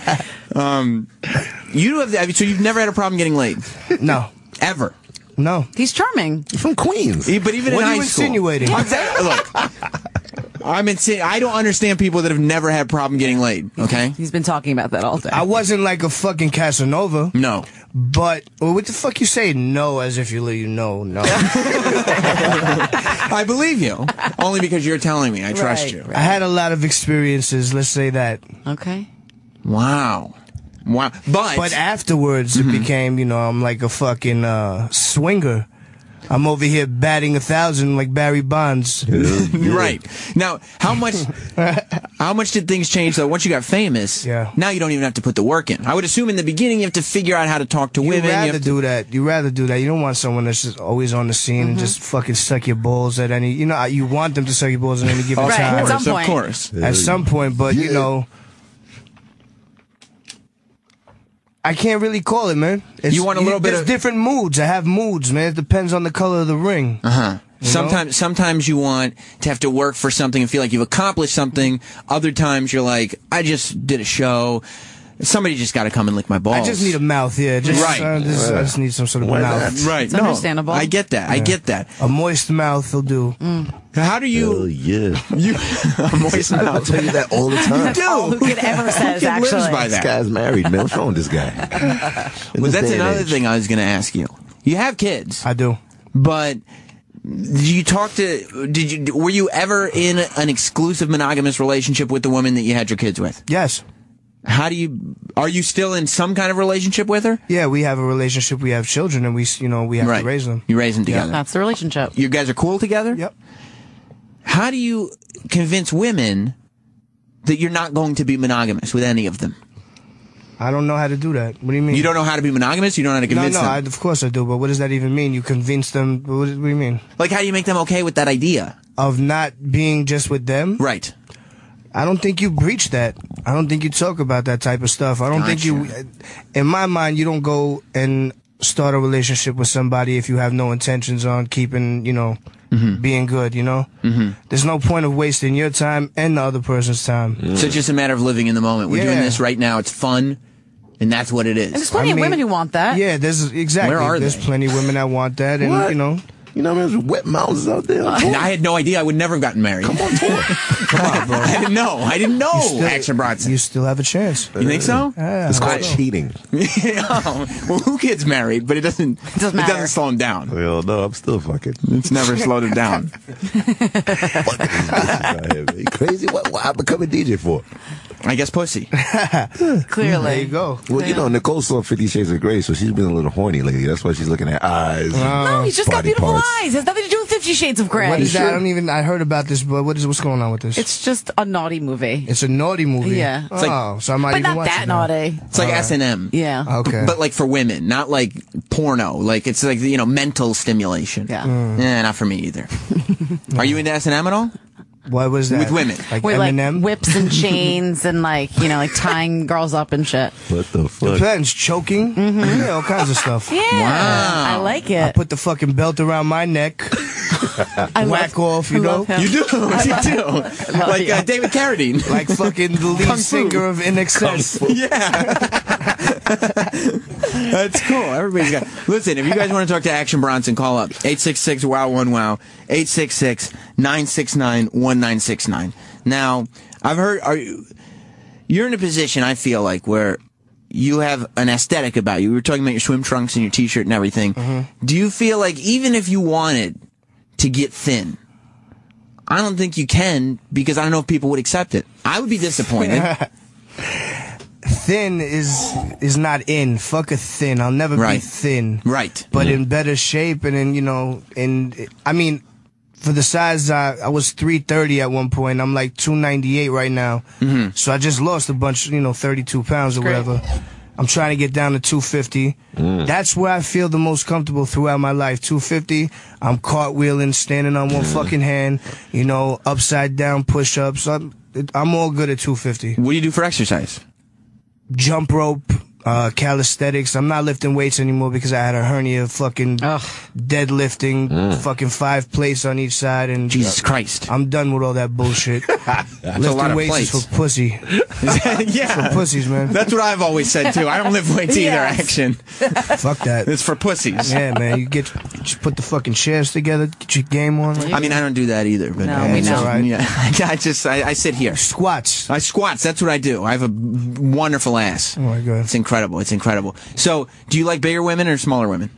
So you've never had a problem getting laid? No. Ever? No. He's charming. You're from Queens. But even in high school. What are you insinuating? Look, I don't understand people that have never had a problem getting laid, okay? He's been talking about that all day. I wasn't like a fucking Casanova. No. But, what the fuck you say no as if no. I believe you. Only because you're telling me. I trust you. I had a lot of experiences, let's say that. Okay. Wow. But afterwards, it became, I'm like a fucking swinger. I'm over here batting 1,000 like Barry Bonds. Right. Now, how much did things change, though, once you got famous? Yeah. Now you don't even have to put the work in. I would assume in the beginning you have to figure out how to talk to women. You rather do that. You don't want someone that's just always on the scene and just fucking suck your balls at any... you want them to suck your balls at any given time. At some point. Of course. At some point, but, I can't really call it, man. You want a little bit of different moods. I have moods, man. It depends on the color of the ring. Sometimes you want to have to work for something and feel like you've accomplished something. Other times you're like, I just did a show. Somebody just got to come and lick my balls. I just need a mouth, I just need some sort of mouth. Right. It's understandable. I get that. I get that. A moist mouth will do. How do you... Oh, yeah. A moist mouth. I'll tell you that all the time. That's all who could ever says, Who lives actually. by This that? guy's married, man. What's wrong with this guy? Well, that's another thing I was going to ask you. You have kids. I do. But... were you ever in an exclusive monogamous relationship with the woman that you had your kids with? Yes. Are you still in some kind of relationship with her? Yeah, we have a relationship. We have children, and we have to raise them. You raise them together. That's the relationship. You guys are cool together? Yep. How do you convince women that you're not going to be monogamous with any of them? I don't know how to do that. What do you mean? You don't know how to be monogamous? You don't know how to convince them? Of course I do, but what does that even mean? You convince them? What do you mean? Like, how do you make them okay with that idea? Of not being just with them? Right. I don't think you breach that. I don't think you talk about that type of stuff. I don't think you... In my mind, you don't go and start a relationship with somebody if you have no intentions on keeping, being good, There's no point of wasting your time and the other person's time. So it's just a matter of living in the moment. We're doing this right now. It's fun. And that's what it is. And there's plenty of women who want that. Yeah, there's exactly. Where are there's they? plenty of women that want that, and there's wet mountains out there. I had no idea. I would never have gotten married. Come on, tour. Come on, bro. I didn't know. Action Bronson. You still have a chance. You think so? Yeah. It's called cheating. Well, who gets married? But it doesn't slow him down. Well, no, I'm still fucking. It's never slowed him down. You crazy? What I become a DJ for? I guess pussy. Clearly. There you go. Well, Nicole saw 50 Shades of Grey, so she's been a little horny lately. That's why she's looking at eyes. No, he's just got body beautiful parts. eyes. It has nothing to do with 50 50 Shades of Grey. What is that? I heard about this, but what's going on with this? It's just a naughty movie. It's a naughty movie? Yeah. It's so I might but even not watch that it now. naughty. It's like S&M. Yeah. Okay. But like for women, not like porno. Like it's like, mental stimulation. Yeah. Yeah, not for me either. Are you into S&M at all? What was that? With women. Like With Eminem? like whips and chains and like tying girls up and shit. What the fuck? Depends. Choking? Mm-hmm. Yeah, all kinds of stuff. Yeah. Wow. I like it. I put the fucking belt around my neck. Whack off, you know? You do. You do. Like David Carradine. Like fucking the lead Kung Fu. singer of InXS. Yeah. That's cool. Everybody's got. Listen, if you guys want to talk to Action Bronson, call up 866-WOW1-WOW, 866-969-1969. Now, I've heard you're in a position, I feel like, where you have an aesthetic about you. We were talking about your swim trunks and your t-shirt and everything. Mm-hmm. Do you feel like even if you wanted to get thin, I don't think you can, because I don't know if people would accept it. I would be disappointed. Thin is not in. Fuck a thin. I'll never be thin. Right. But in better shape and for the size, I was 330 at one point. I'm like 298 right now. Mm-hmm. So I just lost a bunch, 32 pounds or whatever. I'm trying to get down to 250. That's where I feel the most comfortable throughout my life. 250, I'm cartwheeling, standing on one fucking hand, upside down push-ups. I'm all good at 250. What do you do for exercise? Jump rope, calisthenics. I'm not lifting weights anymore because I had a hernia. Fucking deadlifting, fucking 5 plates on each side, and Jesus Christ, I'm done with all that bullshit. Lifting weights is for pussy. Yeah, it's for pussies, man. That's what I've always said too. I don't lift weights either. Action. Fuck that. It's for pussies. Yeah, man. You just put the fucking chairs together, get your game on. I mean, I don't do that either. But No, we it's know. all right. Yeah, I sit here. Squats. I squats. That's what I do. I have a wonderful ass. Oh my god, it's incredible. It's incredible. So, do you like bigger women or smaller women?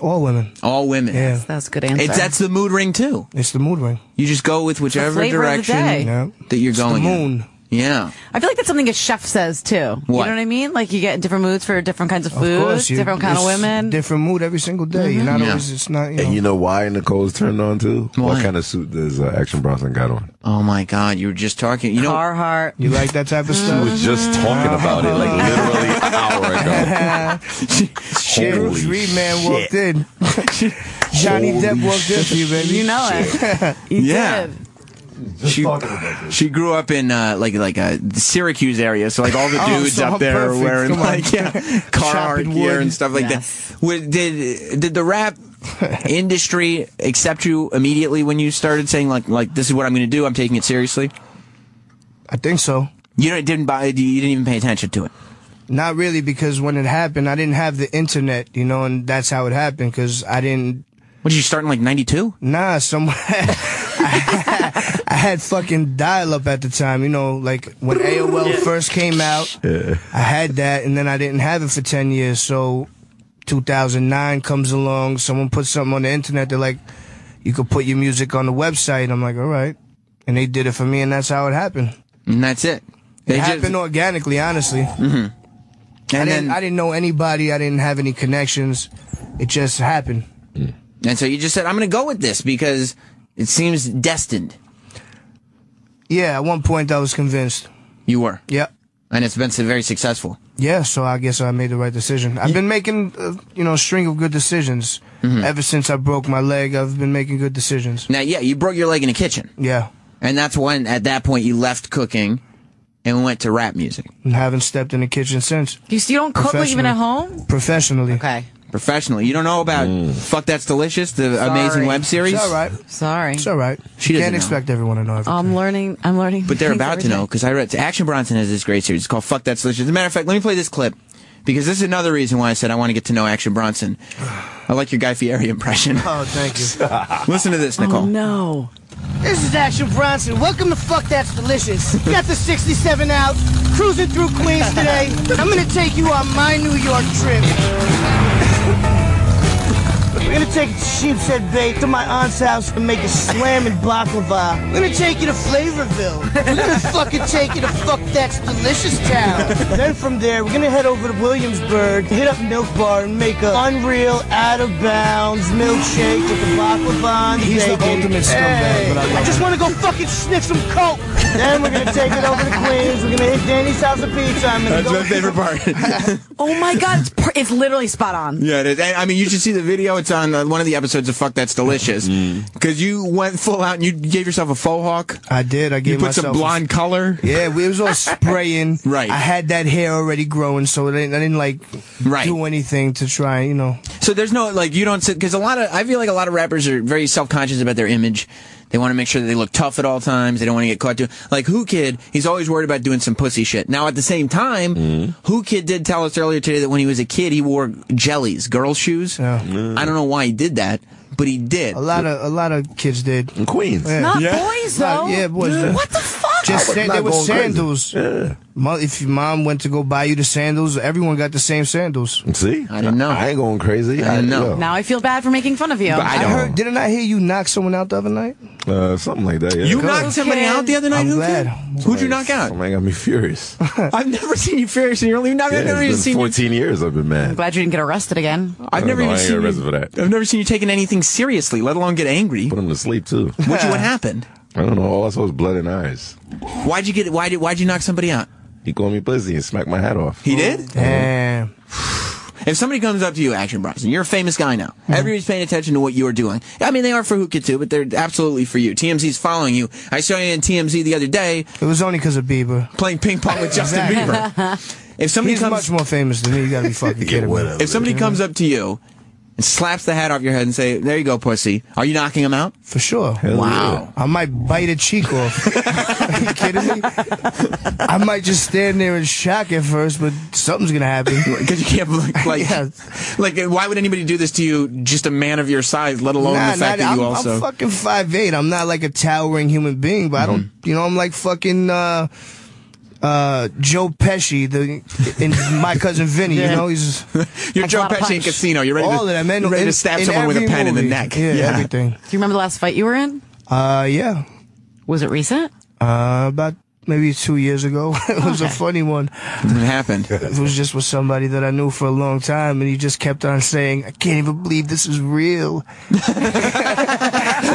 All women. All women. Yeah, that's a good answer. That's the mood ring too. It's the mood ring. You just go with whichever direction that you're going. The moon. In. Yeah. I feel like that's something a chef says too. You know what I mean? Like you get in different moods for different kinds of food, different kind of women. Different mood every single day. You're not always. It's not. And you know why Nicole's turned on too? Why? What kind of suit does Action Bronson got on? Oh my God! You were just talking. Carhartt. You like that type of stuff? She was just talking about it like literally an hour ago. Cheryl Reed man walked in. Johnny Depp walked in for you, baby. You know it. You did. She grew up in like the Syracuse area, so like all the dudes up there are wearing Carhartt gear and stuff like that. Did the rap industry accept you immediately when you started saying like this is what I'm going to do? I'm taking it seriously. I think so. You didn't even pay attention to it. Not really, because when it happened, I didn't have the internet, and that's how it happened. Because I didn't. What, did you start in like 92? Nah, I had fucking dial-up at the time, like when AOL first came out, I had that, and then I didn't have it for 10 years, so 2009 comes along, someone puts something on the internet, they're like, you could put your music on the website. I'm like, all right. And they did it for me, and that's how it happened. And that's it. It happened organically, honestly. Mm-hmm. I didn't know anybody, I didn't have any connections, it just happened. And so you just said, I'm going to go with this because it seems destined. Yeah, at one point I was convinced. You were? Yep. And it's been very successful. Yeah, so I guess I made the right decision. I've been making, a string of good decisions. Ever since I broke my leg, I've been making good decisions. Now, yeah, you broke your leg in a kitchen. Yeah. And that's when, at that point, you left cooking and went to rap music. And haven't stepped in the kitchen since. You don't cook like even at home? Professionally. Okay. Professionally. You don't know about Fuck That's Delicious, the amazing web series? It's all right. Sorry. It's all right. She you doesn't can't know. expect everyone to know everything. I'm learning. But they're about to know, because I read Action Bronson has this great series. It's called Fuck That's Delicious. As a matter of fact, let me play this clip, because this is another reason why I said I want to get to know Action Bronson. I like your Guy Fieri impression. Oh, thank you. Listen to this, Nicole. Oh, no. This is Action Bronson. Welcome to Fuck That's Delicious. Got the 67 out, cruising through Queens today. I'm going to take you on my New York trip. We're gonna take it to Sheepshead Bay to my aunt's house and make a slamming baklava. We're gonna take you to Flavorville. We're gonna fucking take you to Fuck That's Delicious Town. Then from there, we're gonna head over to Williamsburg, hit up Milk Bar, and make a unreal, out-of-bounds milkshake with the baklava and He's bacon. the ultimate scumbag, but I love just him. want to go fucking sniff some coke. Then we're gonna take it over to Queens. We're gonna hit Danny's House of Pizza. That's my favorite part. Oh my God, it's literally spot on. Yeah, it is. And, I mean, you should see the video. It's on one of the episodes of Fuck That's Delicious. Because you went full out and you gave yourself a faux hawk. I did. I gave myself You put some blonde color. Yeah, it was all spraying. Right. I had that hair already growing, so I didn't like do anything to try, you know. So there's no, like, you don't sit, because I feel like a lot of rappers are very self-conscious about their image. They want to make sure that they look tough at all times. They don't want to get caught doing, like, Who Kid, he's always worried about doing some pussy shit. Now, at the same time, Who Kid did tell us earlier today that when he was a kid, he wore jellies, girls' shoes. I don't know why he did that, but he did. A lot of kids did. In Queens. Yeah. Not boys, though. Yeah, boys. What the fuck? Just they were sandals. Yeah. If your mom went to go buy you the sandals, everyone got the same sandals. See? I didn't know. I ain't going crazy. I didn't know. Now I feel bad for making fun of you. But didn't I hear you knock someone out the other night? Something like that, yeah. You knocked somebody out the other night? I'm glad. Who'd you knock out? Somebody got me furious. I've never seen you furious in your life. I've never even It's seen been you. 14 years I've been mad. I'm glad you didn't get arrested again. I've never even I ain't seen arrested for that. I've never seen you taking anything seriously, let alone get angry. Put him to sleep, too. What happened? I don't know. All I saw was blood and eyes. Why'd you knock somebody out? He called me pussy and smacked my hat off. He did? Damn. If somebody comes up to you, Action Bronson, you're a famous guy now. Everybody's paying attention to what you're doing. I mean, they are for Who Kid too, but they're absolutely for you. TMZ's following you. I saw you in TMZ the other day. It was only because of Bieber. Playing ping pong with Justin Bieber. If somebody He's much more famous than me. You gotta be fucking kidding me. If somebody comes up to you and slaps the hat off your head and say, "There you go, pussy," are you knocking him out? For sure. Wow. I might bite a cheek off. Are you kidding me? I might just stand there in shock at first, but something's gonna happen. Because you can't, like, why would anybody do this to you, just a man of your size, let alone the fact that you also... I'm fucking 5'8". I'm not like a towering human being, but I don't, I'm like fucking, Joe Pesci, in My Cousin Vinny, you know, he's... You're Joe Pesci in Casino. You're ready to stab someone with a pen in the neck. Yeah, everything. Do you remember the last fight you were in? Yeah. Was it recent? About maybe 2 years ago. It was a funny one. What happened? It was just with somebody that I knew for a long time, and he just kept on saying, "I can't even believe this is real."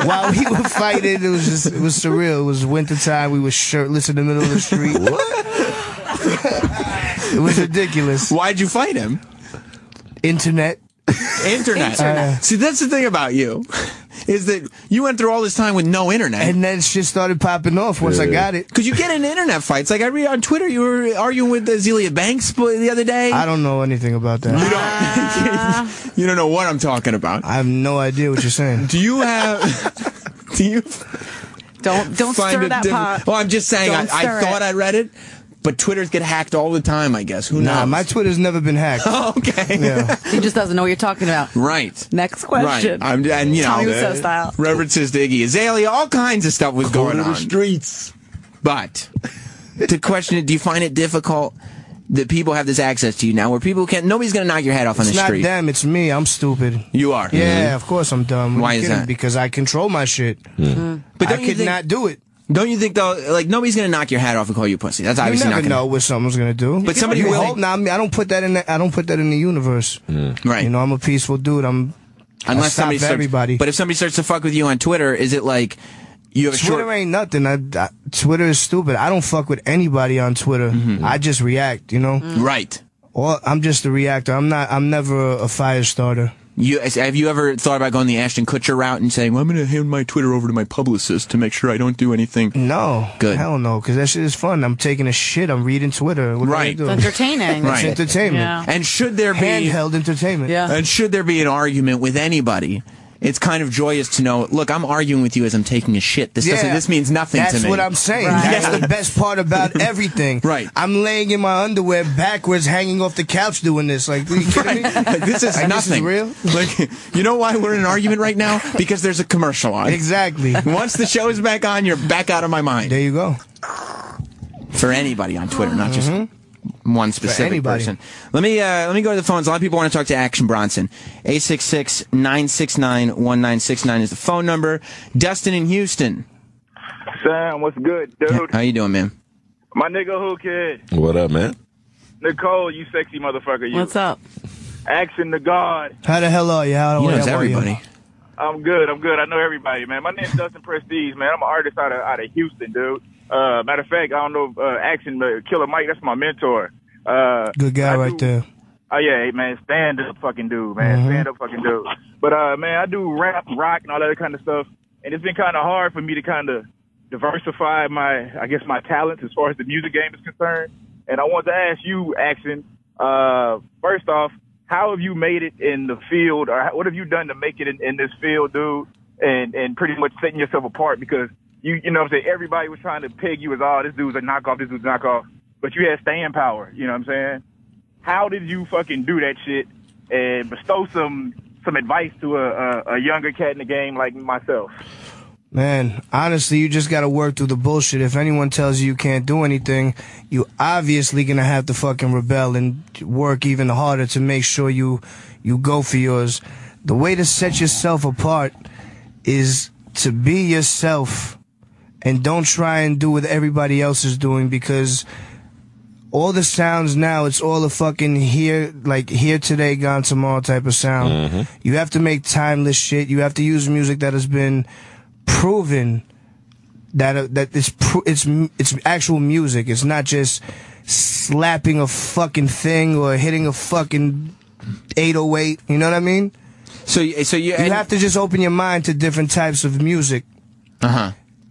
While we were fighting, it was surreal. It was wintertime. We were shirtless in the middle of the street. It was ridiculous. Why'd you fight him? Internet. See, that's the thing about you, is that you went through all this time with no internet. And then shit started popping off once I got it. Because you get in internet fights. Like, I read on Twitter, you were arguing with Azealia Banks the other day. I don't know anything about that. You don't know what I'm talking about. I have no idea what you're saying. Do you Don't stir that pot. Well, I'm just saying, I thought I read it. But Twitters get hacked all the time, I guess. Who knows? Nah, my Twitter's never been hacked. Oh, okay. Yeah. He just doesn't know what you're talking about. Right. Next question. Right. And, Tommy Wiseau style. Reverend Sister Iggy Azalea, all kinds of stuff was going on. the streets. But the question is, do you find it difficult that people have this access to you now where people can't... Nobody's going to knock your head off on the street. It's not them, it's me. I'm stupid. You are? Yeah, of course I'm dumb. Why is that? Because I control my shit. But I could not do it. Don't you think, though, like, nobody's going to knock your hat off and call you a pussy? That's obviously you not never going to... know what someone's going to do. But somebody will. will... I don't put that in the universe. Right. You know, I'm a peaceful dude. Unless somebody starts, everybody. But if somebody starts to fuck with you on Twitter, is it like... You have Twitter ain't nothing. Twitter is stupid. I don't fuck with anybody on Twitter. I just react, you know? Right. Or I'm just a reactor. I'm never a fire starter. Have you ever thought about going the Ashton Kutcher route and saying, well, I'm going to hand my Twitter over to my publicist to make sure I don't do anything? No. Good. Hell no, because that shit is fun. I'm taking a shit. I'm reading Twitter. What right. Do? It's entertaining. Right. It's entertainment. Yeah. And should there be... Handheld entertainment. Yeah. And should there be an argument with anybody... It's kind of joyous to know, look, I'm arguing with you as I'm taking a shit. This means nothing to me. That's what I'm saying. Right. That's the best part about everything. Right. I'm laying in my underwear backwards, hanging off the couch doing this. Like, are you kidding me? Like, this is nothing. This is real? Like, you know why we're in an argument right now? Because there's a commercial on. Exactly. Once the show is back on, you're back out of my mind. There you go. For anybody on Twitter, not just... one specific person. Let me go to the phones. A lot of people want to talk to Action Bronson. 866-969-1969 is the phone number. Dustin in Houston. Sam, what's good, dude? How you doing, man? My nigga Who Kid. What up, man? Nicole, you sexy motherfucker. You. What's up? Action to God. How the hell are you? How knows everybody. I'm good. I know everybody, man. My name's Dustin Prestige, man. I'm an artist out of Houston, dude. Matter of fact, I don't know if Action Killer Mike, that's my mentor. Good guy right there. Oh, yeah, hey, man, stand up fucking dude, man. Stand up fucking dude. But, man, I do rap, rock, and all that kind of stuff. And it's been kind of hard for me to kind of diversify my talents as far as the music game is concerned. And I want to ask you, Action, first off, how have you made it in the field, or what have you done to make it in this field, dude, and pretty much setting yourself apart? Because, you know what I'm saying, everybody was trying to peg you as, oh, this dude's a knockoff, this dude's a knockoff, but you had staying power, you know what I'm saying? How did you fucking do that shit and bestow some advice to a younger cat in the game like myself? Man, honestly, you just gotta work through the bullshit. If anyone tells you can't do anything, you obviously gonna have to fucking rebel and work even harder to make sure you go for yours. The way to set yourself apart is to be yourself and don't try and do what everybody else is doing, because all the sounds now, it's all a fucking here today, gone tomorrow type of sound. You have to make timeless shit. You have to use music that has been proven that it's actual music. It's not just slapping a fucking thing or hitting a fucking 808. You know what I mean? So you have to just open your mind to different types of music.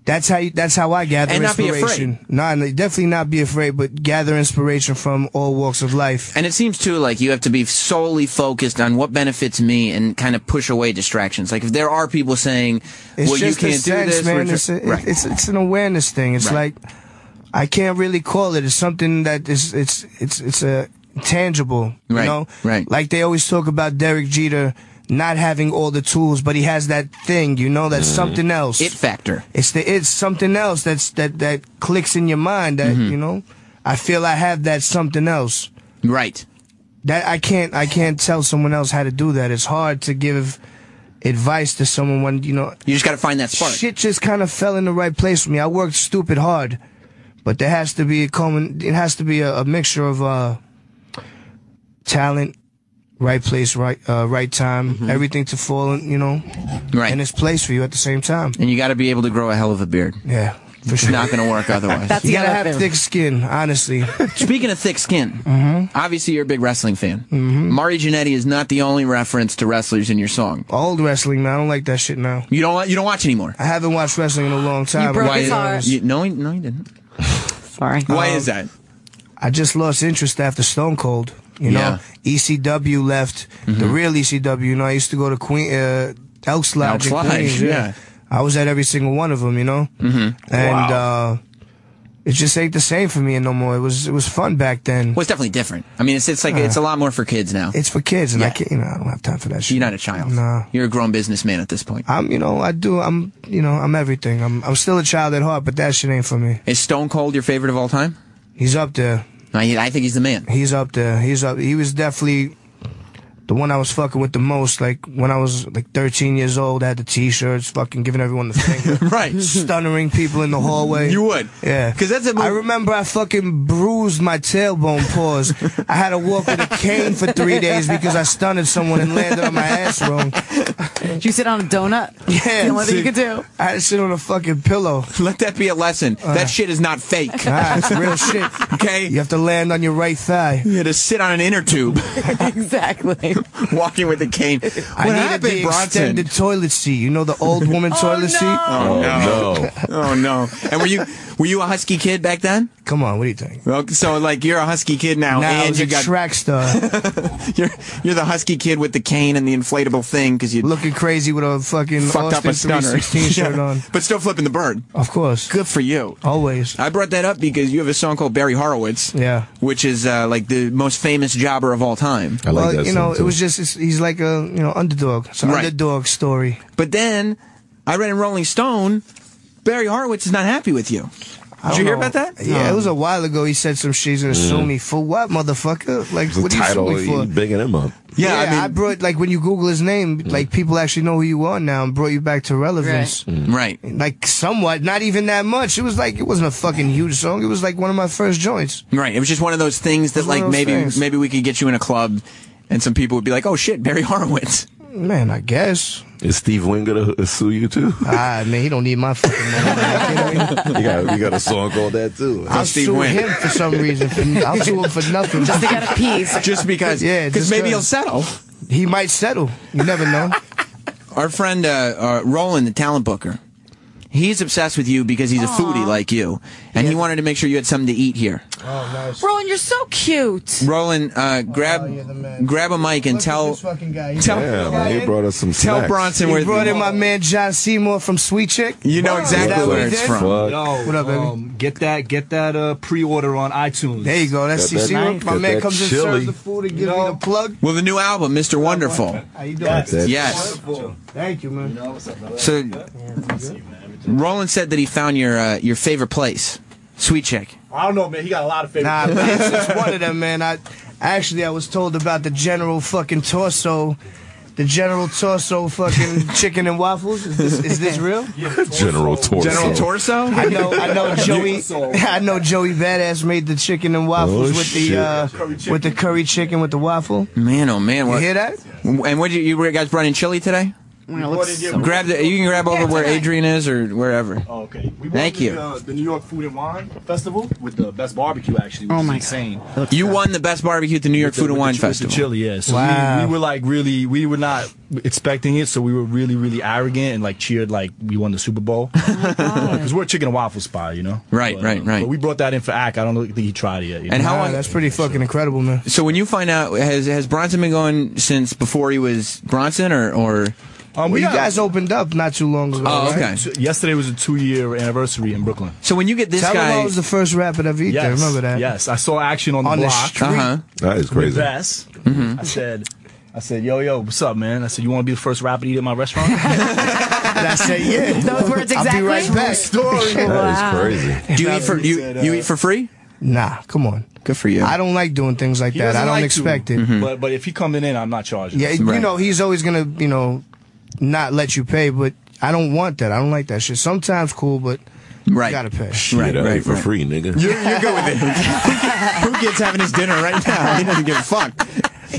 That's how I gather and inspiration. Not be afraid. No, definitely not be afraid, but gather inspiration from all walks of life. And it seems too like you have to be solely focused on what benefits me and kind of push away distractions. Like if there are people saying, "Well, you can't do this," man. It's an awareness thing. It's like I can't really call it. It's something that it's a tangible. You know, like they always talk about Derek Jeter not having all the tools, but he has that thing, you know, that's something else. It factor. It's something else that clicks in your mind that, you know, I feel I have that something else. Right. That I can't tell someone else how to do that. It's hard to give advice to someone when, you know. You just got to find that spark. Shit just kind of fell in the right place for me. I worked stupid hard, but there has to be a mixture of talent, right place, right time, everything to fall in, you know, in its place for you at the same time. And you got to be able to grow a hell of a beard. Yeah, for sure. It's not going to work otherwise. You got to have thick skin, honestly. Speaking of thick skin, obviously you're a big wrestling fan. Marty Jannetty is not the only reference to wrestlers in your song. Old wrestling, man. I don't like that shit now. You don't watch anymore? I haven't watched wrestling in a long time. You broke his heart. No, you didn't. Sorry. Why is that? I just lost interest after Stone Cold. You know, ECW left, the real ECW. You know, I used to go to Elks Lodge in Queens. Yeah. I was at every single one of them, you know? And it just ain't the same for me no more. It was fun back then. Well, it's definitely different. I mean, it's like it's a lot more for kids now. It's for kids, and I don't have time for that shit. You're not a child. No. You're a grown businessman at this point. I'm everything. I'm still a child at heart, but that shit ain't for me. Is Stone Cold your favorite of all time? He's up there. I think he's the man. He's up there. He was definitely the one I was fucking with the most. Like when I was like 13 years old, I had the T-shirts, fucking giving everyone the finger, right? Stunnering people in the hallway. You would, yeah. Because that's I remember I fucking bruised my tailbone. Pause. I had to walk with a cane for 3 days because I stunned someone and landed on my ass wrong. Did you sit on a donut? Yeah, the only thing you could do. I had to sit on a fucking pillow. Let that be a lesson. That shit is not fake. It's real shit. Okay, you have to land on your right thigh. You had to sit on an inner tube. Exactly. Walking with a cane. I needed the extended toilet seat. You know the old woman toilet seat? Oh no! Oh no! And were you a husky kid back then? Come on, what do you think? Well, so like you're a husky kid now, and I was you got track star. You're the husky kid with the cane and the inflatable thing because you looking crazy with a fucking fucked up a stunner 316 shirt on, but still flipping the bird. Of course, good for you. Always. I brought that up because you have a song called Barry Horowitz, which is like the most famous jobber of all time. I like that you know, song too. It was just he's like a underdog. It's an underdog story. But then I read in Rolling Stone, Barry Horowitz is not happy with you. Did you hear about that? Yeah, it was a while ago. He said some shit. He's gonna sue me for what, motherfucker? Like, what are you suing me for? Bigging him up. Yeah, I brought, like, when you Google his name, like, people actually know who you are now and brought you back to relevance. Right. Like, somewhat, not even that much. It was like, it wasn't a fucking huge song. It was like one of my first joints. Right. It was just one of those things that, like, maybe we could get you in a club and some people would be like, oh shit, Barry Horowitz. Man, I guess. Is Steve Wynn gonna sue you too? Man, he don't need my fucking money. You got a song called that too. I'll sue him for some reason. I'll sue him for nothing. Just to get a piece. Just because. Yeah, because maybe he'll settle. He might settle. You never know. Our friend Roland, the talent booker, he's obsessed with you because he's a foodie like you, and he wanted to make sure you had something to eat here. Oh, nice. Roland, you're so cute. Roland, grab a mic and tell. He brought us some snacks. Tell Bronson where. He brought in my man John Seymour from Sweet Chick. You know exactly where it's from. Yo, what up, baby? Get that pre-order on iTunes. There you go. That's nice. My man comes in, serves the food, and gives me the plug. Well, the new album, Mr. Wonderful. How you doing? Yes. Thank you, man. So, Roland said that he found your favorite place, Sweet Chick. I don't know, man. He got a lot of favorite. Nah, man, it's one of them, man. I was told about the General fucking Torso. The General Torso fucking chicken and waffles. Is this real? General Torso. General Torso? I know Joey. I know Joey Badass made the chicken and waffles with the curry chicken with the waffle. Man, oh man! You hear that? And what you guys brought in chili today? You can grab over where Adrian is or wherever. Oh, okay. We Thank you. The New York Food and Wine Festival with the best barbecue, actually. Which is insane. You won the best barbecue at the New York Food and Wine Festival. With the chili, yeah. So we were like we were not expecting it, so we were really, really arrogant and like cheered like we won the Super Bowl. Because we're a chicken and waffle spot, you know? Right. But we brought that in for Ack. I don't think he tried it yet. You know? And how long? That's pretty fucking incredible, man. So when you find out, has Bronson been going since before he was Bronson or? You guys opened up not too long ago. Oh, okay. Right? Yesterday was a 2-year anniversary in Brooklyn. So when you get this Tell guy, him I was the first rapper to ever eat there. Remember that? Yes, I saw action on the block. street. That is crazy. I said, yo, what's up, man? I said, you want to be the first rapper to eat at my restaurant? And I said, yeah. Those words exactly. I'll be right back. Story. That is crazy. Do you eat for free? Nah, come on. Good for you. I don't like doing things like that. I don't expect it. But if he coming in, I'm not charging. Yeah, you know, he's always gonna, not let you pay, but I don't want that. I don't like that shit. Sometimes cool, but you gotta pay. Right, for free, nigga. You're good with it. Who Kid's having his dinner right now? He doesn't give a fuck.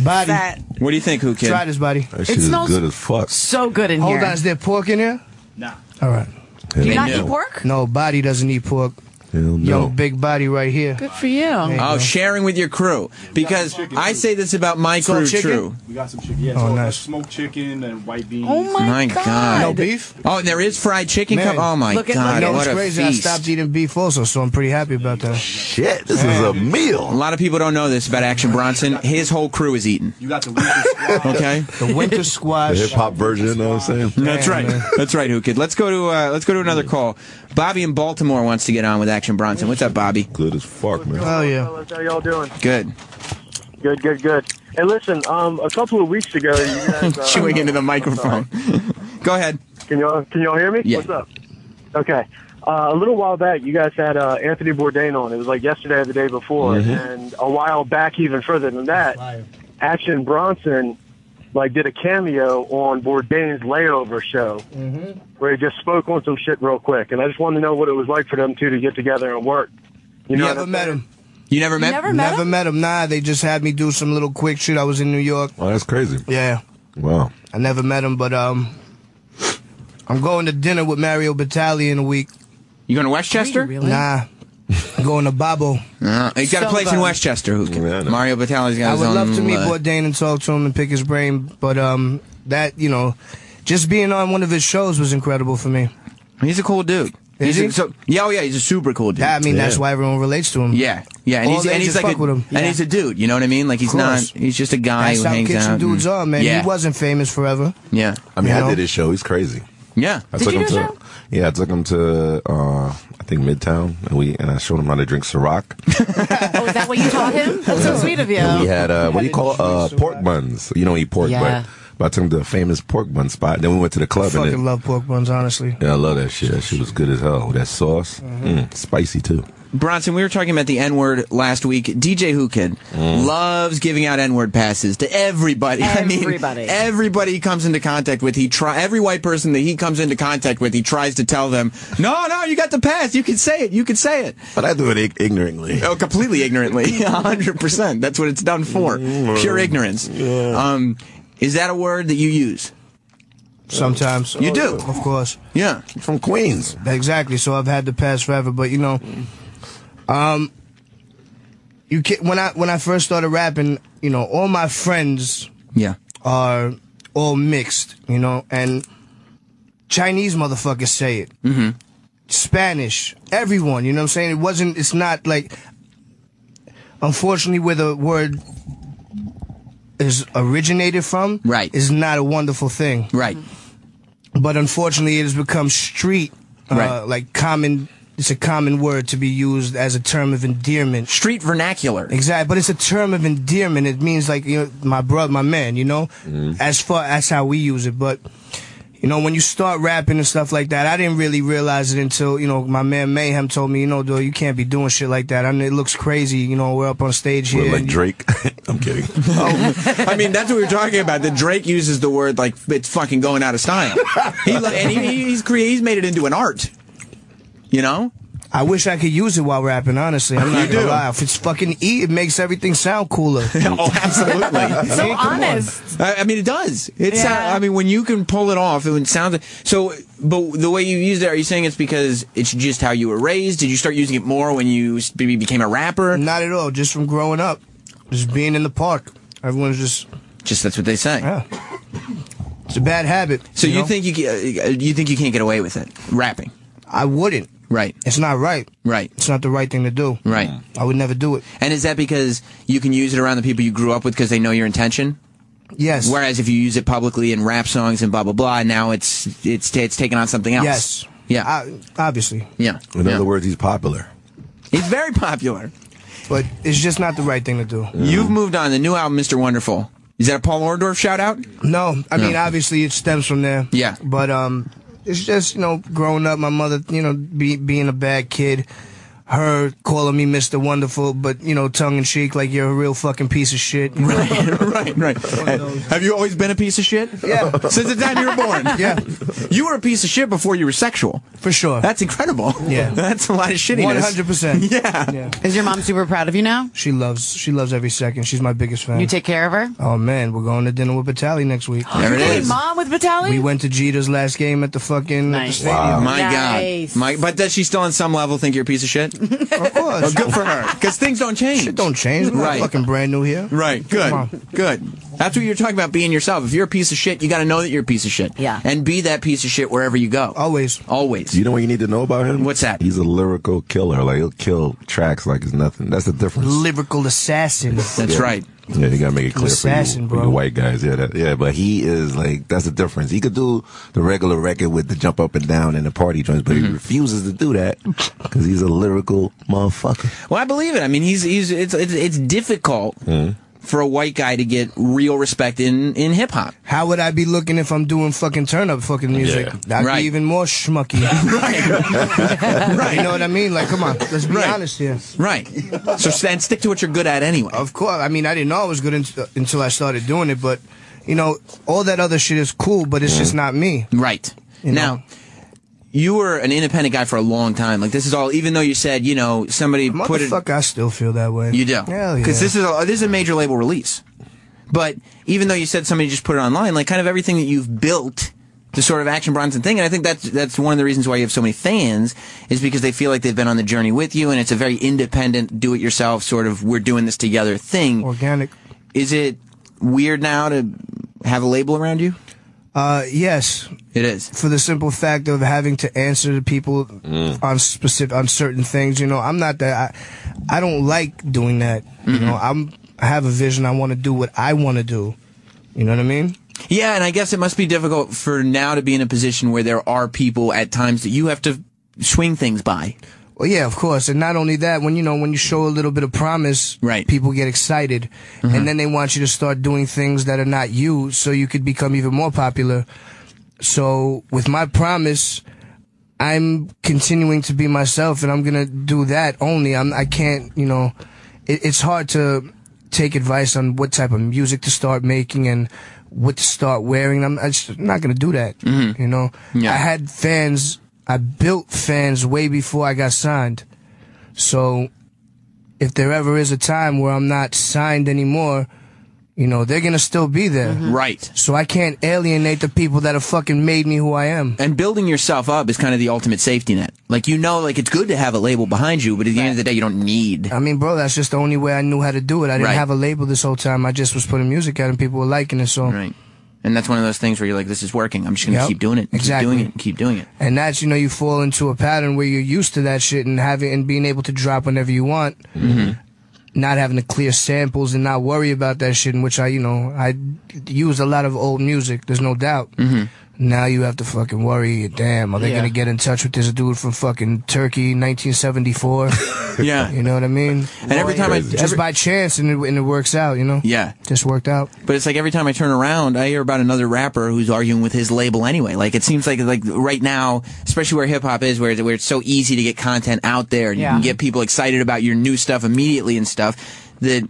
Body. What do you think, Who Kid? Try this, buddy. That shit is good as fuck. So good in here. Hold on, is there pork in here? Nah. All right. Do you not eat pork? No, Body doesn't eat pork. Hell no. Yo, big body right here. Good for you. Oh, sharing with your crew. Because I say this about my crew, true. We got some chicken. Yeah, nice. Smoked chicken and white beans. Oh, my God. No beef? Oh, there is fried chicken. Oh, my God. What What it's a crazy. feast. I stopped eating beef also, so I'm pretty happy about that. Shit, this is a meal. A lot of people don't know this about Action Bronson. His whole crew is eating. You got the winter squash. Okay? The winter squash. The hip-hop version, you know what I'm saying? That's right. That's right, Who Kid. Let's go to another call. Bobby in Baltimore wants to get on with Action Bronson. What's up, Bobby? Good as fuck, man. Oh, yeah. How y'all doing? Good. Good. Hey, listen, a couple of weeks ago, you guys... Chewing into the microphone. Go ahead. Can y'all hear me? Yeah. What's up? Okay. A little while back, you guys had Anthony Bourdain on. It was like yesterday or the day before. And a while back, even further than that, Action Bronson did a cameo on Bourdain's Layover show where he just spoke on some shit real quick. And I just wanted to know what it was like for them two to get together and work. You never met him. You never met him? Never met him. Nah, they just had me do some little quick shit. I was in New York. Oh, that's crazy. Yeah. Wow. I never met him, but I'm going to dinner with Mario Batali in a week. You going to Westchester? Really? Nah. I'm going to Babbo. He's got a place in Westchester. Mario Batali's got his own. I would love to meet Bourdain and talk to him and pick his brain, but that, just being on one of his shows was incredible for me. He's a cool dude. Is he? He's a super cool dude. Yeah, I mean, that's why everyone relates to him. Yeah, and he's like and he's a dude. You know what I mean? Like he's just a guy who hangs out. That's how kitchen dudes are, man. Yeah. He wasn't famous forever. Yeah, I mean, I did his show. He's crazy. Yeah, I took him to. Yeah, I took him to I think Midtown, and I showed him how to drink Ciroc. Oh, is that what you taught him? That's so sweet of you. And we had what do you call pork buns? You don't eat pork, I took him to a famous pork bun spot. Then we went to the club. I fucking love pork buns, honestly. Yeah, I love that shit. That shit was good as hell. With that sauce. Spicy, too. Bronson, we were talking about the N-word last week. DJ Who Kid loves giving out N-word passes to everybody. Everybody. I mean, everybody he comes into contact with, every white person that he comes into contact with, he tries to tell them, no, you got the pass. You can say it. You can say it. But I do it ignorantly. Oh, completely ignorantly. 100%. That's what it's done for. Pure ignorance. Yeah. Is that a word that you use? Sometimes. You do? Of course. Yeah. From Queens. Exactly. So I've had the pass forever, but you can, when I first started rapping, all my friends are all mixed, and Chinese motherfuckers say it. Mm-hmm. Spanish, everyone, you know what I'm saying? It's not like, unfortunately, where the word is originated from, is not a wonderful thing. Right. But unfortunately, it has become street, like common. It's a common word to be used as a term of endearment. Street vernacular. Exactly, but it's a term of endearment. It means like, my brother, my man, as far as how we use it. But, when you start rapping and stuff like that, I didn't really realize it until, my man Mayhem told me, dude, you can't be doing shit like that. I mean, it looks crazy, we're up on stage here. Like Drake. I'm kidding. I mean, that's what we were talking about. That Drake uses the word like it's fucking going out of style. He's made it into an art. I wish I could use it while rapping, honestly. I'm not gonna lie. If it's fucking it makes everything sound cooler. Oh, absolutely. So honest. I mean, it does. I mean, when you can pull it off, it would sound so. But the way you used it, are you saying it's because it's just how you were raised? Did you start using it more when you maybe became a rapper? Not at all. Just from growing up, just being in the park. Everyone's just that's what they say. Yeah. It's a bad habit. So you think you can't get away with it, rapping? I wouldn't. Right. It's not right. Right. It's not the right thing to do. Right. I would never do it. And is that because you can use it around the people you grew up with because they know your intention? Yes. Whereas if you use it publicly in rap songs and blah, blah, blah, now it's taken on something else. Yes. Yeah. Obviously. Yeah. In other words, he's popular. He's very popular. But it's just not the right thing to do. You've moved on. The new album, Mr. Wonderful. Is that a Paul Orndorff shout out? No. I mean, obviously it stems from there. Yeah. But, it's just, growing up, my mother, being a bad kid, her calling me Mr. Wonderful, but, tongue-in-cheek, like you're a real fucking piece of shit. Right. Have you always been a piece of shit? Yeah. Since the time you were born? Yeah. You were a piece of shit before you were sexual. For sure. That's incredible. Yeah. That's a lot of shittiness. 100%. Yeah. Is your mom super proud of you now? She loves every second. She's my biggest fan. You take care of her? Oh, man. We're going to dinner with Batali next week. There it is. Mom with Batali? We went to Jeter's last game at the fucking at the stadium. Wow. My Nice. God. But does she still on some level think you're a piece of shit? Of course. Oh, good for her. Because things don't change. Shit don't change. We're not fucking brand new here. Right. Good. Good. That's what you're talking about, being yourself. If you're a piece of shit, you got to know that you're a piece of shit. Yeah. And be that piece of shit wherever you go. Always. You know what you need to know about him? What's that? He's a lyrical killer. Like, he'll kill tracks like it's nothing. That's the difference. Lyrical assassin. That's right. Yeah, you gotta make it clear Assassin, for you bro. white guys. Yeah, but he is like, that's the difference. He could do the regular record with the jump up and down and the party joints, but he refuses to do that because he's a lyrical motherfucker. Well, I believe it. I mean, it's difficult for a white guy to get real respect in hip hop. How would I be looking if I'm doing fucking turn up fucking music? Yeah. I'd be even more schmucky. Right. You know what I mean? Like, come on, let's be honest here. Right. So then stick to what you're good at anyway. Of course. I mean, I didn't know I was good until I started doing it, but all that other shit is cool, but it's just not me. Right. Now, you were an independent guy for a long time. Like, this is all, even though you said, somebody put it. Motherfucker, I still feel that way. You do? Hell yeah. Because this is a major label release. But even though you said somebody just put it online, like, kind of everything that you've built, the sort of Action Bronson thing, and I think that's one of the reasons why you have so many fans, is because they feel like they've been on the journey with you, and it's a very independent, do-it-yourself sort of, we're doing this together thing. Organic. Is it weird now to have a label around you? Yes. It is. For the simple fact of having to answer to people on certain things, I'm not that, I don't like doing that. I have a vision, I want to do what I want to do. You know what I mean? Yeah, and I guess it must be difficult for now to be in a position where there are people at times that you have to swing things by. Well, yeah, of course. And not only that, when you show a little bit of promise, people get excited. And then they want you to start doing things that are not you so you could become even more popular. So with my promise, I'm continuing to be myself, and I'm going to do that only. I can't, it's hard to take advice on what type of music to start making and what to start wearing. I'm just not going to do that, I had fans. I built fans way before I got signed. So if there ever is a time where I'm not signed anymore, they're going to still be there. Right. So I can't alienate the people that have fucking made me who I am. And building yourself up is kind of the ultimate safety net. It's good to have a label behind you, but at the end of the day, you don't need. I mean, bro, that's just the only way I knew how to do it. I didn't have a label this whole time. I just was putting music out and people were liking it, so. Right. And that's one of those things where you're like, this is working. I'm just going to keep doing it. Keep doing it. And that's, you fall into a pattern where you're used to that shit and being able to drop whenever you want. Not having to clear samples and not worry about that shit, in which I use a lot of old music, there's no doubt. Now you have to fucking worry, damn, are they going to get in touch with this dude from fucking Turkey, 1974? Yeah. You know what I mean? And every time just by chance, and it works out, Yeah. Just worked out. But it's like every time I turn around, I hear about another rapper who's arguing with his label anyway. Like, it seems like right now, especially where hip-hop is, where it's so easy to get content out there, and you can get people excited about your new stuff immediately and stuff, that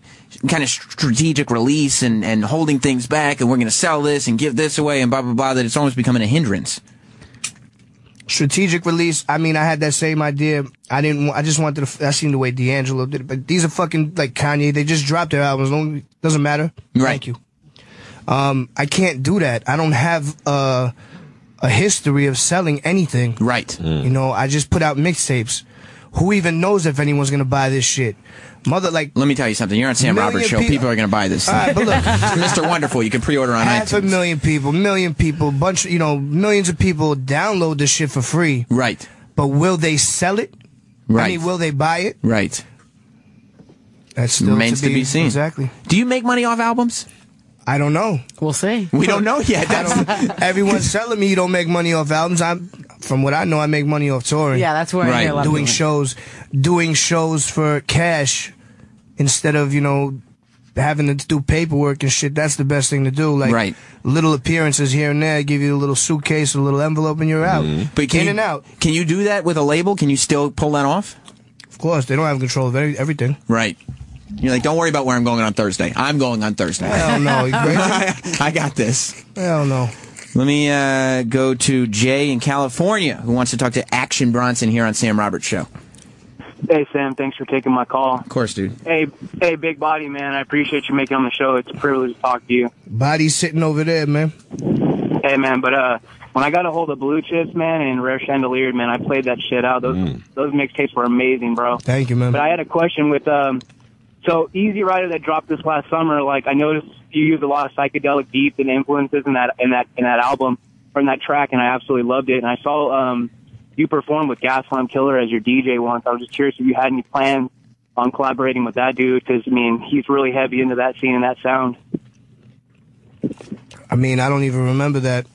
kind of strategic release and holding things back, and we're going to sell this and give this away and blah, blah, blah, that it's almost becoming a hindrance. Strategic release, I mean, I had that same idea. I just wanted to, I seen the way D'Angelo did it, but these are fucking, like Kanye, they just dropped their albums, doesn't matter. Right. Thank you. I can't do that. I don't have a history of selling anything. Right. I just put out mixtapes. Who even knows if anyone's gonna buy this shit? Let me tell you something. You're on Sam Roberts' show. People are gonna buy this. All right, but look, Mr. Wonderful, you can pre-order on iTunes. 500,000 people, millions of people download this shit for free. Right. But will they sell it? Right. I mean, will they buy it? Right. That's still remains to be seen. Exactly. Do you make money off albums? I don't know. We'll see. We don't know yet. Everyone's telling me you don't make money off albums. From what I know, I make money off touring. Yeah, that's where I hear a lot of doing shows for cash instead of having to do paperwork and shit. That's the best thing to do. Like little appearances here and there, give you a little suitcase, a little envelope, and you're out. But in and out. Can you do that with a label? Can you still pull that off? Of course, they don't have control of everything. Right. You're like, don't worry about where I'm going on Thursday. I'm going on Thursday. Hell no. You crazy? I got this. Hell no. Let me go to Jay in California, who wants to talk to Action Bronson here on Sam Roberts' show. Hey, Sam. Thanks for taking my call. Of course, dude. Hey, Big Body, man. I appreciate you making on the show. It's a privilege to talk to you. Body's sitting over there, man. Hey, man, but when I got a hold of Blue Chips, man, and Rare Chandelier, man, I played that shit out. Those mixtapes were amazing, bro. Thank you, man. But I had a question with so Easy Rider that dropped this last summer. Like, I noticed you used a lot of psychedelic beats and influences in that album, from that track, and I absolutely loved it. And I saw you perform with Gaslamp Killer as your DJ once. I was just curious if you had any plans on collaborating with that dude, because I mean, he's really heavy into that scene and that sound. I mean, I don't even remember that.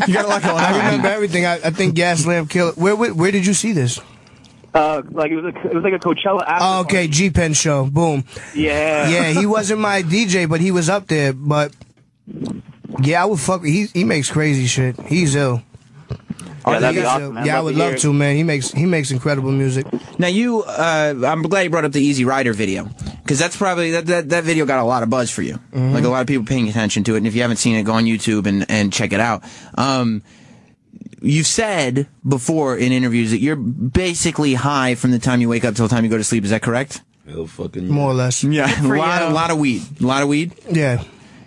You got a lot going on. I remember everything. I think Gaslamp Killer. Where did you see this? Like it was like a Coachella after. Oh, okay, G-Pen show. Boom. Yeah. Yeah, he wasn't my DJ, but he was up there. But yeah, I would fuck. He makes crazy shit. He's ill. Oh, that'd be awesome, man. Yeah, I would love to, man. He makes incredible music. Now I'm glad you brought up the Easy Rider video, because that's probably that video got a lot of buzz for you. Like a lot of people paying attention to it. And if you haven't seen it, go on YouTube and check it out. You've said before in interviews that you're basically high from the time you wake up till the time you go to sleep. Is that correct? More or less. Yeah, a lot of weed. A lot of weed? Yeah.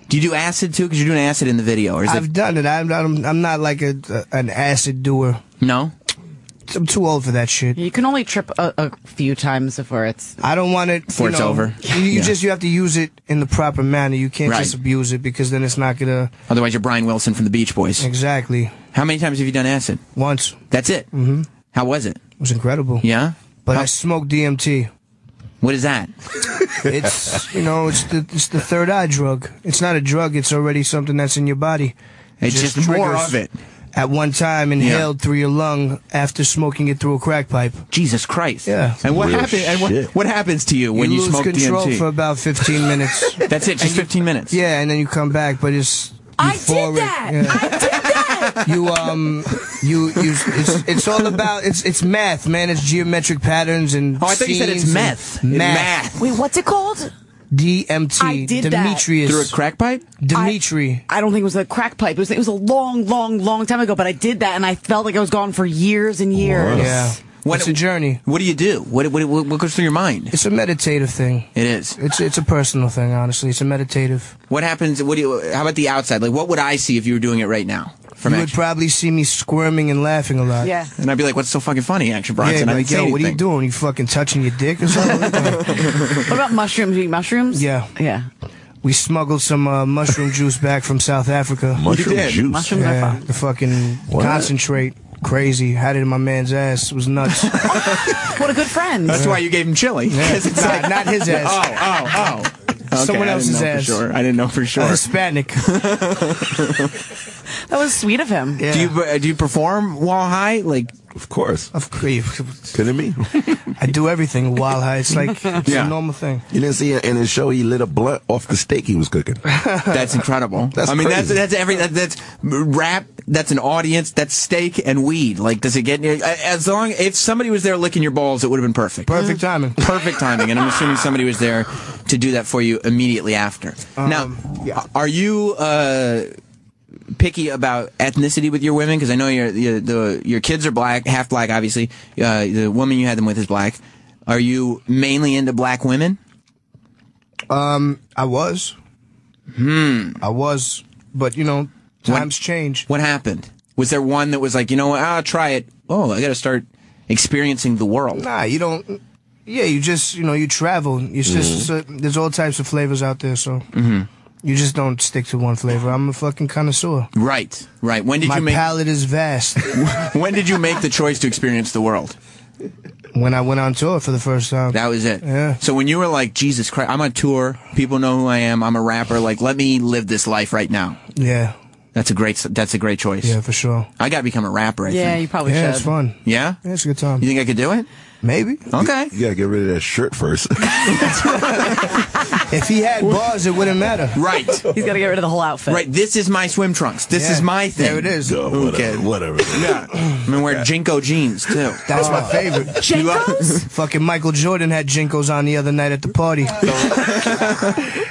Do you do acid too? Because you're doing acid in the video. Or is I've done it. I'm not like an acid doer. No? I'm too old for that shit. You can only trip a few times before it's... I don't want it... Before it's over. You have to use it in the proper manner. You can't just abuse it, because then it's not gonna... Otherwise you're Brian Wilson from the Beach Boys. Exactly. How many times have you done acid? Once. That's it? Mm-hmm. How was it? It was incredible. Yeah? But I smoked DMT. What is that? It's the third eye drug. It's not a drug. It's already something that's in your body. It's just more of it. at one time inhaled through your lung after smoking it through a crack pipe. Jesus Christ. Yeah. And what happened? And what happens to you when you lose smoke control DMT? for about 15 minutes. That's it, just 15 minutes. Yeah, and then you come back, but it's euphoric. I did that. It's all about it's math, man. It's geometric patterns and I thought you said it's meth. Math. Wait, what's it called? DMT. I did Demetrius. Through a crack pipe? Dimitri. I don't think it was a crack pipe. It was a long time ago, but I did that, and I felt like I was gone for years and years. Yeah. It's a journey. What do you do? What goes through your mind? It's a meditative thing. It is. It's a personal thing, honestly. It's a meditative. What happens? How about the outside? Like, what would I see if you were doing it right now? You would probably see me squirming and laughing a lot. Yeah. And I'd be like, "What's so fucking funny, Action Bronson?" Yeah, I like, didn't say yo, what are you anything. doing? You fucking touching your dick or something? What about mushrooms? You eat mushrooms? Yeah. Yeah. We smuggled some mushroom juice back from South Africa. Mushroom juice? Mushrooms are fun. The fucking concentrate. Crazy. Had it in my man's ass. It was nuts. What a good friend. That's why you gave him chili. Yeah. Not his ass. Oh. Okay, Someone else's I didn't know ass. for sure. I didn't know for sure. A Hispanic. That was sweet of him. Yeah. Do you perform while high? Like, of course. Couldn't be. I do everything while high. It's like it's a normal thing. You didn't see in his show he lit a blunt off the steak he was cooking. That's incredible. That's crazy. crazy. That's rap. That's an audience. That's steak and weed. Like, does it get if somebody was there licking your balls, it would have been perfect. Perfect timing. Perfect timing. And I'm assuming somebody was there to do that for you immediately after. Now, are you picky about ethnicity with your women? Because I know your kids are black, half black, obviously. The woman you had them with is black. Are you mainly into black women? I was. I was, but times change. What happened? Was there one that was like, you know what, I'll try it. Oh, I got to start experiencing the world. Nah, you don't. Yeah, you just you travel. It's just there's all types of flavors out there, so. You just don't stick to one flavor. I'm a fucking connoisseur. Right. When did My you make? My palate is vast. When did you make the choice to experience the world? When I went on tour for the first time. That was it. Yeah. So when you were like, Jesus Christ, I'm on tour. People know who I am. I'm a rapper. Like, let me live this life right now. Yeah. That's a great choice. Yeah, for sure. I got to become a rapper. I think. You probably should. Yeah, it's fun. Yeah. Yeah, it's a good time. You think I could do it? Maybe. Okay. You gotta get rid of that shirt first. If he had bars, it wouldn't matter. Right. He's got to get rid of the whole outfit. Right. This is my swim trunks. This is my thing. There it is. Whatever. Yeah. I'm gonna wear Jinko jeans too. That's my favorite. Jinkos? Fucking Michael Jordan had Jinkos on the other night at the party.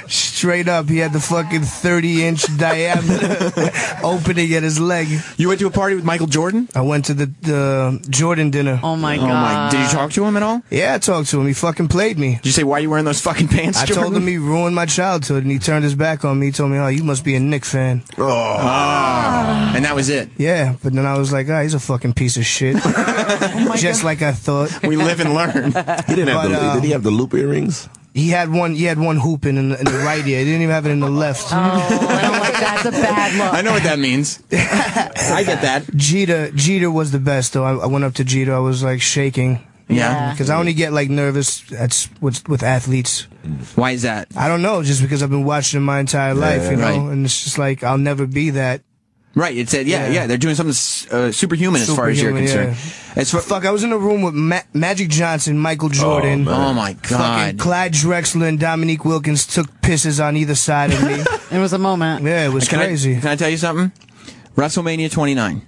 Straight up, he had the fucking 30-inch diameter opening at his leg. You went to a party with Michael Jordan? I went to the Jordan dinner. Oh my god. Did you talk to him at all? Yeah, I talked to him. He fucking played me. Did you say, why are you wearing those fucking pants, I Jordan? told him he ruined my childhood, and he turned his back on me. He told me, oh, you must be a Knicks fan. And that was it. Yeah, but then I was like, he's a fucking piece of shit. Just like I thought. We live and learn. He didn't have did he have the loop earrings? He had one hoop in the right ear. He didn't even have it in the left. Oh, I don't like that. That's a bad look. I know what that means. I get that. Jeter was the best, though. I went up to Jeter. I was like shaking. Yeah. Because I only get like nervous with athletes. Why is that? I don't know. Just because I've been watching them my entire life, you know, right. and it's just like I'll never be that. Right. It said, yeah. They're doing something superhuman as far as you're concerned. Fuck, I was in a room with Magic Johnson, Michael Jordan. Oh my God. Fucking Clyde Drexler and Dominique Wilkins took pisses on either side of me. It was a moment. Yeah, it was crazy. Can I tell you something? WrestleMania 29.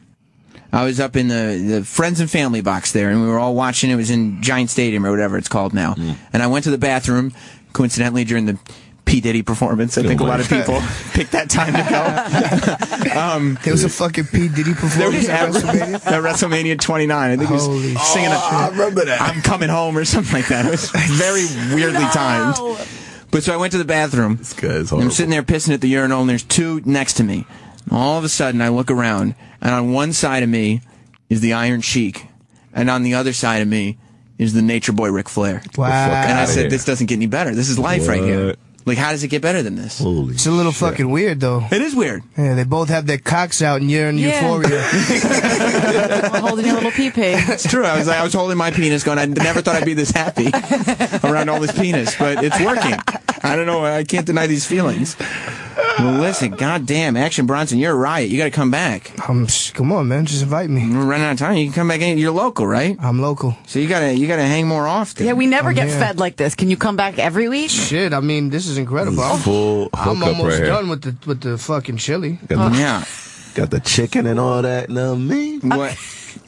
I was up in the friends and family box there, and we were all watching. It was in Giant Stadium or whatever it's called now. And I went to the bathroom, coincidentally, during the P. Diddy performance. I think a lot of people picked that time to go. There was a fucking P. Diddy performance at WrestleMania? At WrestleMania 29. I think he was singing I remember that. I'm Coming Home or something like that. It was very weirdly timed. But so I went to the bathroom. This guy's and I'm sitting there pissing at the urinal, and there's two next to me. All of a sudden, I look around, and on one side of me is the Iron Sheik, and on the other side of me is the Nature Boy Ric Flair. Wow. And I said, this doesn't get any better. This is life right here. Like, how does it get better than this? Holy It's a little fucking weird, though. It is weird. Yeah, they both have their cocks out, and you're in euphoria. I'm holding your little pee-pee. It's true. I was holding my penis going, I never thought I'd be this happy around all this penis, but it's working. I don't know. I can't deny these feelings. Well, listen, goddamn, Action Bronson, you're a riot. You got to come back. Come on, man, just invite me. We're running out of time. You can come back in. You're local, right? I'm local. So you gotta hang more often. Yeah, we never get fed like this. Can you come back every week? Shit, I mean, this is incredible. I'm almost done with the fucking chili. Yeah. Got the chicken and all that. Know what I mean? What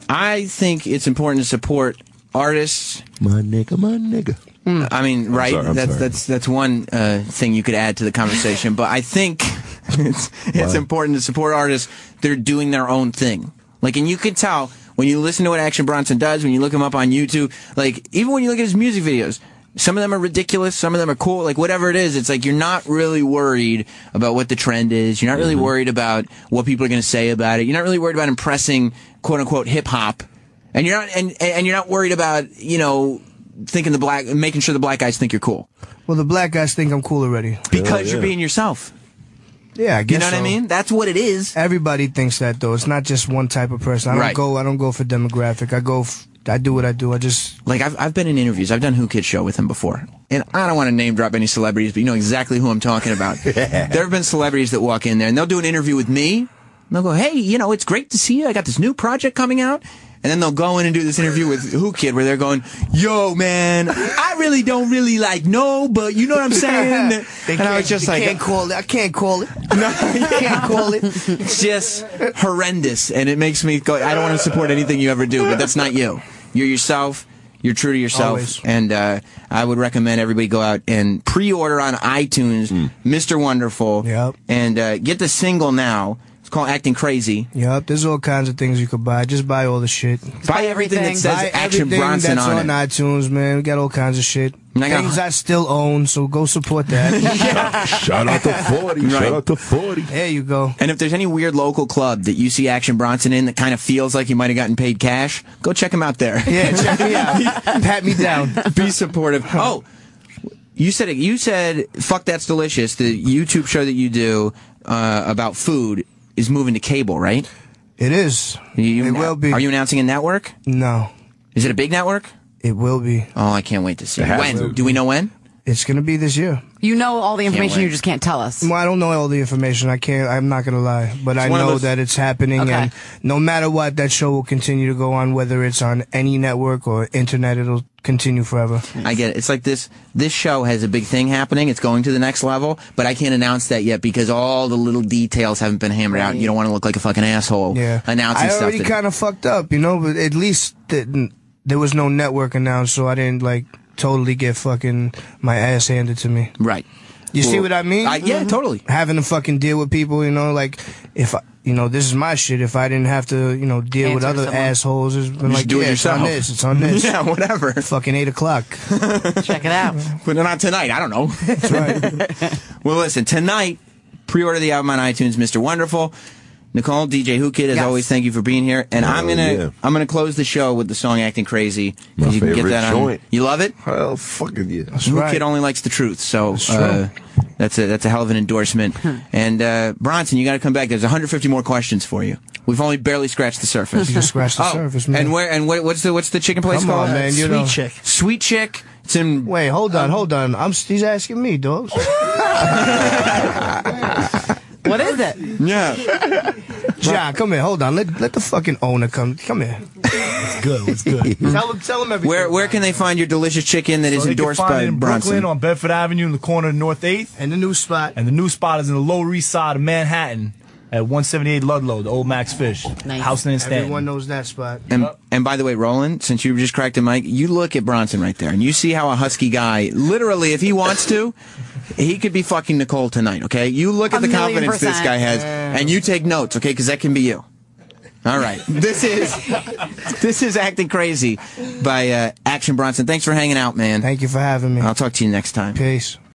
I think it's important to support artists. My nigga. I mean, right? I'm sorry. That's one thing you could add to the conversation. But I think it's important to support artists that are doing their own thing. Like, and you can tell when you listen to what Action Bronson does, when you look him up on YouTube, like, even when you look at his music videos, some of them are ridiculous, some of them are cool, like, whatever it is, it's like you're not really worried about what the trend is. You're not really worried about what people are going to say about it. You're not really worried about impressing, quote-unquote, hip-hop. And you're not, and you're not worried about, making sure the black guys think you're cool. Well, the black guys think I'm cool already. Because you're being yourself. Yeah, I guess you know what I mean? That's what it is. Everybody thinks that, though. It's not just one type of person. I don't go for demographic. I do what I do. I just like I've been in interviews. I've done Who Kid's show with him before, and I don't want to name drop any celebrities, but you know exactly who I'm talking about. There have been celebrities that walk in there and they'll do an interview with me. And they'll go, "Hey, it's great to see you. I got this new project coming out." And then they'll go in and do this interview with Who Kid where they're going, "Yo, man, I really don't know, but you know what I'm saying?" And I was just like, I can't call it. No, you can't call it. It's just horrendous. And it makes me go, I don't want to support anything you ever do, but that's not you. You're yourself. You're true to yourself. Always. And I would recommend everybody go out and pre-order on iTunes, Mr. Wonderful. Yep. And get the single now. It's called Acting Crazy. Yep, there's all kinds of things you could buy. Just buy all the shit. Buy everything that says Action Bronson that's on it. iTunes, man. We got all kinds of shit. Things I still own, so go support that. Shout out to 40. Right. Shout out to 40. There you go. And if there's any weird local club that you see Action Bronson in that kind of feels like you might have gotten paid cash, go check him out there. Yeah, check me out. Pat me down. Be supportive. Oh, you said Fuck That's Delicious, the YouTube show that you do about food, is moving to cable, right? It is. It will be. Are you announcing a network? No. Is it a big network? It will be. Oh, I can't wait to see. When? Do we know when? It's going to be this year. You know all the information, you just can't tell us. Well, I don't know all the information. I'm not going to lie. But I know that it's happening. Okay. And no matter what, that show will continue to go on, whether it's on any network or internet. It'll continue forever. I get it. It's like this show has a big thing happening. It's going to the next level, but I can't announce that yet because all the little details haven't been hammered out. You don't want to look like a fucking asshole announcing stuff. I already kind of fucked up, but at least there was no network announced, so I didn't, totally get fucking my ass handed to me. Right. You see what I mean? Yeah, totally. Having to fucking deal with people, if this is my shit. If I didn't have to, deal with other assholes, it's been do it yourself. It's on this. Yeah, whatever. Fucking 8 o'clock. Check it out. But not tonight. I don't know. That's right. Well, listen, tonight, pre-order the album on iTunes, Mr. Wonderful. Nicole, DJ Who Kid, as always, thank you for being here. And I'm gonna close the show with the song "Acting Crazy." My you can favorite get that joint. You love it? Hell, fucking yeah. Who Kid only likes the truth, so that's a hell of an endorsement. And Bronson, you got to come back. There's 150 more questions for you. We've only barely scratched the surface. You just scratched the surface, man. And what's the chicken place Come called? on, man. Sweet Chick. Sweet Chick. It's in. Wait, hold on. He's asking me, dogs. What is it? Yeah. John, come here. Hold on. Let the fucking owner come here. It's good. Tell him everything. Where can they find your delicious chicken that is endorsed they can find by it in Bronson? Brooklyn on Bedford Avenue in the corner of North 8th. And the new spot. And the new spot is in the Lower East Side of Manhattan at 178 Ludlow, the old Max Fish. Nice. House in Stanton. Everyone knows that spot. And by the way, Roland, since you just cracked a mic, you look at Bronson right there, and you see how a husky guy, literally, if he wants to, he could be fucking Nicole tonight, okay? You look at the confidence this guy has, and you take notes, okay? Because that can be you. All right. This is Acting Crazy by Action Bronson. Thanks for hanging out, man. Thank you for having me. I'll talk to you next time. Peace.